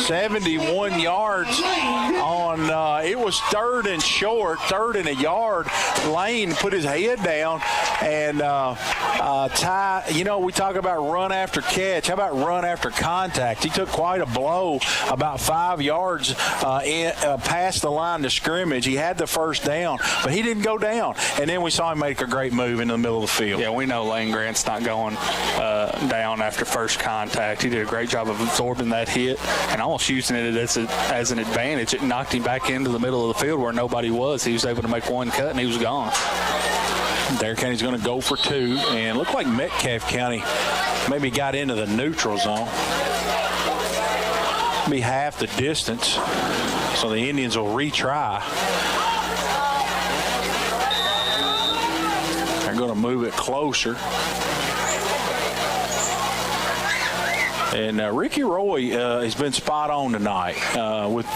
71 yards on, it was 3rd and short, 3rd and a yard. Lane put his head down, and Ty, we talk about run after catch. How about run after contact? He took quite a blow about 5 yards past the line to scrimmage. He had the first down, but he didn't go down. And then we saw him make a great move in the middle of the field. Yeah, we know Lane Grant's not going down after first contact. He did a great job of absorbing that hit and almost using it as an advantage. It knocked him back into the middle of the field where nobody was. He was able to make one cut, and he was gone. Adair County's going to go for 2, and looked like Metcalfe County maybe got into the neutral zone. Be half the distance, so the Indians will retry. They're going to move it closer. And Ricky Roy has been spot on tonight with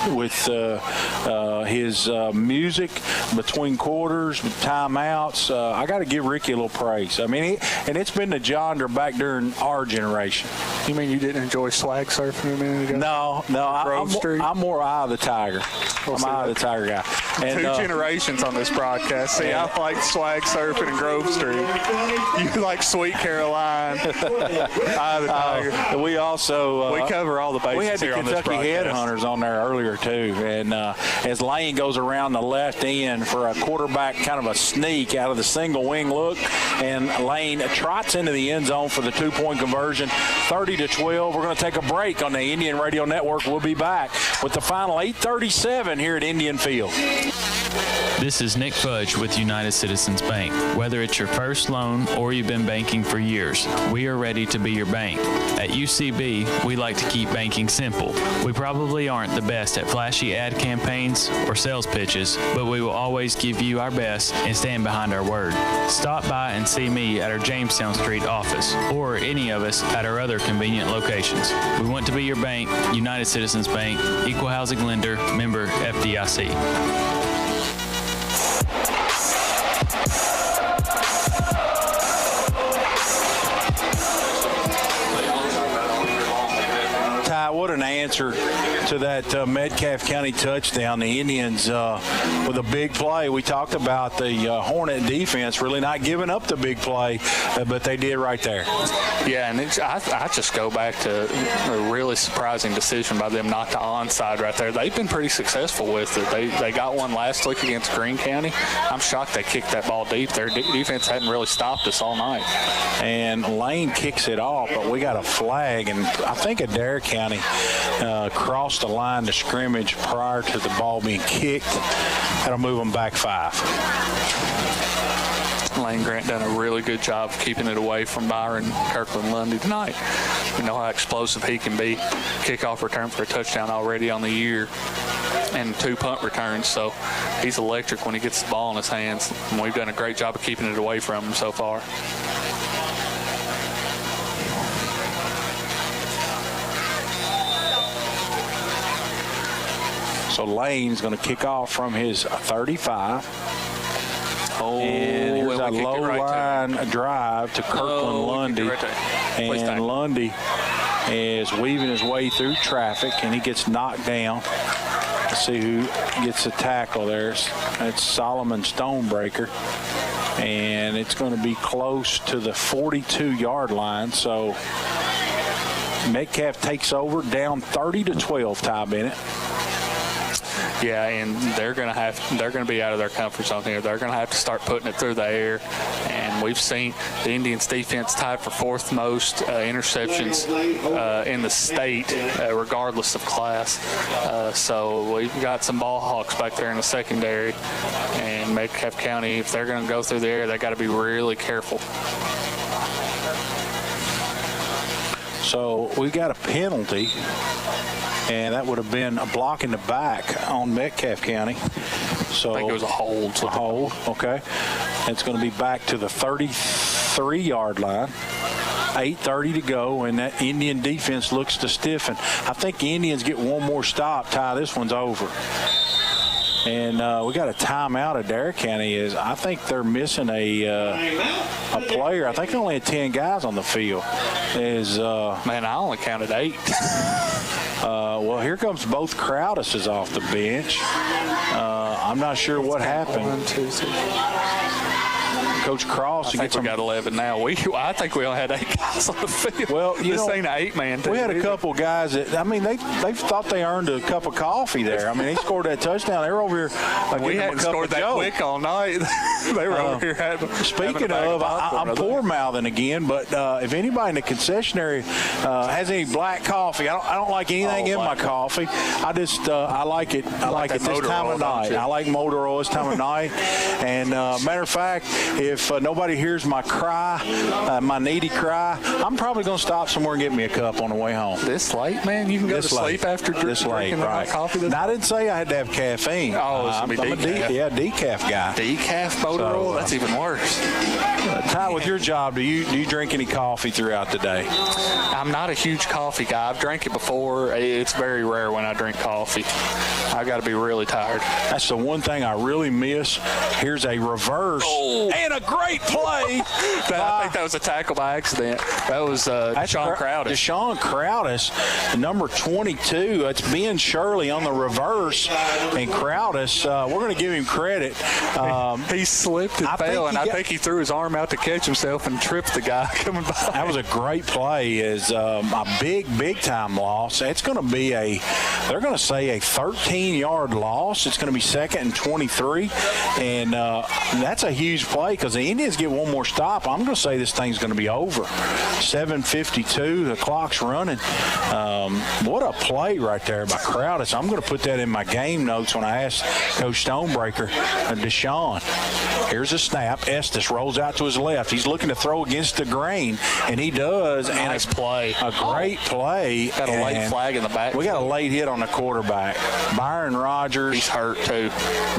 his music between quarters, with timeouts. I got to give Ricky a little praise. I mean, and it's been the genre back during our generation. You mean you didn't enjoy swag surfing a minute ago? No, I'm more Eye of the Tiger. I'm Eye of the Tiger guy. And, 2 generations on this broadcast. See, I like swag surfing in Grove Street. You like Sweet Caroline, Eye of the Tiger. We also we cover all the bases. We had the here on this Kentucky Headhunters on there earlier too, and as Lane goes around the left end for a quarterback kind of a sneak out of the single wing look, and Lane trots into the end zone for the 2-point conversion, 30-12. We're going to take a break on the Indian Radio Network. We'll be back with the final 8:37 here at Indian Field. This is Nick Fudge with United Citizens Bank. Whether it's your first loan or you've been banking for years, we are ready to be your bank. At UCB, we like to keep banking simple. We probably aren't the best at flashy ad campaigns or sales pitches, but we will always give you our best and stand behind our word. Stop by and see me at our Jamestown Street office or any of us at our other convenient locations. We want to be your bank, United Citizens Bank, Equal Housing Lender, member FDIC. What an answer to that Metcalfe County touchdown. The Indians with a big play. We talked about the Hornet defense really not giving up the big play, but they did right there. Yeah, and I just go back to a really surprising decision by them not to onside right there. They've been pretty successful with it. They got one last week against Greene County. I'm shocked they kicked that ball deep. Their defense hadn't really stopped us all night. And Lane kicks it off, but we got a flag, and I think Adair County crossed the line to scrimmage prior to the ball being kicked. That'll move them back 5. Lane Grant done a really good job of keeping it away from Byron Kirkland Lundy tonight. We know how explosive he can be. Kickoff return for a touchdown already on the year and 2 punt returns, so he's electric when he gets the ball in his hands, and we've done a great job of keeping it away from him so far. So Lane's going to kick off from his 35. And here's a low line drive to Kirkland Lundy. And Lundy is weaving his way through traffic, and he gets knocked down. Let's see who gets the tackle there. It's Solomon Stonebreaker. And it's going to be close to the 42-yard line. So Metcalfe takes over, down 30-12, Ty Bennett. Yeah, and they're going to be out of their comfort zone here. They're going to have to start putting it through the air. And we've seen the Indians defense tied for fourth most interceptions in the state, regardless of class. So we've got some ball hawks back there in the secondary. And Metcalfe County, if they're going to go through the air, they got to be really careful. So we got a penalty. And that would have been a block in the back on Metcalfe County. So I think it was a hold. A hold, okay. It's going to be back to the 33-yard line. 8:30 to go, and that Indian defense looks to stiffen. I think the Indians get one more stop. Ty, this one's over. And we got a timeout. Adair County I think they're missing a player. I think they only had 10 guys on the field. Man, I only counted 8. Well, here comes both Crowdises off the bench. I'm not sure what happened. 1, 2, 3. Coach Cross. I think we got 11 now. I think we only had 8 guys on the field. Well, this ain't an 8-man team. We had a couple guys that, I mean, they thought they earned a cup of coffee there. I mean, they scored that touchdown. They were over here. We hadn't scored that quick all night. They were over here Speaking of, I'm poor-mouthing again, but if anybody in the concessionary has any black coffee, I don't like anything in my coffee. I just I like it. I like it this time of night. I like motor oil this time of night. And matter of fact, if nobody hears my cry, my needy cry, I'm probably going to stop somewhere and get me a cup on the way home. This late, man? You can go to sleep after drinking right. coffee? Now, I didn't say I had to have caffeine. Oh, I'm a decaf. decaf guy. Decaf motor oil? That's even worse. Ty, with your job, do you drink any coffee throughout the day? I'm not a huge coffee guy. I've drank it before. It's very rare when I drink coffee. I got to be really tired. That's the one thing I really miss. Here's a reverse and a great play. I think that was a tackle by accident. That was Deshaun Crowdis. Deshaun Crowdis, number 22. That's Ben Shirley on the reverse. And Crowdis, we're going to give him credit. He slipped and fell, and I think he threw his arm out to catch himself and tripped the guy coming by. That was a great play. Is a big time loss. It's going to be they're going to say a 13-yard loss. It's going to be 2nd and 23. And that's a huge play because the Indians get one more stop. I'm going to say this thing's going to be over. 7:52. The clock's running. What a play right there by Crowdis. I'm going to put that in my game notes when I ask Coach Stonebreaker, Deshaun. Here's a snap. Estes rolls out to his left. He's looking to throw against the grain, and he does. Nice play. A great play. Got a late flag in the back. We got a late hit on the quarterback. Byron Rogers. He's hurt, too.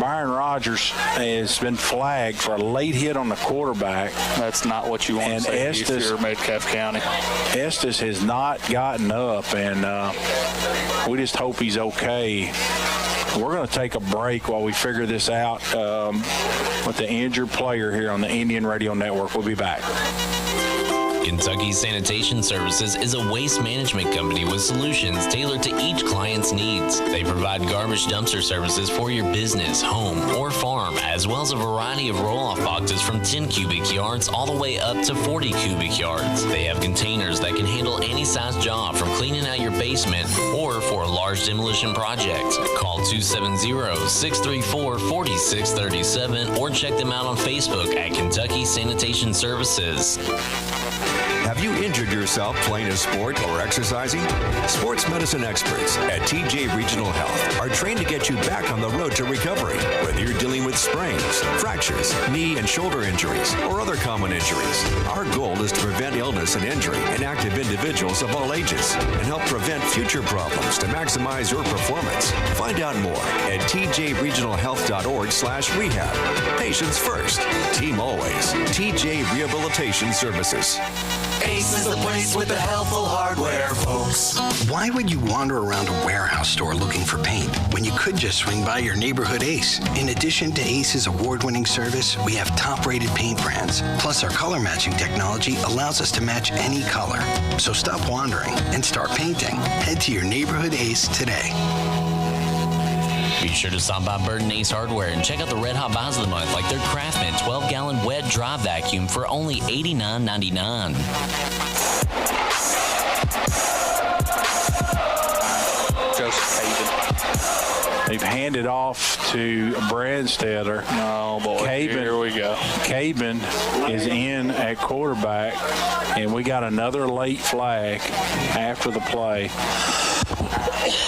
Byron Rogers has been flagged for a late hit on the quarterback. That's not what you want to say if you're Metcalfe County. Estes has not gotten up, and we just hope he's okay. We're going to take a break while we figure this out with the injured player here on the Indian Radio Network. We'll be back. Kentucky Sanitation Services is a waste management company with solutions tailored to each client's needs. They provide garbage dumpster services for your business, home, or farm, as well as a variety of roll-off boxes from 10 cubic yards all the way up to 40 cubic yards. They have containers that can handle any size job, from cleaning out your basement or for a large demolition project. Call 270-634-4637 or check them out on Facebook at Kentucky Sanitation Services. Have you injured yourself playing a sport or exercising? Sports medicine experts at TJ Regional Health are trained to get you back on the road to recovery, whether you're dealing with sprains, fractures, knee and shoulder injuries, or other common injuries. Our goal is to prevent illness and injury in active individuals of all ages and help prevent future problems to maximize your performance. Find out more at tjregionalhealth.org/rehab. Patients first, team always. TJ Rehabilitation Services. Ace is the place with the helpful hardware, folks. Why would you wander around a warehouse store looking for paint when you could just swing by your neighborhood Ace? In addition to Ace's award-winning service, we have top-rated paint brands. Plus, our color matching technology allows us to match any color. So stop wandering and start painting. Head to your neighborhood Ace today. Be sure to stop by Burton Ace Hardware and check out the Red Hot Buys of the month, like their Craftsman 12-gallon wet dry vacuum for only $89.99. Joseph Caven. They've handed off to Branstetter. Oh, boy. Caven, Here we go. Caven is in at quarterback, and we got another late flag after the play.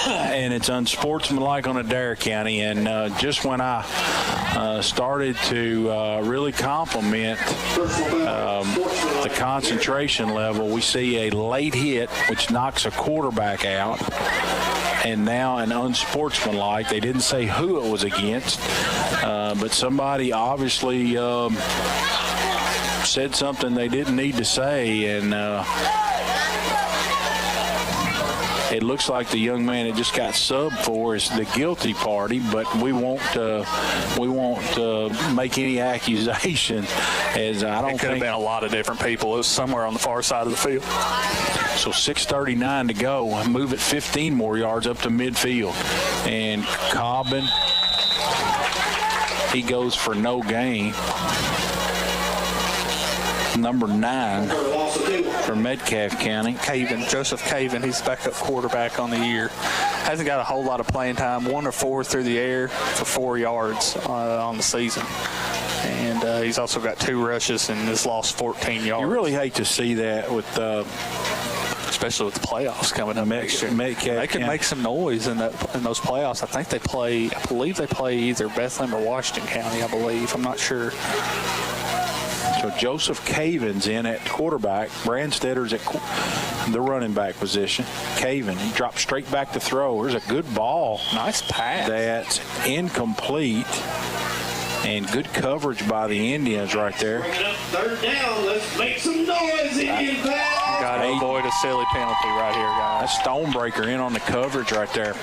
And it's unsportsmanlike on Adair County. And just when I started to really compliment the concentration level, we see a late hit, which knocks a quarterback out. And now an unsportsmanlike. They didn't say who it was against, but somebody obviously said something they didn't need to say, and it looks like the young man that just got subbed for is the guilty party, but we won't make any accusations, as I don't think. It could have been a lot of different people. It was somewhere on the far side of the field. So 6:39 to go. Move it 15 more yards up to midfield. And Cobbin, he goes for no gain. Number 9 for Metcalfe County. Caven, Joseph Caven, he's backup quarterback on the year. Hasn't got a whole lot of playing time. 1 or 4 through the air for 4 yards on the season. And he's also got 2 rushes and has lost 14 yards. You really hate to see that with especially with the playoffs coming up next year. They can make some noise in those playoffs. I believe they play either Bethlehem or Washington County, I believe. I'm not sure. So Joseph Caven's in at quarterback. Branstetter's at the running back position. Caven, he dropped straight back to throw. There's a good ball. Nice pass. That's incomplete. And good coverage by the Indians right there. Third down. Let's make some noise, Indian fans. Got to avoid a silly penalty right here, guys. That's Stonebreaker in on the coverage right there.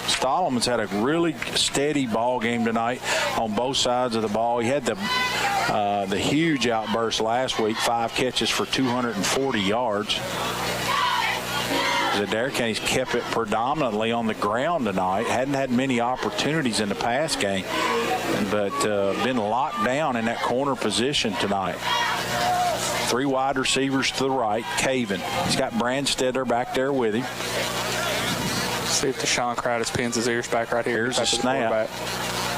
Stallman's had a really steady ball game tonight on both sides of the ball. He had the huge outburst last week, 5 catches for 240 yards. Adair County's kept it predominantly on the ground tonight. Hadn't had many opportunities in the pass game, but been locked down in that corner position tonight. 3 wide receivers to the right. Caven. He's got Branstetter back there with him. See if Deshaun Crowdis pins his ears back right here. Here's a snap.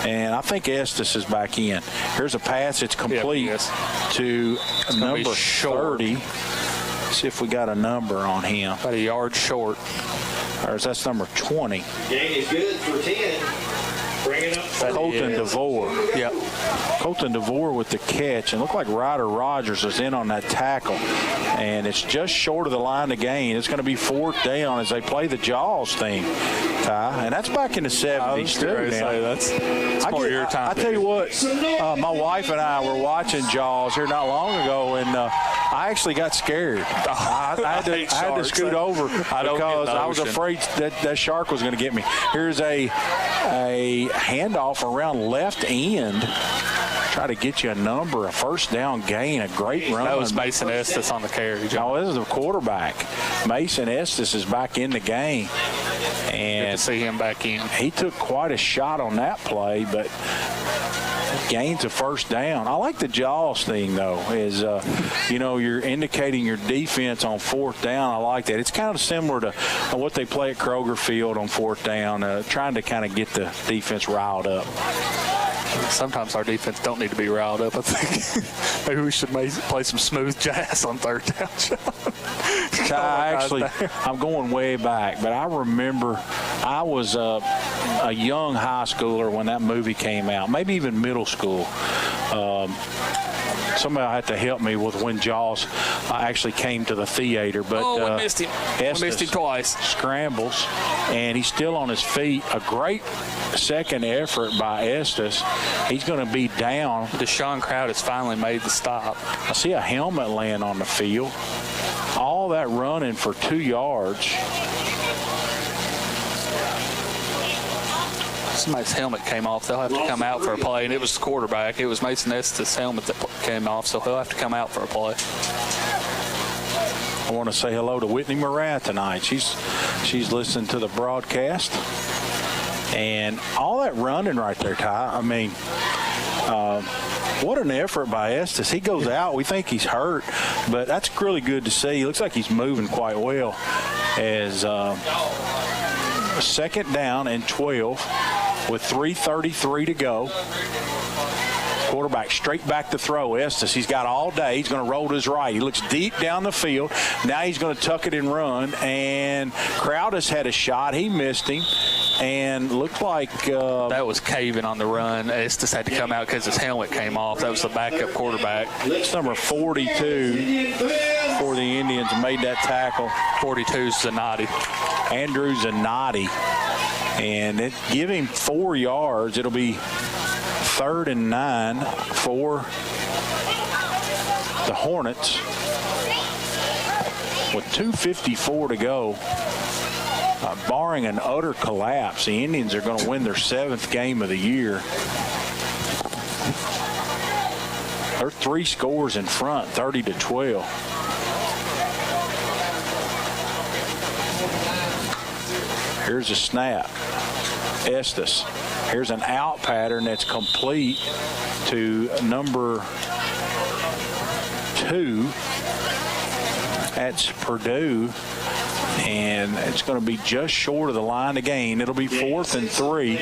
And I think Estes is back in. Here's a pass. It's complete to number 30. See if we got a number on him. About a yard short. Or that's number 20. Gain is good for 10. Bring it up. Colton DeVore. Yep. Colton DeVore with the catch. And looked like Ryder Rogers was in on that tackle. And it's just short of the line to gain. It's going to be 4th down as they play the Jaws theme, Ty. And that's back in the 70s, too. That's more your time. I tell you what, my wife and I were watching Jaws here not long ago, and I actually got scared. I had to scoot over because I was afraid that shark was going to get me. Here's a handoff around left end. Try to get you a number, a 1st down gain, a great run. That was Mason Estes on the carry, John. No, this is the quarterback. Mason Estes is back in the game. And good to see him back in. He took quite a shot on that play, but gains a 1st down. I like the Jaws thing, though, is, you're indicating your defense on 4th down. I like that. It's kind of similar to what they play at Kroger Field on 4th down, trying to kind of get the defense riled up. Sometimes our defense don't need to be riled up. I think maybe we should play some smooth jazz on 3rd down. I'm going way back, but I remember I was a young high schooler when that movie came out, maybe even middle school, Somebody had to help me with when Jaws actually came to the theater. But we missed him. We missed him twice. Scrambles, and he's still on his feet. A great second effort by Estes. He's going to be down. Deshaun Crowd has finally made the stop. I see a helmet land on the field. All that running for 2 yards. Somebody's helmet came off. They'll have to come out for a play, and it was the quarterback. It was Mason Estes' helmet that came off, so he'll have to come out for a play. I want to say hello to Whitney Moran tonight. She's listening to the broadcast. And all that running right there, Ty, I mean, what an effort by Estes. He goes out. We think he's hurt, but that's really good to see. He looks like he's moving quite well. As second down and 12 with 3:33 to go. Quarterback straight back to throw. Estes, he's got all day. He's going to roll to his right. He looks deep down the field. Now he's going to tuck it and run. And Crowdis had a shot. He missed him. And looked like that was caving on the run. Estes had to come out because his helmet came off. That was the backup quarterback. It's number 42 for the Indians made that tackle. 42 Zanotti. Andrew Zanotti. And it give him 4 yards. It'll be 3rd and 9 for the Hornets with 2:54 to go. Barring an utter collapse, the Indians are going to win their 7th game of the year. They're 3 scores in front, 30-12. Here's a snap. Estes. Here's an out pattern that's complete to number 2. That's Purdue. And it's going to be just short of the line to gain. It'll be 4th and 3.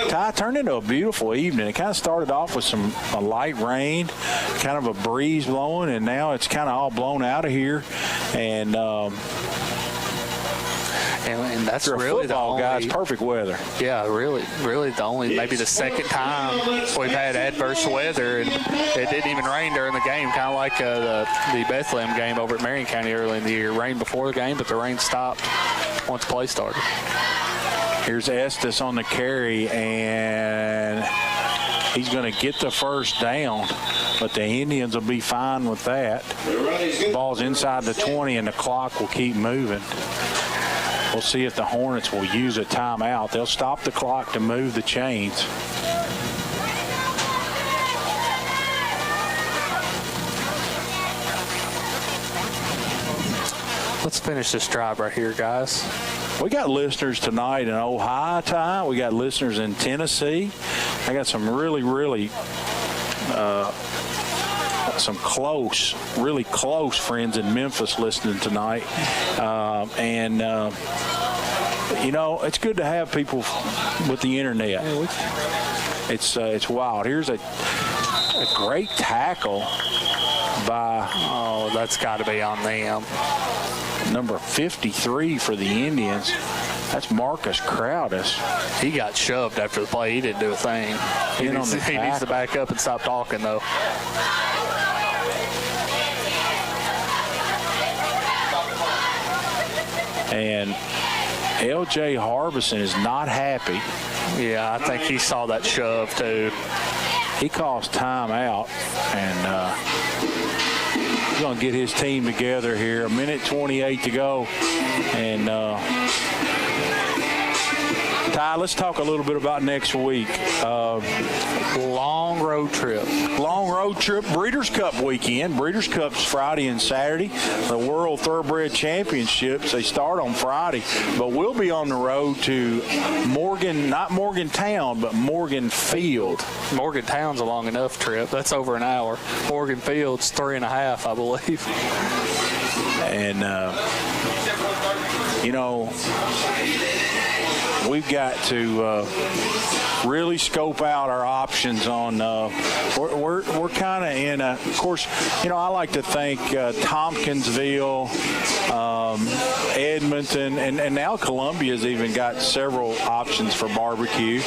Ty, turned into a beautiful evening. It kind of started off with a light rain, kind of a breeze blowing, and now it's kind of all blown out of here. And that's for really a football guy, it's perfect weather. Yeah, really the only, maybe the second time we've had adverse weather, and it didn't even rain during the game, kind of like the Bethlehem game over at Marion County early in the year. Rained before the game, but the rain stopped once play started. Here's Estes on the carry, and he's going to get the first down, but the Indians will be fine with that. The ball's inside the 20, and the clock will keep moving. We'll see if the Hornets will use a timeout. They'll stop the clock to move the chains. Let's finish this drive right here, guys. We got listeners tonight in Ohio, Ty. We got listeners in Tennessee. I got some really really close friends in Memphis listening tonight. You know, it's good to have people with the internet. It's wild. Here's a great tackle by... Oh, that's got to be on them. Number 53 for the Indians. That's Marcus Crowdis. He got shoved after the play. He didn't do a thing. He needs to back up and stop talking, though. And L.J. Harbison is not happy. Yeah, I think he saw that shove, too. He calls timeout, and he's going to get his team together here. 1:28 to go. And Ty, let's talk a little bit about next week. Long road trip. Breeders' Cup weekend. Breeders' Cup's Friday and Saturday. The World Thoroughbred Championships, they start on Friday. But we'll be on the road to not Morgantown, but Morganfield. Morgantown's a long enough trip. That's over an hour. Morganfield's 3.5, I believe. And, you know, we've got to really scope out our options on. We're kind of in a. Of course, I like to think Tompkinsville, Edmonton, and now Columbia's even got several options for barbecue.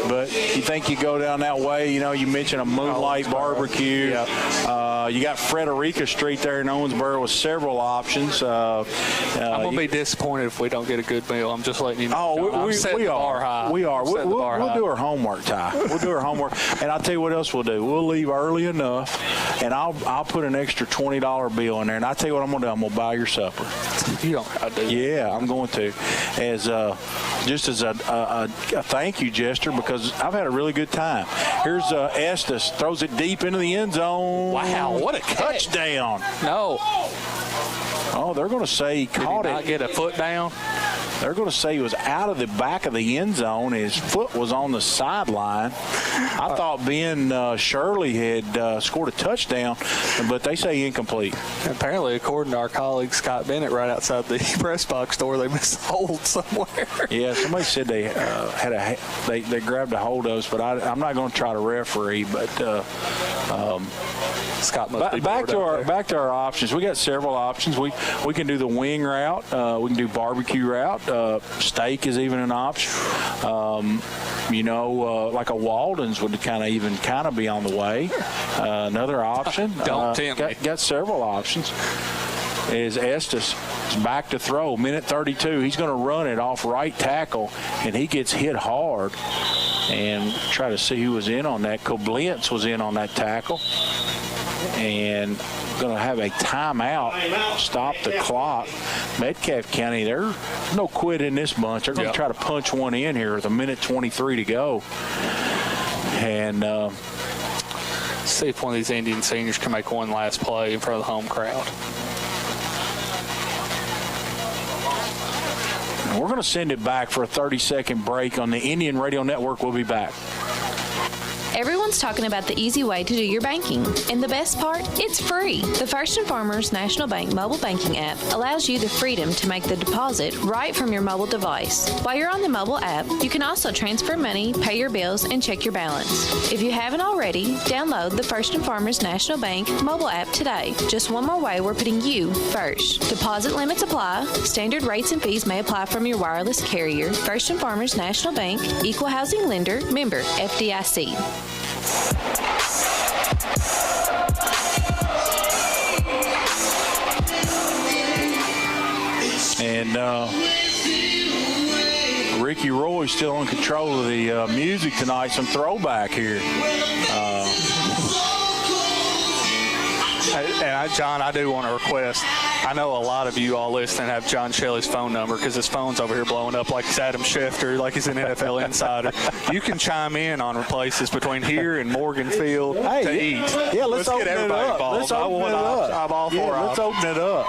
But you think you go down that way, you mentioned a Moonlight Barbecue. Yeah. You got Frederica Street there in Owensboro with several options. I'm going to be disappointed if we don't get a good meal. I'm just letting you know. Oh, we are. We are. We'll do our homework, Ty. We'll do our homework. And I'll tell you what else we'll do. We'll leave early enough, and I'll put an extra $20 bill in there. And I'll tell you what I'm going to do. I'm going to buy your supper. You don't have to do that. Yeah, I'm going to. Just as a thank you gesture, because I've had a really good time. Here's Estes, throws it deep into the end zone. Wow, what a touchdown. No. Oh, they're going to say he caught it. Did he not get a foot down? They're going to say he was out of the back of the end zone. His foot was on the sideline. I thought Ben Shirley had scored a touchdown, but they say incomplete. Apparently, according to our colleague Scott Bennett, right outside the press box door, they missed a hold somewhere. Yeah, somebody said they they grabbed a hold of us, but I'm not going to try to referee. But Scott must be back to our options. We got several options. We can do the wing route. We can do barbecue route. Steak is even an option. Like a Walden's would kind of be on the way. Another option. Don't tempt me. Got several options. Is Estes back to throw, minute 32. He's going to run it off right tackle, and he gets hit hard. And try to see who was in on that. Koblenz was in on that tackle. And going to have a timeout, stop the clock. Metcalfe County, there's no quit in this bunch. They're going to try to punch one in here with a minute 23 to go. And see if one of these Indian seniors can make one last play in front of the home crowd. And we're going to send it back for a 30-second break on the Indian Radio Network. We'll be back. Everyone's talking about the easy way to do your banking. And the best part? It's free. The First & Farmers National Bank mobile banking app allows you the freedom to make the deposit right from your mobile device. While you're on the mobile app, you can also transfer money, pay your bills, and check your balance. If you haven't already, download the First & Farmers National Bank mobile app today. Just one more way we're putting you first. Deposit limits apply. Standard rates and fees may apply from your wireless carrier. First & Farmers National Bank, Equal Housing Lender, member FDIC. And Ricky Roy's still in control of the music tonight. Some throwback here. John, I do want to request. I know a lot of you all listening have John Shelley's phone number because his phone's over here blowing up like he's Adam Schefter, like he's an NFL insider. You can chime in on places between here and Morganfield to eat. Yeah, let's get everybody involved. Let's open it up. I'm all for let's open it up.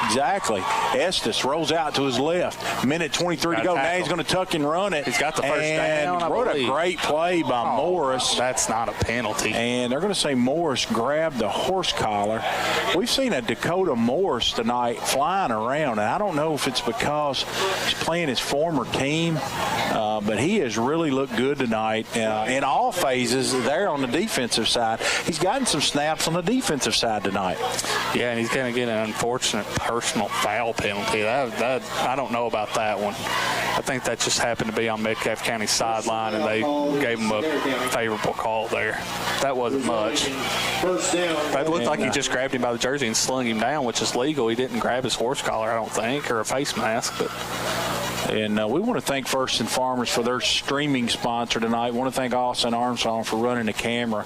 Exactly. Estes rolls out to his left. Minute 23 to go. Now he's going to tuck and run it. He's got the first down. What a great play by Morris. That's not a penalty. And they're going to say Morris grabbed the horse collar. We've seen a Dakota Morris tonight flying around, and I don't know if it's because he's playing his former team, but he has really looked good tonight in all phases there on the defensive side. He's gotten some snaps on the defensive side tonight. Yeah, and he's going to get an unfortunate personal foul penalty. That I don't know about that one. I think that just happened to be on Metcalfe County's sideline, and they gave him a favorable call there. That wasn't much. That looked like he just grabbed him by the jersey and slung him down, which is legal. He didn't grab his horse collar, I don't think, or a face mask. And we want to thank First & Farmers for their streaming sponsor tonight. We want to thank Austin Armstrong for running the camera,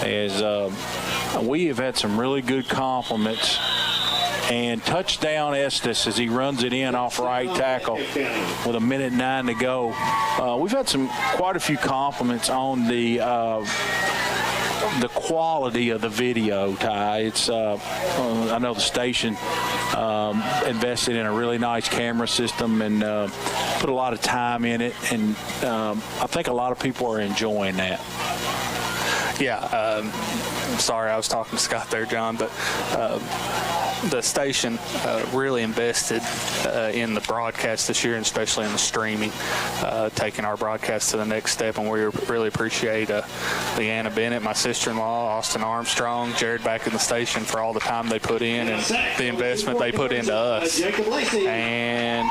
as we have had some really good compliments. And touchdown Estes as he runs it in off right tackle with 1:09 to go. We've had quite a few compliments on the quality of the video, Ty. It's I know the station invested in a really nice camera system and put a lot of time in it, and I think a lot of people are enjoying that. Yeah, sorry, I was talking to Scott there, John, but the station really invested in the broadcast this year, and especially in the streaming, taking our broadcast to the next step. And we really appreciate Leanna Bennett, my sister-in-law, Austin Armstrong, Jared back in the station for all the time they put in and the investment they put into us. And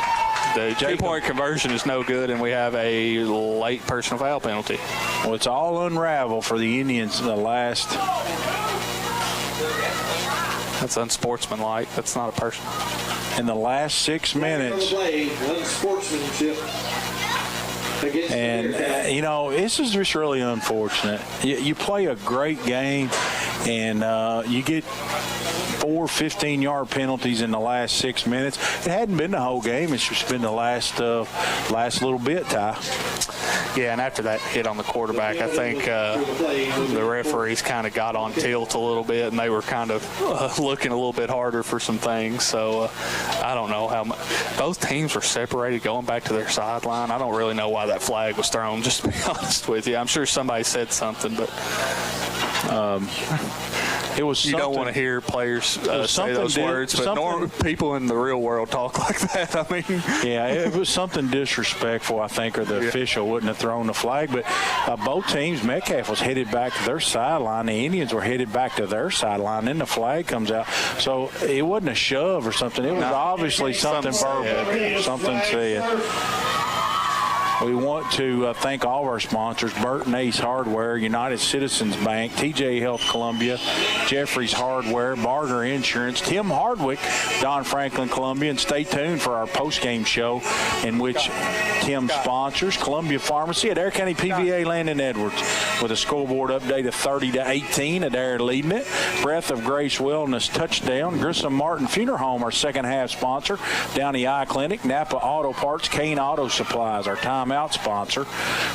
the 2-point conversion is no good, and we have a late personal foul penalty. Well, it's all unraveled for the Indians in the last. That's unsportsmanlike. That's not a person. In the last 6 minutes. Unsportsmanship. And, this is just really unfortunate. You play a great game, and you get 4 15-yard penalties in the last 6 minutes. It hadn't been the whole game. It's just been the last little bit, Ty. Yeah, and after that hit on the quarterback, I think the referees kind of got on tilt a little bit, and they were kind of looking a little bit harder for some things. So I don't know how much. Both teams were separated going back to their sideline. I don't really know why that flag was thrown, just to be honest with you. I'm sure somebody said something, but it was. You don't want to hear players say those words, but people in the real world talk like that. I mean, yeah, it was something disrespectful, I think, or the official wouldn't have thrown the flag. But both teams, Metcalfe was headed back to their sideline. The Indians were headed back to their sideline. Then the flag comes out. So it wasn't a shove or something. It was obviously something verbal, something said. We want to thank all of our sponsors: Burton Ace Hardware, United Citizens Bank, TJ Health Columbia, Jeffries Hardware, Barger Insurance, Tim Hardwick, Don Franklin Columbia, and stay tuned for our post-game show in which Tim sponsors Columbia Pharmacy, Adair County PVA, Landon Edwards, with a scoreboard update of 30-18, Adair leading it. Breath of Grace Wellness touchdown. Grissom Martin Funeral Home, our second half sponsor. Downey Eye Clinic, Napa Auto Parts, Kane Auto Supplies, our timeout sponsor.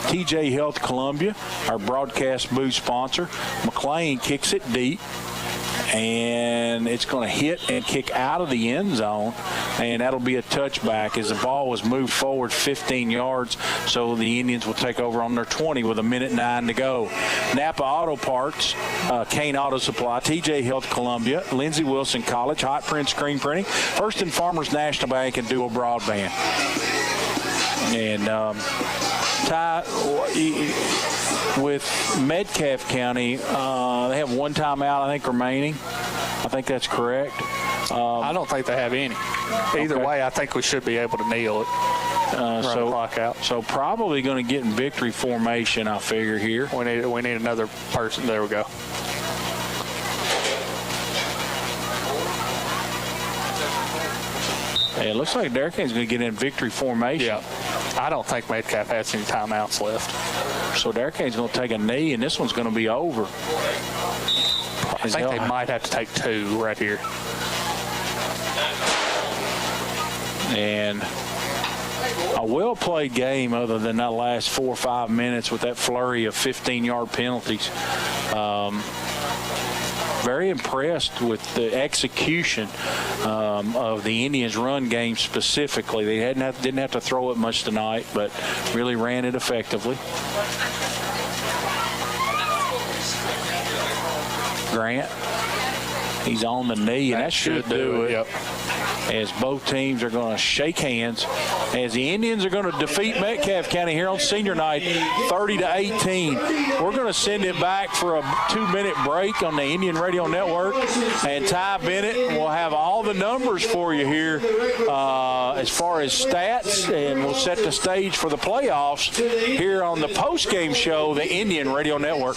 TJ Health Columbia, our broadcast booth sponsor. McLean kicks it deep, and it's going to hit and kick out of the end zone, and that'll be a touchback as the ball was moved forward 15 yards, so the Indians will take over on their 20 with 1:09 to go. Napa Auto Parts, Kane Auto Supply, TJ Health Columbia, Lindsey Wilson College, Hot Print Screen Printing, First and Farmers National Bank, and Dual Broadband. And Ty, with Metcalfe County, they have one timeout, I think, remaining. I think that's correct. I don't think they have any. Either way, I think we should be able to kneel it. Run the clock out. So probably going to get in victory formation, I figure, here. We need another person. There we go. It looks like Adair County's going to get in victory formation. Yeah. I don't think Metcalfe has any timeouts left. So Adair County's going to take a knee, and this one's going to be over. I think they might have to take 2 right here. And a well-played game other than that last 4 or 5 minutes with that flurry of 15-yard penalties. Very impressed with the execution of the Indians' run game specifically. They didn't have to throw it much tonight, but really ran it effectively. Grant, he's on the knee, and that should do it. Yep. As both teams are going to shake hands, as the Indians are going to defeat Metcalfe County here on senior night 30-18. We're going to send it back for a 2-minute break on the Indian Radio Network, and Ty Bennett will have all the numbers for you here as far as stats, and we'll set the stage for the playoffs here on the post-game show, the Indian Radio Network.